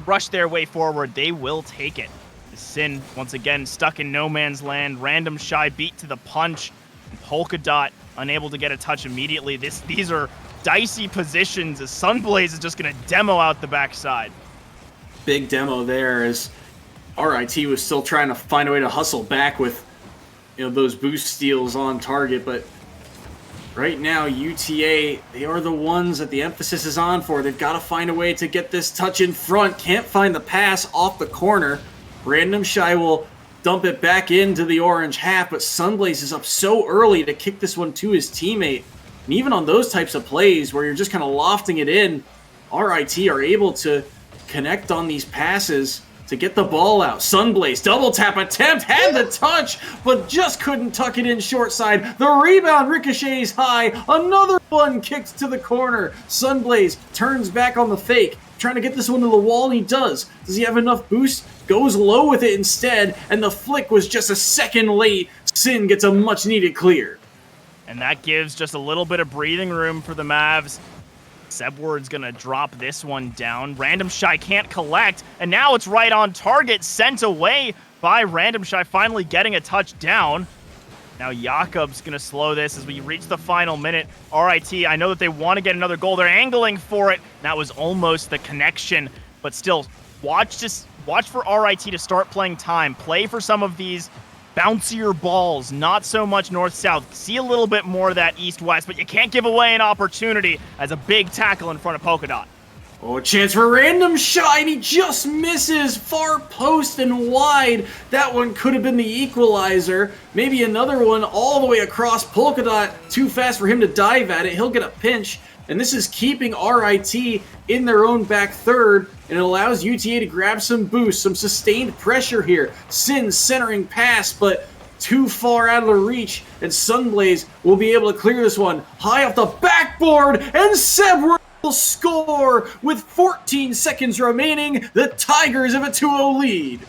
rush their way forward, they will take it. Sin, once again, stuck in no man's land. Random Shy beat to the punch. And Polkadot unable to get a touch immediately. These are dicey positions as Sunblaze is just going to demo out the backside. Big demo there as RIT was still trying to find a way to hustle back with those boost steals on target, but right now UTA, they are the ones that the emphasis is on for. They've got to find a way to get this touch in front. Can't find the pass off the corner. Random Shy will dump it back into the orange half, but Sunblaze is up so early to kick this one to his teammate. And even on those types of plays where you're just kind of lofting it in, RIT are able to connect on these passes to get the ball out. Sunblaze, double tap attempt, had the touch, but just couldn't tuck it in short side. The rebound ricochets high. Another one kicked to the corner. Sunblaze turns back on the fake, trying to get this one to the wall. He does. Does he have enough boost? Goes low with it instead, and the flick was just a second late. Sin gets a much needed clear. And that gives just a little bit of breathing room for the Mavs. Sebward's gonna drop this one down. Random Shy can't collect, and now it's right on target, sent away by Random Shy, finally getting a touchdown. Now Jakob's gonna slow this as we reach the final minute. RIT, I know that they want to get another goal. They're angling for it. That was almost the connection, but still, watch for RIT to start playing time. Play for some of these bouncier balls, not so much north-south. See a little bit more of that east-west, but you can't give away an opportunity as a big tackle in front of Polkadot. Oh, a chance for Random Shy, and he just misses. Far post and wide. That one could have been the equalizer. Maybe another one all the way across Polkadot. Too fast for him to dive at it. He'll get a pinch. And this is keeping RIT in their own back third, and it allows UTA to grab some boost, some sustained pressure here. Sin centering pass, but too far out of the reach, and Sunblaze will be able to clear this one high off the backboard, and Sebward will score with 14 seconds remaining. The Tigers have a 2-0 lead.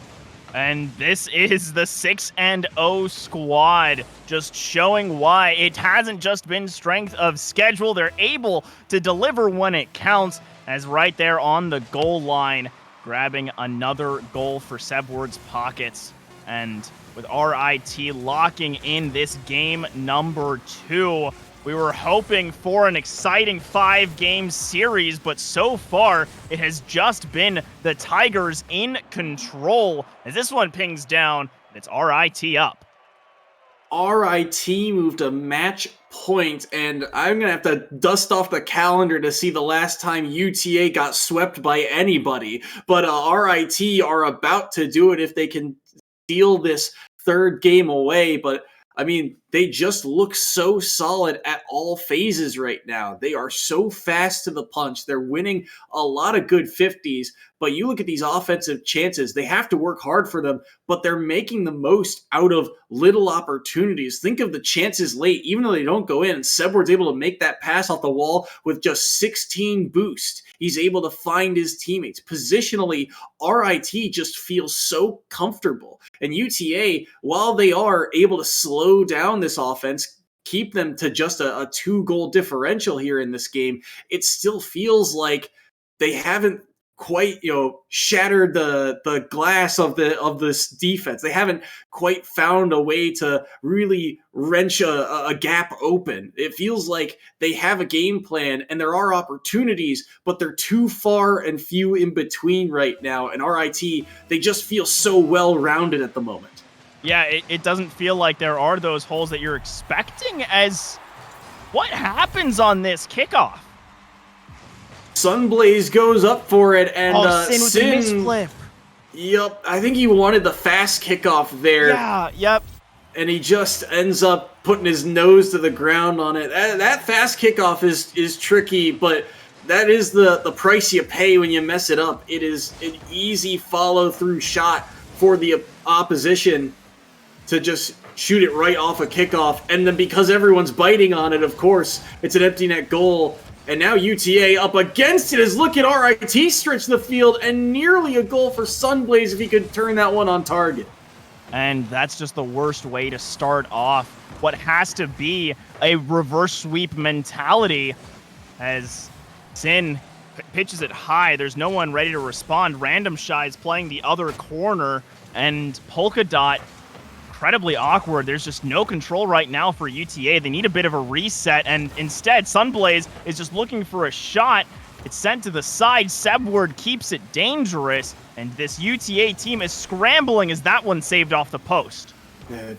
And this is the 6-0 squad, just showing why it hasn't just been strength of schedule. They're able to deliver when it counts, as right there on the goal line, grabbing another goal for Sebward's pockets. And with RIT locking in this game number 2, we were hoping for an exciting 5-game series, but so far it has just been the Tigers in control. As this one pings down, it's RIT up. RIT moved a match point, and I'm going to have to dust off the calendar to see the last time UTA got swept by anybody. But RIT are about to do it if they can steal this third game away. But I mean, they just look so solid at all phases right now. They are so fast to the punch. They're winning a lot of good 50s, but you look at these offensive chances, they have to work hard for them, but they're making the most out of little opportunities. Think of the chances late, even though they don't go in, and Sebward's able to make that pass off the wall with just 16 boost. He's able to find his teammates. Positionally, RIT just feels so comfortable. And UTA, while they are able to slow down this offense, keep them to just a 2-goal differential here in this game, it still feels like they haven't quite, shattered the glass of this defense. They haven't quite found a way to really wrench a gap open. It feels like they have a game plan and there are opportunities, but they're too far and few in between right now. And RIT, they just feel so well-rounded at the moment. Yeah, it doesn't feel like there are those holes that you're expecting. As what happens on this kickoff? Sunblaze goes up for it, and Sin with the misflip. Yep, I think he wanted the fast kickoff there. Yeah, yep. And he just ends up putting his nose to the ground on it. That fast kickoff is tricky, but that is the price you pay when you mess it up. It is an easy follow-through shot for the opposition to just shoot it right off a kickoff. And then because everyone's biting on it, of course, it's an empty net goal. And now UTA up against it as look at RIT stretch the field, and nearly a goal for Sunblaze if he could turn that one on target. And that's just the worst way to start off what has to be a reverse sweep mentality as Sin pitches it high. There's no one ready to respond. Random Shy is playing the other corner, and Polka Dot, incredibly awkward. There's just no control right now for UTA. They need a bit of a reset, and instead, Sunblaze is just looking for a shot. It's sent to the side. Sebward keeps it dangerous, and this UTA team is scrambling as that one saved off the post.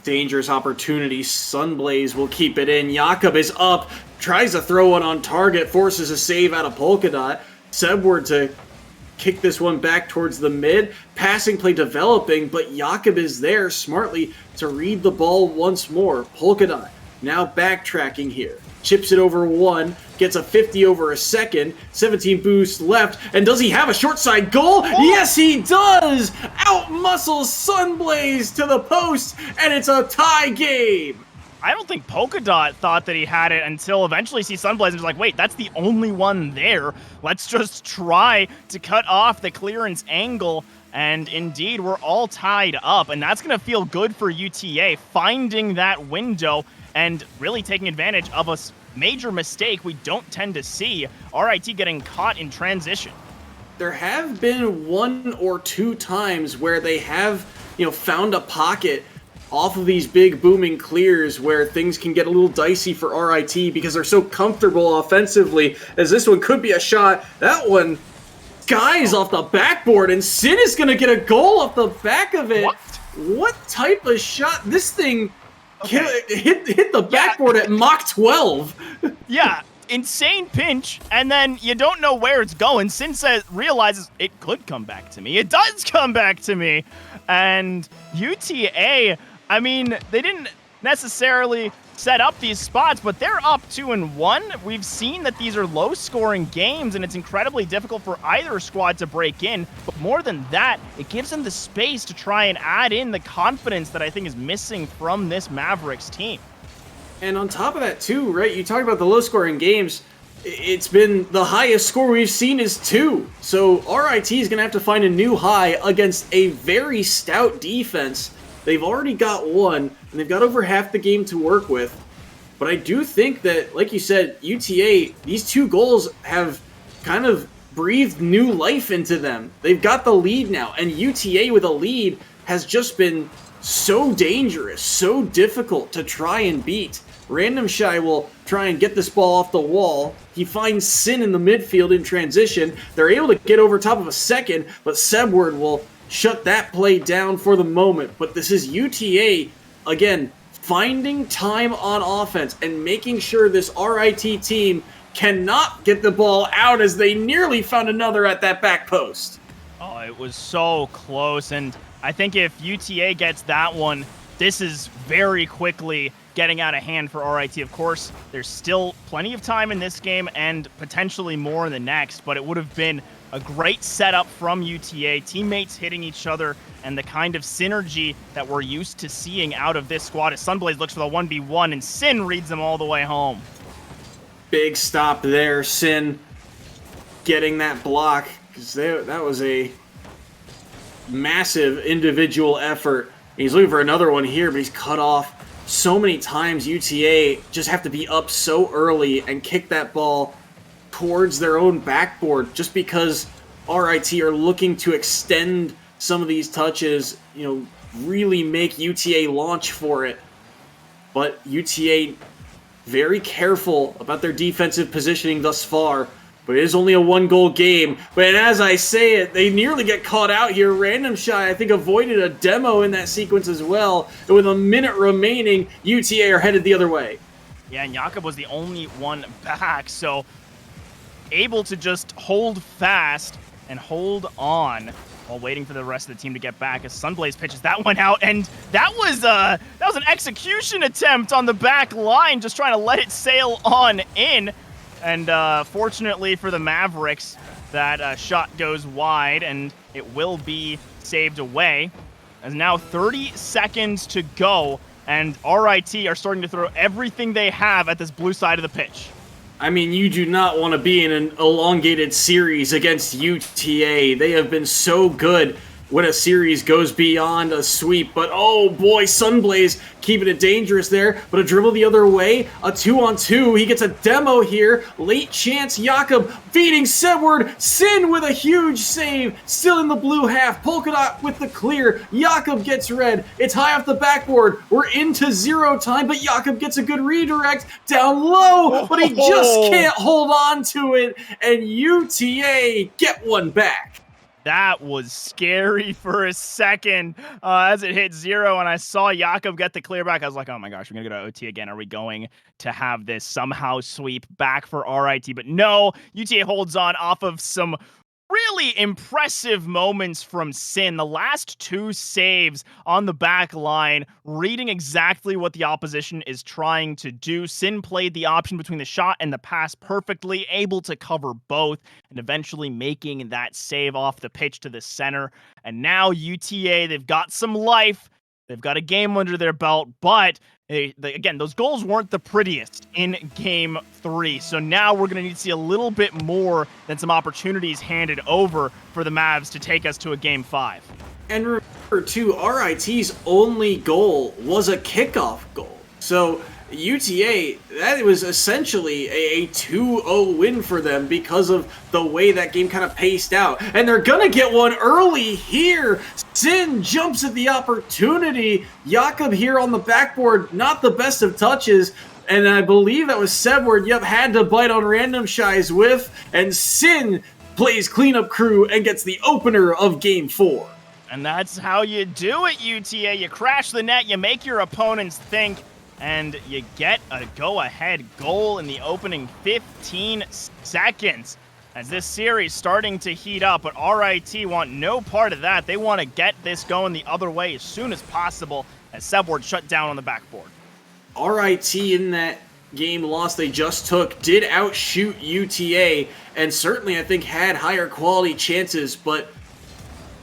Dangerous opportunity. Sunblaze will keep it in. Jakob is up, tries to throw one on target, forces a save out of Polka Dot. Sebward to kick this one back towards the mid. Passing play developing, but Jakob is there smartly to read the ball once more. Polka Dot now backtracking here. Chips it over one, gets a 50 over a second, 17 boost left, and does he have a short side goal? Oh! Yes, he does! Out-muscles Sunblaze to the post, and it's a tie game! I don't think Polka Dot thought that he had it until eventually see Sunblaze and was like, wait, that's the only one there. Let's just try to cut off the clearance angle. And indeed, we're all tied up, and that's going to feel good for UTA, finding that window and really taking advantage of a major mistake we don't tend to see, RIT getting caught in transition. There have been one or two times where they have, found a pocket off of these big booming clears where things can get a little dicey for RIT because they're so comfortable offensively, as this one could be a shot. That one skies off the backboard, and Sin is going to get a goal off the back of it. What type of shot? This thing hit the backboard at Mach 12. Yeah, insane pinch, and then you don't know where it's going. Sin realizes it could come back to me. It does come back to me. And UTA, I mean, they didn't necessarily set up these spots, but they're up 2-1. We've seen that these are low-scoring games, and it's incredibly difficult for either squad to break in. But more than that, it gives them the space to try and add in the confidence that I think is missing from this Mavericks team. And on top of that, too, right, you talk about the low-scoring games. It's been the highest score we've seen is 2. So RIT is going to have to find a new high against a very stout defense. They've already got one, and they've got over half the game to work with. But I do think that, like you said, UTA, these 2 goals have kind of breathed new life into them. They've got the lead now, and UTA with a lead has just been so dangerous, so difficult to try and beat. Random Shy will try and get this ball off the wall. He finds Sin in the midfield in transition. They're able to get over top of a second, but Sebward will shut that play down for the moment. But this is UTA, again, finding time on offense and making sure this RIT team cannot get the ball out as they nearly found another at that back post. Oh, it was so close, and I think if UTA gets that one, this is very quickly getting out of hand for RIT. Of course, there's still plenty of time in this game and potentially more in the next, but it would have been a great setup from UTA, teammates hitting each other, and the kind of synergy that we're used to seeing out of this squad as Sunblaze looks for the 1v1, and Sin reads them all the way home. Big stop there, Sin getting that block, because that was a massive individual effort. He's looking for another one here, but he's cut off so many times. UTA just have to be up so early and kick that ball towards their own backboard just because RIT are looking to extend some of these touches, really make UTA launch for it. But UTA very careful about their defensive positioning thus far. But it is only a 1-goal game. But as I say it, they nearly get caught out here. Random Shy, I think, avoided a demo in that sequence as well. And with a minute remaining, UTA are headed the other way. Yeah, and Jakob was the only one back, so able to just hold fast and hold on. while waiting for the rest of the team to get back as Sunblaze pitches that one out, and that was an execution attempt on the back line, just trying to let it sail on in. And fortunately for the Mavericks, that shot goes wide, and it will be saved away. As now 30 seconds to go, and RIT are starting to throw everything they have at this blue side of the pitch. I mean, you do not want to be in an elongated series against UTA. They have been so good when a series goes beyond a sweep. But oh boy, Sunblaze keeping it dangerous there. But a dribble the other way, a 2-on-2. He gets a demo here. Late chance, Jakob feeding Sebward. Sin with a huge save. Still in the blue half. Polkadot with the clear. Jakob gets red. It's high off the backboard. We're into zero time, but Jakob gets a good redirect down low. But he just can't hold on to it. And UTA get one back. That was scary for a second as it hit zero, and I saw Jakob get the clear back. I was like, oh my gosh, we're going to go to OT again. Are we going to have this somehow sweep back for RIT? But no, UTA holds on off of some really impressive moments from Sin. The last two saves on the back line, reading exactly what the opposition is trying to do. Sin played the option between the shot and the pass perfectly, able to cover both, and eventually making that save off the pitch to the center. And now UTA, they've got some life. They've got a game under their belt, but again, those goals weren't the prettiest in Game 3. So now we're going to need to see a little bit more than some opportunities handed over for the Mavs to take us to a Game 5. And remember, too, RIT's only goal was a kickoff goal. So UTA, that was essentially a 2-0 win for them because of the way that game kind of paced out. And they're going to get one early here. Sin jumps at the opportunity. Jakob here on the backboard, not the best of touches. And I believe that was Sebward. Yep, had to bite on Random Shy's whiff. And Sin plays cleanup crew and gets the opener of Game 4. And that's how you do it, UTA. You crash the net, you make your opponents think, and you get a go-ahead goal in the opening 15 seconds. As this series starting to heat up, but RIT want no part of that. They want to get this going the other way as soon as possible as Sebward shut down on the backboard. RIT in that game loss they just took did outshoot UTA, and certainly I think had higher quality chances, but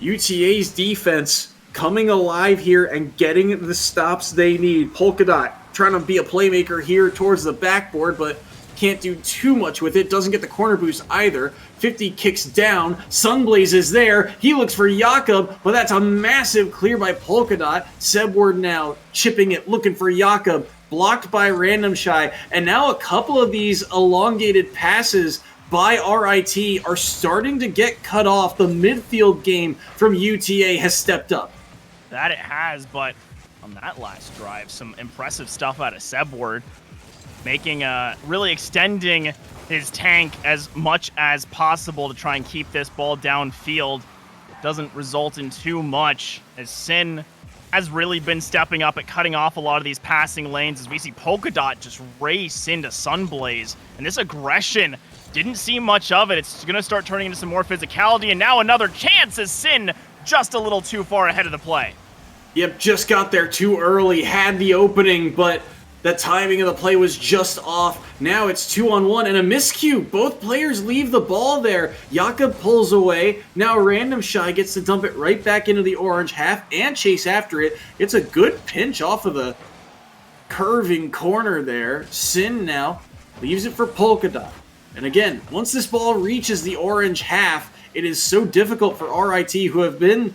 UTA's defense coming alive here and getting the stops they need. Polkadot trying to be a playmaker here towards the backboard, but can't do too much with it. Doesn't get the corner boost either. 50 kicks down. Sunblaze is there. He looks for Jakob, but that's a massive clear by Polkadot. Sebward now chipping it, looking for Jakob. Blocked by Random Shy. And now a couple of these elongated passes by RIT are starting to get cut off. The midfield game from UTA has stepped up. That it has, but on that last drive, some impressive stuff out of Sebward. Making, really extending his tank as much as possible to try and keep this ball downfield. Doesn't result in too much, as Sin has really been stepping up at cutting off a lot of these passing lanes as we see Polkadot just race into Sunblaze. And this aggression, didn't see much of it. It's going to start turning into some more physicality, and now another chance as Sin just a little too far ahead of the play. Yep, just got there too early, had the opening, but the timing of the play was just off. Now it's 2-on-1 and a miscue. Both players leave the ball there. Jakob pulls away. Now Random Shy gets to dump it right back into the orange half and chase after it. It's a good pinch off of the curving corner there. Sin now leaves it for Polkadot. And again, once this ball reaches the orange half, it is so difficult for RIT, who have been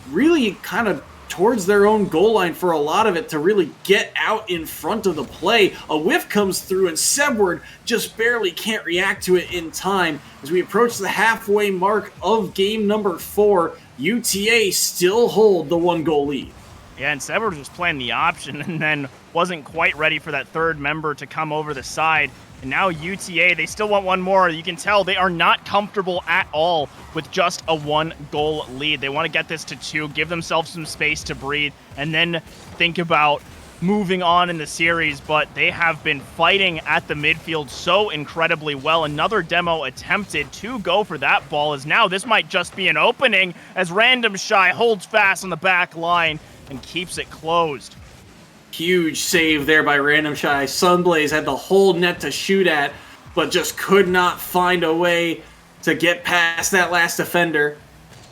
really kind of towards their own goal line for a lot of it, to really get out in front of the play. A whiff comes through and Sebward just barely can't react to it in time. As we approach the halfway mark of game number 4, UTA still hold the 1-goal lead. Yeah, and Sebward was playing the option and then wasn't quite ready for that third member to come over the side. And now UTA, they still want one more. You can tell they are not comfortable at all with just a 1-goal lead. They want to get this to 2, give themselves some space to breathe, and then think about moving on in the series, but they have been fighting at the midfield so incredibly well. Another demo attempted to go for that ball, as now this might just be an opening as Random Shy holds fast on the back line and keeps it closed. Huge save there by Random Shy. Sunblaze had the whole net to shoot at, but just could not find a way to get past that last defender.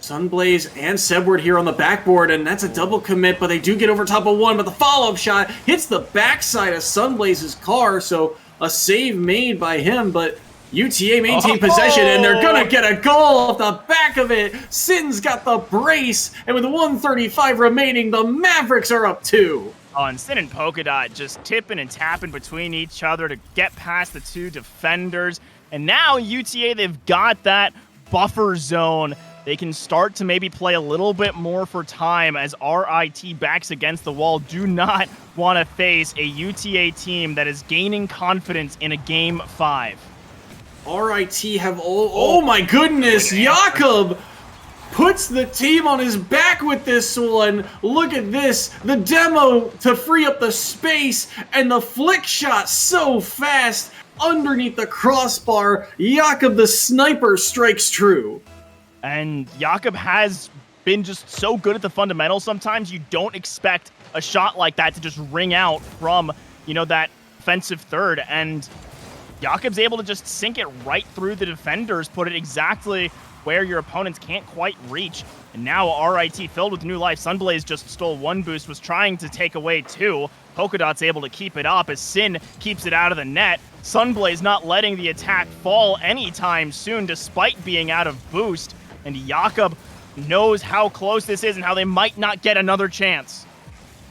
Sunblaze and Sebward here on the backboard, and that's a double commit, but they do get over top of one, but the follow-up shot hits the backside of Sunblaze's car, so a save made by him, but UTA maintain possession, and they're gonna get a goal off the back of it. Sin's got the brace, and with 1:35 remaining, the Mavericks are up 2. Oh, and Sin and Polkadot just tipping and tapping between each other to get past the two defenders, and now UTA, they've got that buffer zone. They can start to maybe play a little bit more for time as RIT backs against the wall. Do not want to face a UTA team that is gaining confidence in a Game 5. RIT have oh my goodness, Jakob puts the team on his back with this one. Look at this, the demo to free up the space, and the flick shot so fast underneath the crossbar. Jakob the sniper strikes true. And Jakob has been just so good at the fundamentals. Sometimes you don't expect a shot like that to just ring out from, that offensive third. And Jakob's able to just sink it right through the defenders, put it exactly where your opponents can't quite reach. And now RIT filled with new life. Sunblaze just stole one boost, was trying to take away two. Polkadot's able to keep it up as Sin keeps it out of the net. Sunblaze not letting the attack fall anytime soon despite being out of boost. And Jakob knows how close this is and how they might not get another chance.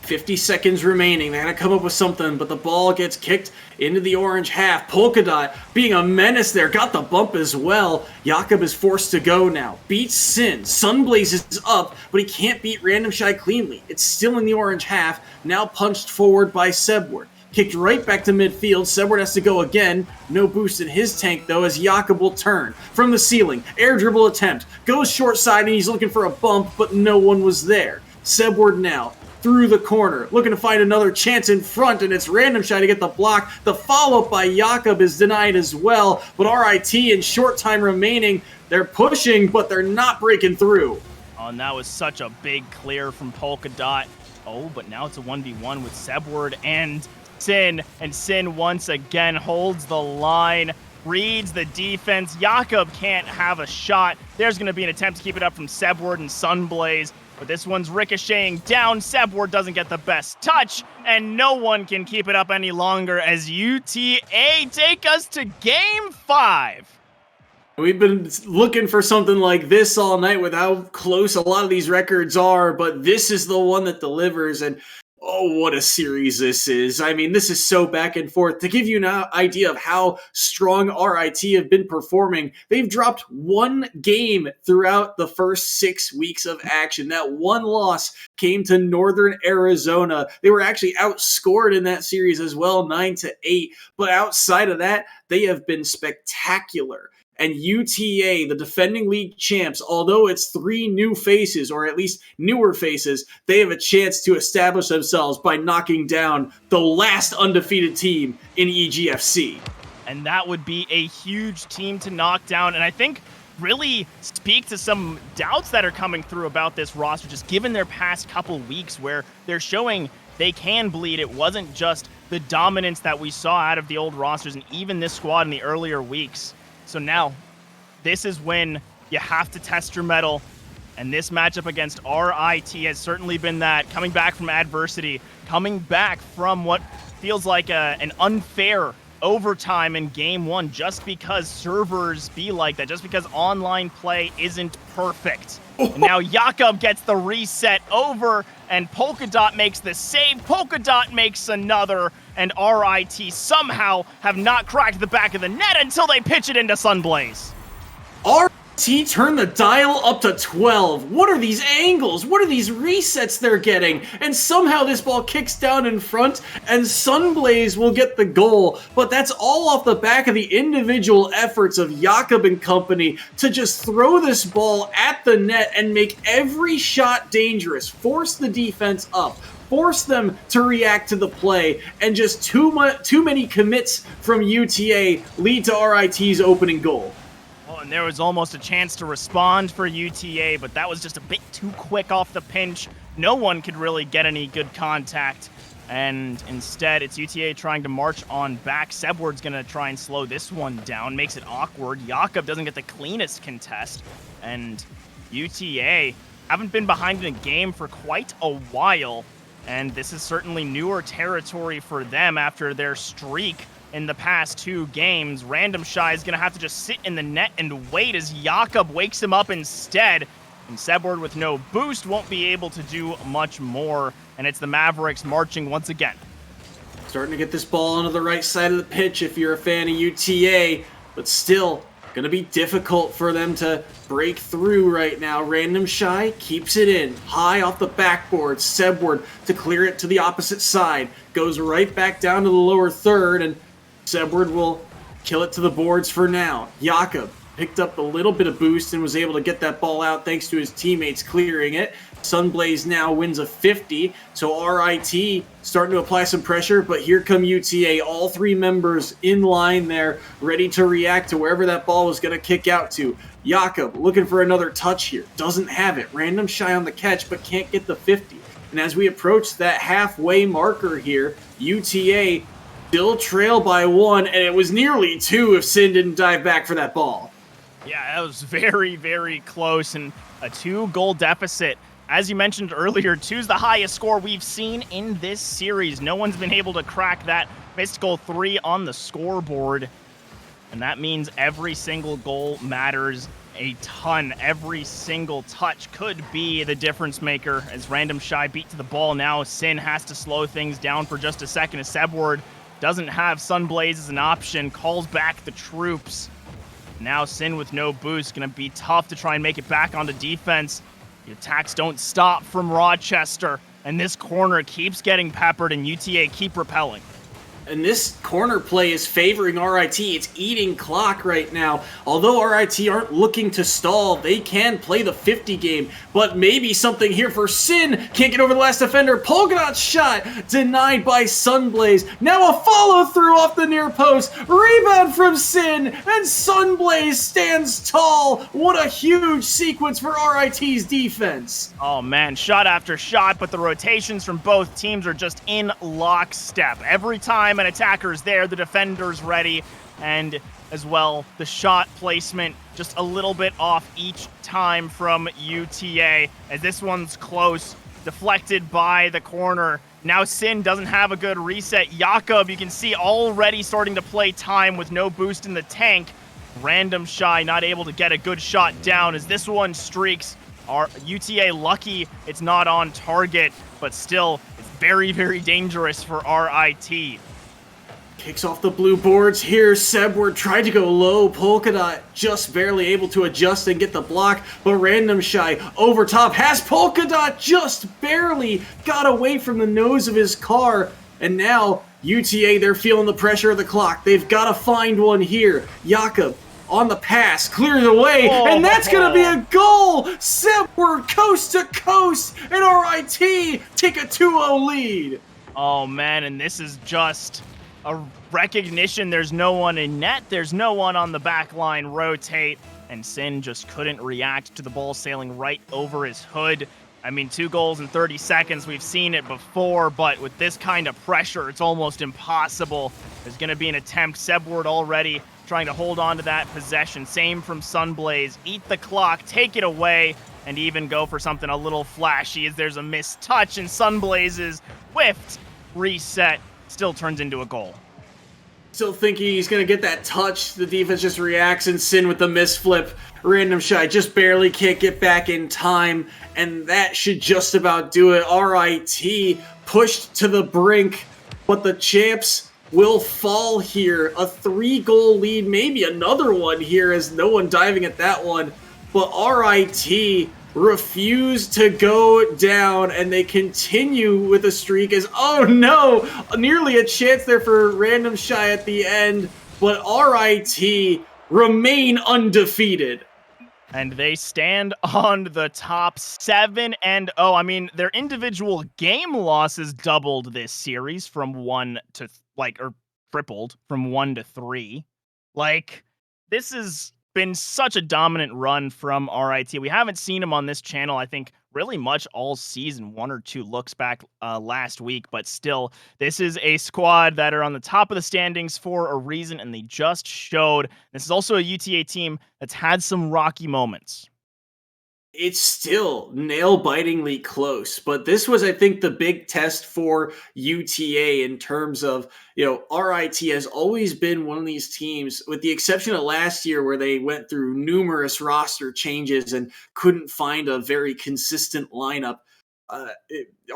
50 seconds remaining. They gotta come up with something, but the ball gets kicked into the orange half. Polkadot being a menace there, got the bump as well. Jakob is forced to go now. Beats Sin. Sunblaze is up, but he can't beat Random Shy cleanly. It's still in the orange half, now punched forward by Sebward. Kicked right back to midfield. Sebward has to go again. No boost in his tank, though, as Jakob will turn from the ceiling. Air dribble attempt. Goes short side, and he's looking for a bump, but no one was there. Sebward now through the corner, looking to find another chance in front, and it's Random Shy to get the block. The follow-up by Jakob is denied as well, but RIT in short time remaining, they're pushing, but they're not breaking through. Oh, and that was such a big clear from Polkadot. Oh, but now it's a 1v1 with Sebward and Sin, and Sin once again holds the line, reads the defense. Jakob can't have a shot. There's going to be an attempt to keep it up from Sebward and Sunblaze, but this one's ricocheting down. Sebward doesn't get the best touch, and no one can keep it up any longer as UTA take us to Game 5. We've been looking for something like this all night with how close a lot of these records are, but this is the one that delivers, and oh, what a series this is. I mean, this is so back and forth. To give you an idea of how strong RIT have been performing, they've dropped one game throughout the first 6 weeks of action. That one loss came to Northern Arizona. They were actually outscored in that series as well, 9-8. But outside of that, they have been spectacular. And UTA, the defending league champs, although it's 3 new faces, or at least newer faces, they have a chance to establish themselves by knocking down the last undefeated team in EGFC. And that would be a huge team to knock down, and I think really speak to some doubts that are coming through about this roster, just given their past couple weeks where they're showing they can bleed. It wasn't just the dominance that we saw out of the old rosters and even this squad in the earlier weeks. So now, this is when you have to test your mettle, and this matchup against RIT has certainly been that, coming back from adversity, coming back from what feels like an unfair overtime in Game 1 just because servers be like that, just because online play isn't perfect. And now Jakob gets the reset over, and Polkadot makes the save. Polkadot makes another, and RIT somehow have not cracked the back of the net until they pitch it into Sunblaze. RIT turned the dial up to 12. What are these angles? What are these resets they're getting? And somehow this ball kicks down in front, and Sunblaze will get the goal. But that's all off the back of the individual efforts of Jakob and company to just throw this ball at the net and make every shot dangerous, force the defense up, force them to react to the play, and just too many commits from UTA lead to RIT's opening goal. Oh, and there was almost a chance to respond for UTA, but that was just a bit too quick off the pinch. No one could really get any good contact, and instead it's UTA trying to march on back. Sebward's going to try and slow this one down, makes it awkward. Jakob doesn't get the cleanest contest, and UTA haven't been behind in a game for quite a while, and this is certainly newer territory for them after their streak in the past 2 games. Random Shy is going to have to just sit in the net and wait as Jakob wakes him up instead. And Sebward with no boost won't be able to do much more. And it's the Mavericks marching once again. Starting to get this ball onto the right side of the pitch if you're a fan of UTA, but still going to be difficult for them to break through right now. Random Shy keeps it in, high off the backboard. Sebward to clear it to the opposite side. Goes right back down to the lower third, and Sebward will kill it to the boards for now. Jakob picked up a little bit of boost and was able to get that ball out thanks to his teammates clearing it. Sunblaze now wins a 50, so RIT starting to apply some pressure, but here come UTA, all 3 members in line there, ready to react to wherever that ball was going to kick out to. Jakob looking for another touch here, doesn't have it. Random Shy on the catch, but can't get the 50. And as we approach that halfway marker here, UTA still trail by 1, and it was nearly 2 if Sin didn't dive back for that ball. Yeah, that was very, very close, and a 2-goal deficit. As you mentioned earlier, 2's the highest score we've seen in this series. No one's been able to crack that. Missed goal 3 on the scoreboard, and that means every single goal matters a ton. Every single touch could be the difference maker. As Random Shy beat to the ball now, Sin has to slow things down for just a second as Sebward doesn't have Sunblaze as an option, calls back the troops. Now Sin with no boost, gonna be tough to try and make it back onto defense. The attacks don't stop from Rochester, and this corner keeps getting peppered, and UTA keep repelling. And this corner play is favoring RIT. It's eating clock right now. Although RIT aren't looking to stall, they can play the 50 game. But maybe something here for Sin. Can't get over the last defender. Polka Dot shot denied by Sunblaze. Now a follow through off the near post. Rebound from Sin. And Sunblaze stands tall. What a huge sequence for RIT's defense. Oh man, shot after shot, but the rotations from both teams are just in lockstep. Every time an attacker's there, the defender's ready, and as well, the shot placement just a little bit off each time from UTA, as this one's close, deflected by the corner. Now Sin doesn't have a good reset. Jakob, you can see, already starting to play time with no boost in the tank. Random Shy not able to get a good shot down as this one streaks. Our UTA lucky it's not on target, but still, it's very, very dangerous for RIT. Kicks off the blue boards here. Sebward tried to go low. Polka Dot just barely able to adjust and get the block, but Random Shy over top has Polka Dot just barely got away from the nose of his car. And now UTA, they're feeling the pressure of the clock. They've got to find one here. Jakob on the pass, clears it away, and that's going to be a goal! Sebward coast to coast, and RIT take a 2-0 lead. Oh man, and this is just a recognition. There's no one in net. There's no one on the back line rotate. And Sin just couldn't react to the ball sailing right over his hood. I mean, 2 goals in 30 seconds. We've seen it before, but with this kind of pressure, it's almost impossible. There's going to be an attempt. Sebward already trying to hold on to that possession. Same from Sunblaze. Eat the clock, take it away, and even go for something a little flashy as there's a missed touch, and Sunblaze's whiffed reset still turns into a goal. Still thinking he's going to get that touch. The defense just reacts, and Sin with the misflip. Random Shy just barely can't get back in time, and that should just about do it. RIT pushed to the brink, but the champs will fall here. A 3-goal lead, maybe another one here, as no one diving at that one. But RIT refuse to go down, and they continue with a streak as, oh no, nearly a chance there for Random Shy at the end, but RIT remain undefeated. And they stand on the top 7-0. I mean, their individual game losses doubled this series from 1 to or tripled from 1 to 3. Like, this has been such a dominant run from RIT. We haven't seen him on this channel, I think, really much all season. 1 or 2 looks back last week, but still, this is a squad that are on the top of the standings for a reason, and they just showed. This is also a UTA team that's had some rocky moments. It's still nail-bitingly close, but this was, I think, the big test for UTA in terms of, RIT has always been one of these teams, with the exception of last year where they went through numerous roster changes and couldn't find a very consistent lineup.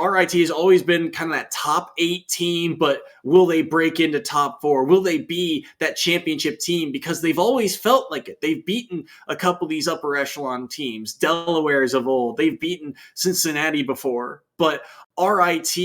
RIT has always been kind of that top 8 team, but will they break into top 4? Will they be that championship team? Because they've always felt like it. They've beaten a couple of these upper echelon teams, Delaware's of old. They've beaten Cincinnati before, but RIT,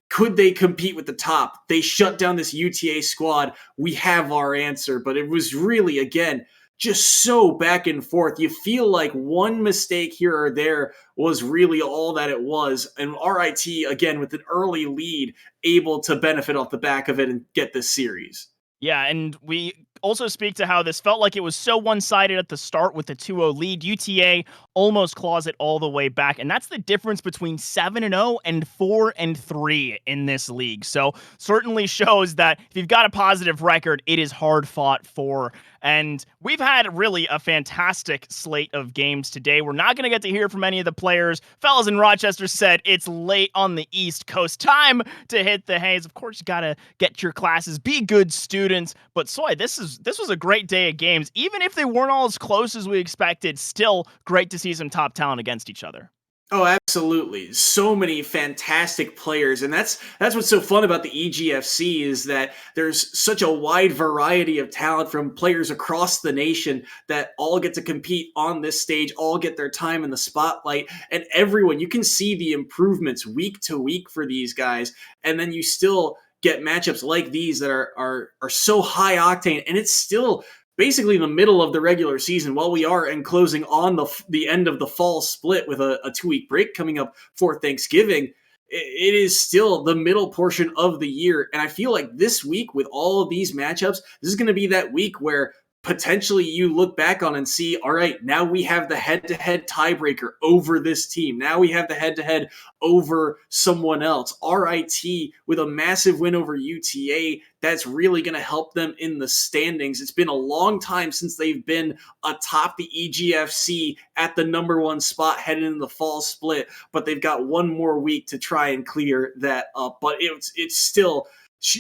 could they compete with the top? They shut down this UTA squad. We have our answer, but it was really, again, just so back and forth. You feel like one mistake here or there was really all that it was. And RIT, again, with an early lead, able to benefit off the back of it and get this series. Yeah, and we also speak to how this felt like it was so one-sided at the start with the 2-0 lead. UTA almost claws it all the way back, and that's the difference between 7-0 and 4-3 in this league. So certainly shows that if you've got a positive record, it is hard fought for. And we've had really a fantastic slate of games today. We're not going to get to hear from any of the players. Fellas in Rochester said it's late on the East Coast. Time to hit the haze. Of course, you got to get your classes, be good students. But Soy, this was a great day of games. Even if they weren't all as close as we expected, still great to see some top talent against each other. Oh, absolutely. So many fantastic players. And that's what's so fun about the EGFC is that there's such a wide variety of talent from players across the nation that all get to compete on this stage, all get their time in the spotlight. And everyone, you can see the improvements week to week for these guys. And then you still get matchups like these that are so high octane. And it's still basically in the middle of the regular season, while we are enclosing on the end of the fall split with a 2-week break coming up for Thanksgiving. It is still the middle portion of the year. And I feel like this week with all of these matchups, this is going to be that week where potentially you look back on and see, all right, now we have the head-to-head tiebreaker over this team. Now we have the head-to-head over someone else. RIT with a massive win over UTA, that's really going to help them in the standings. It's been a long time since they've been atop the EGFC at the #1 spot heading into the fall split, but they've got one more week to try and clear that up. But it still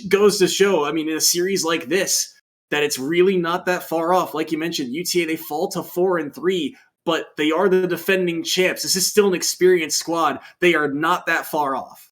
goes to show, I mean, in a series like this, that it's really not that far off. Like you mentioned, UTA, they fall to 4-3, but they are the defending champs. This is still an experienced squad. They are not that far off.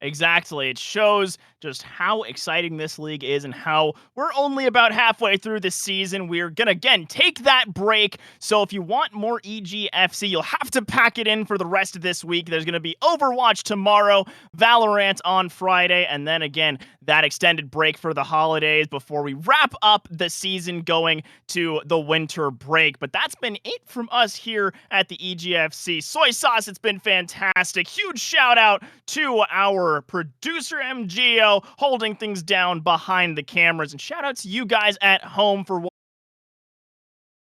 Exactly. It shows just how exciting this league is and how we're only about halfway through the season. We're going to, again, take that break. So if you want more EGFC, you'll have to pack it in for the rest of this week. There's going to be Overwatch tomorrow, Valorant on Friday, and then, again, that extended break for the holidays before we wrap up the season going to the winter break. But that's been it from us here at the EGFC. Soy Sauce, it's been fantastic. Huge shout out to our producer MGO holding things down behind the cameras, and shout out to you guys at home for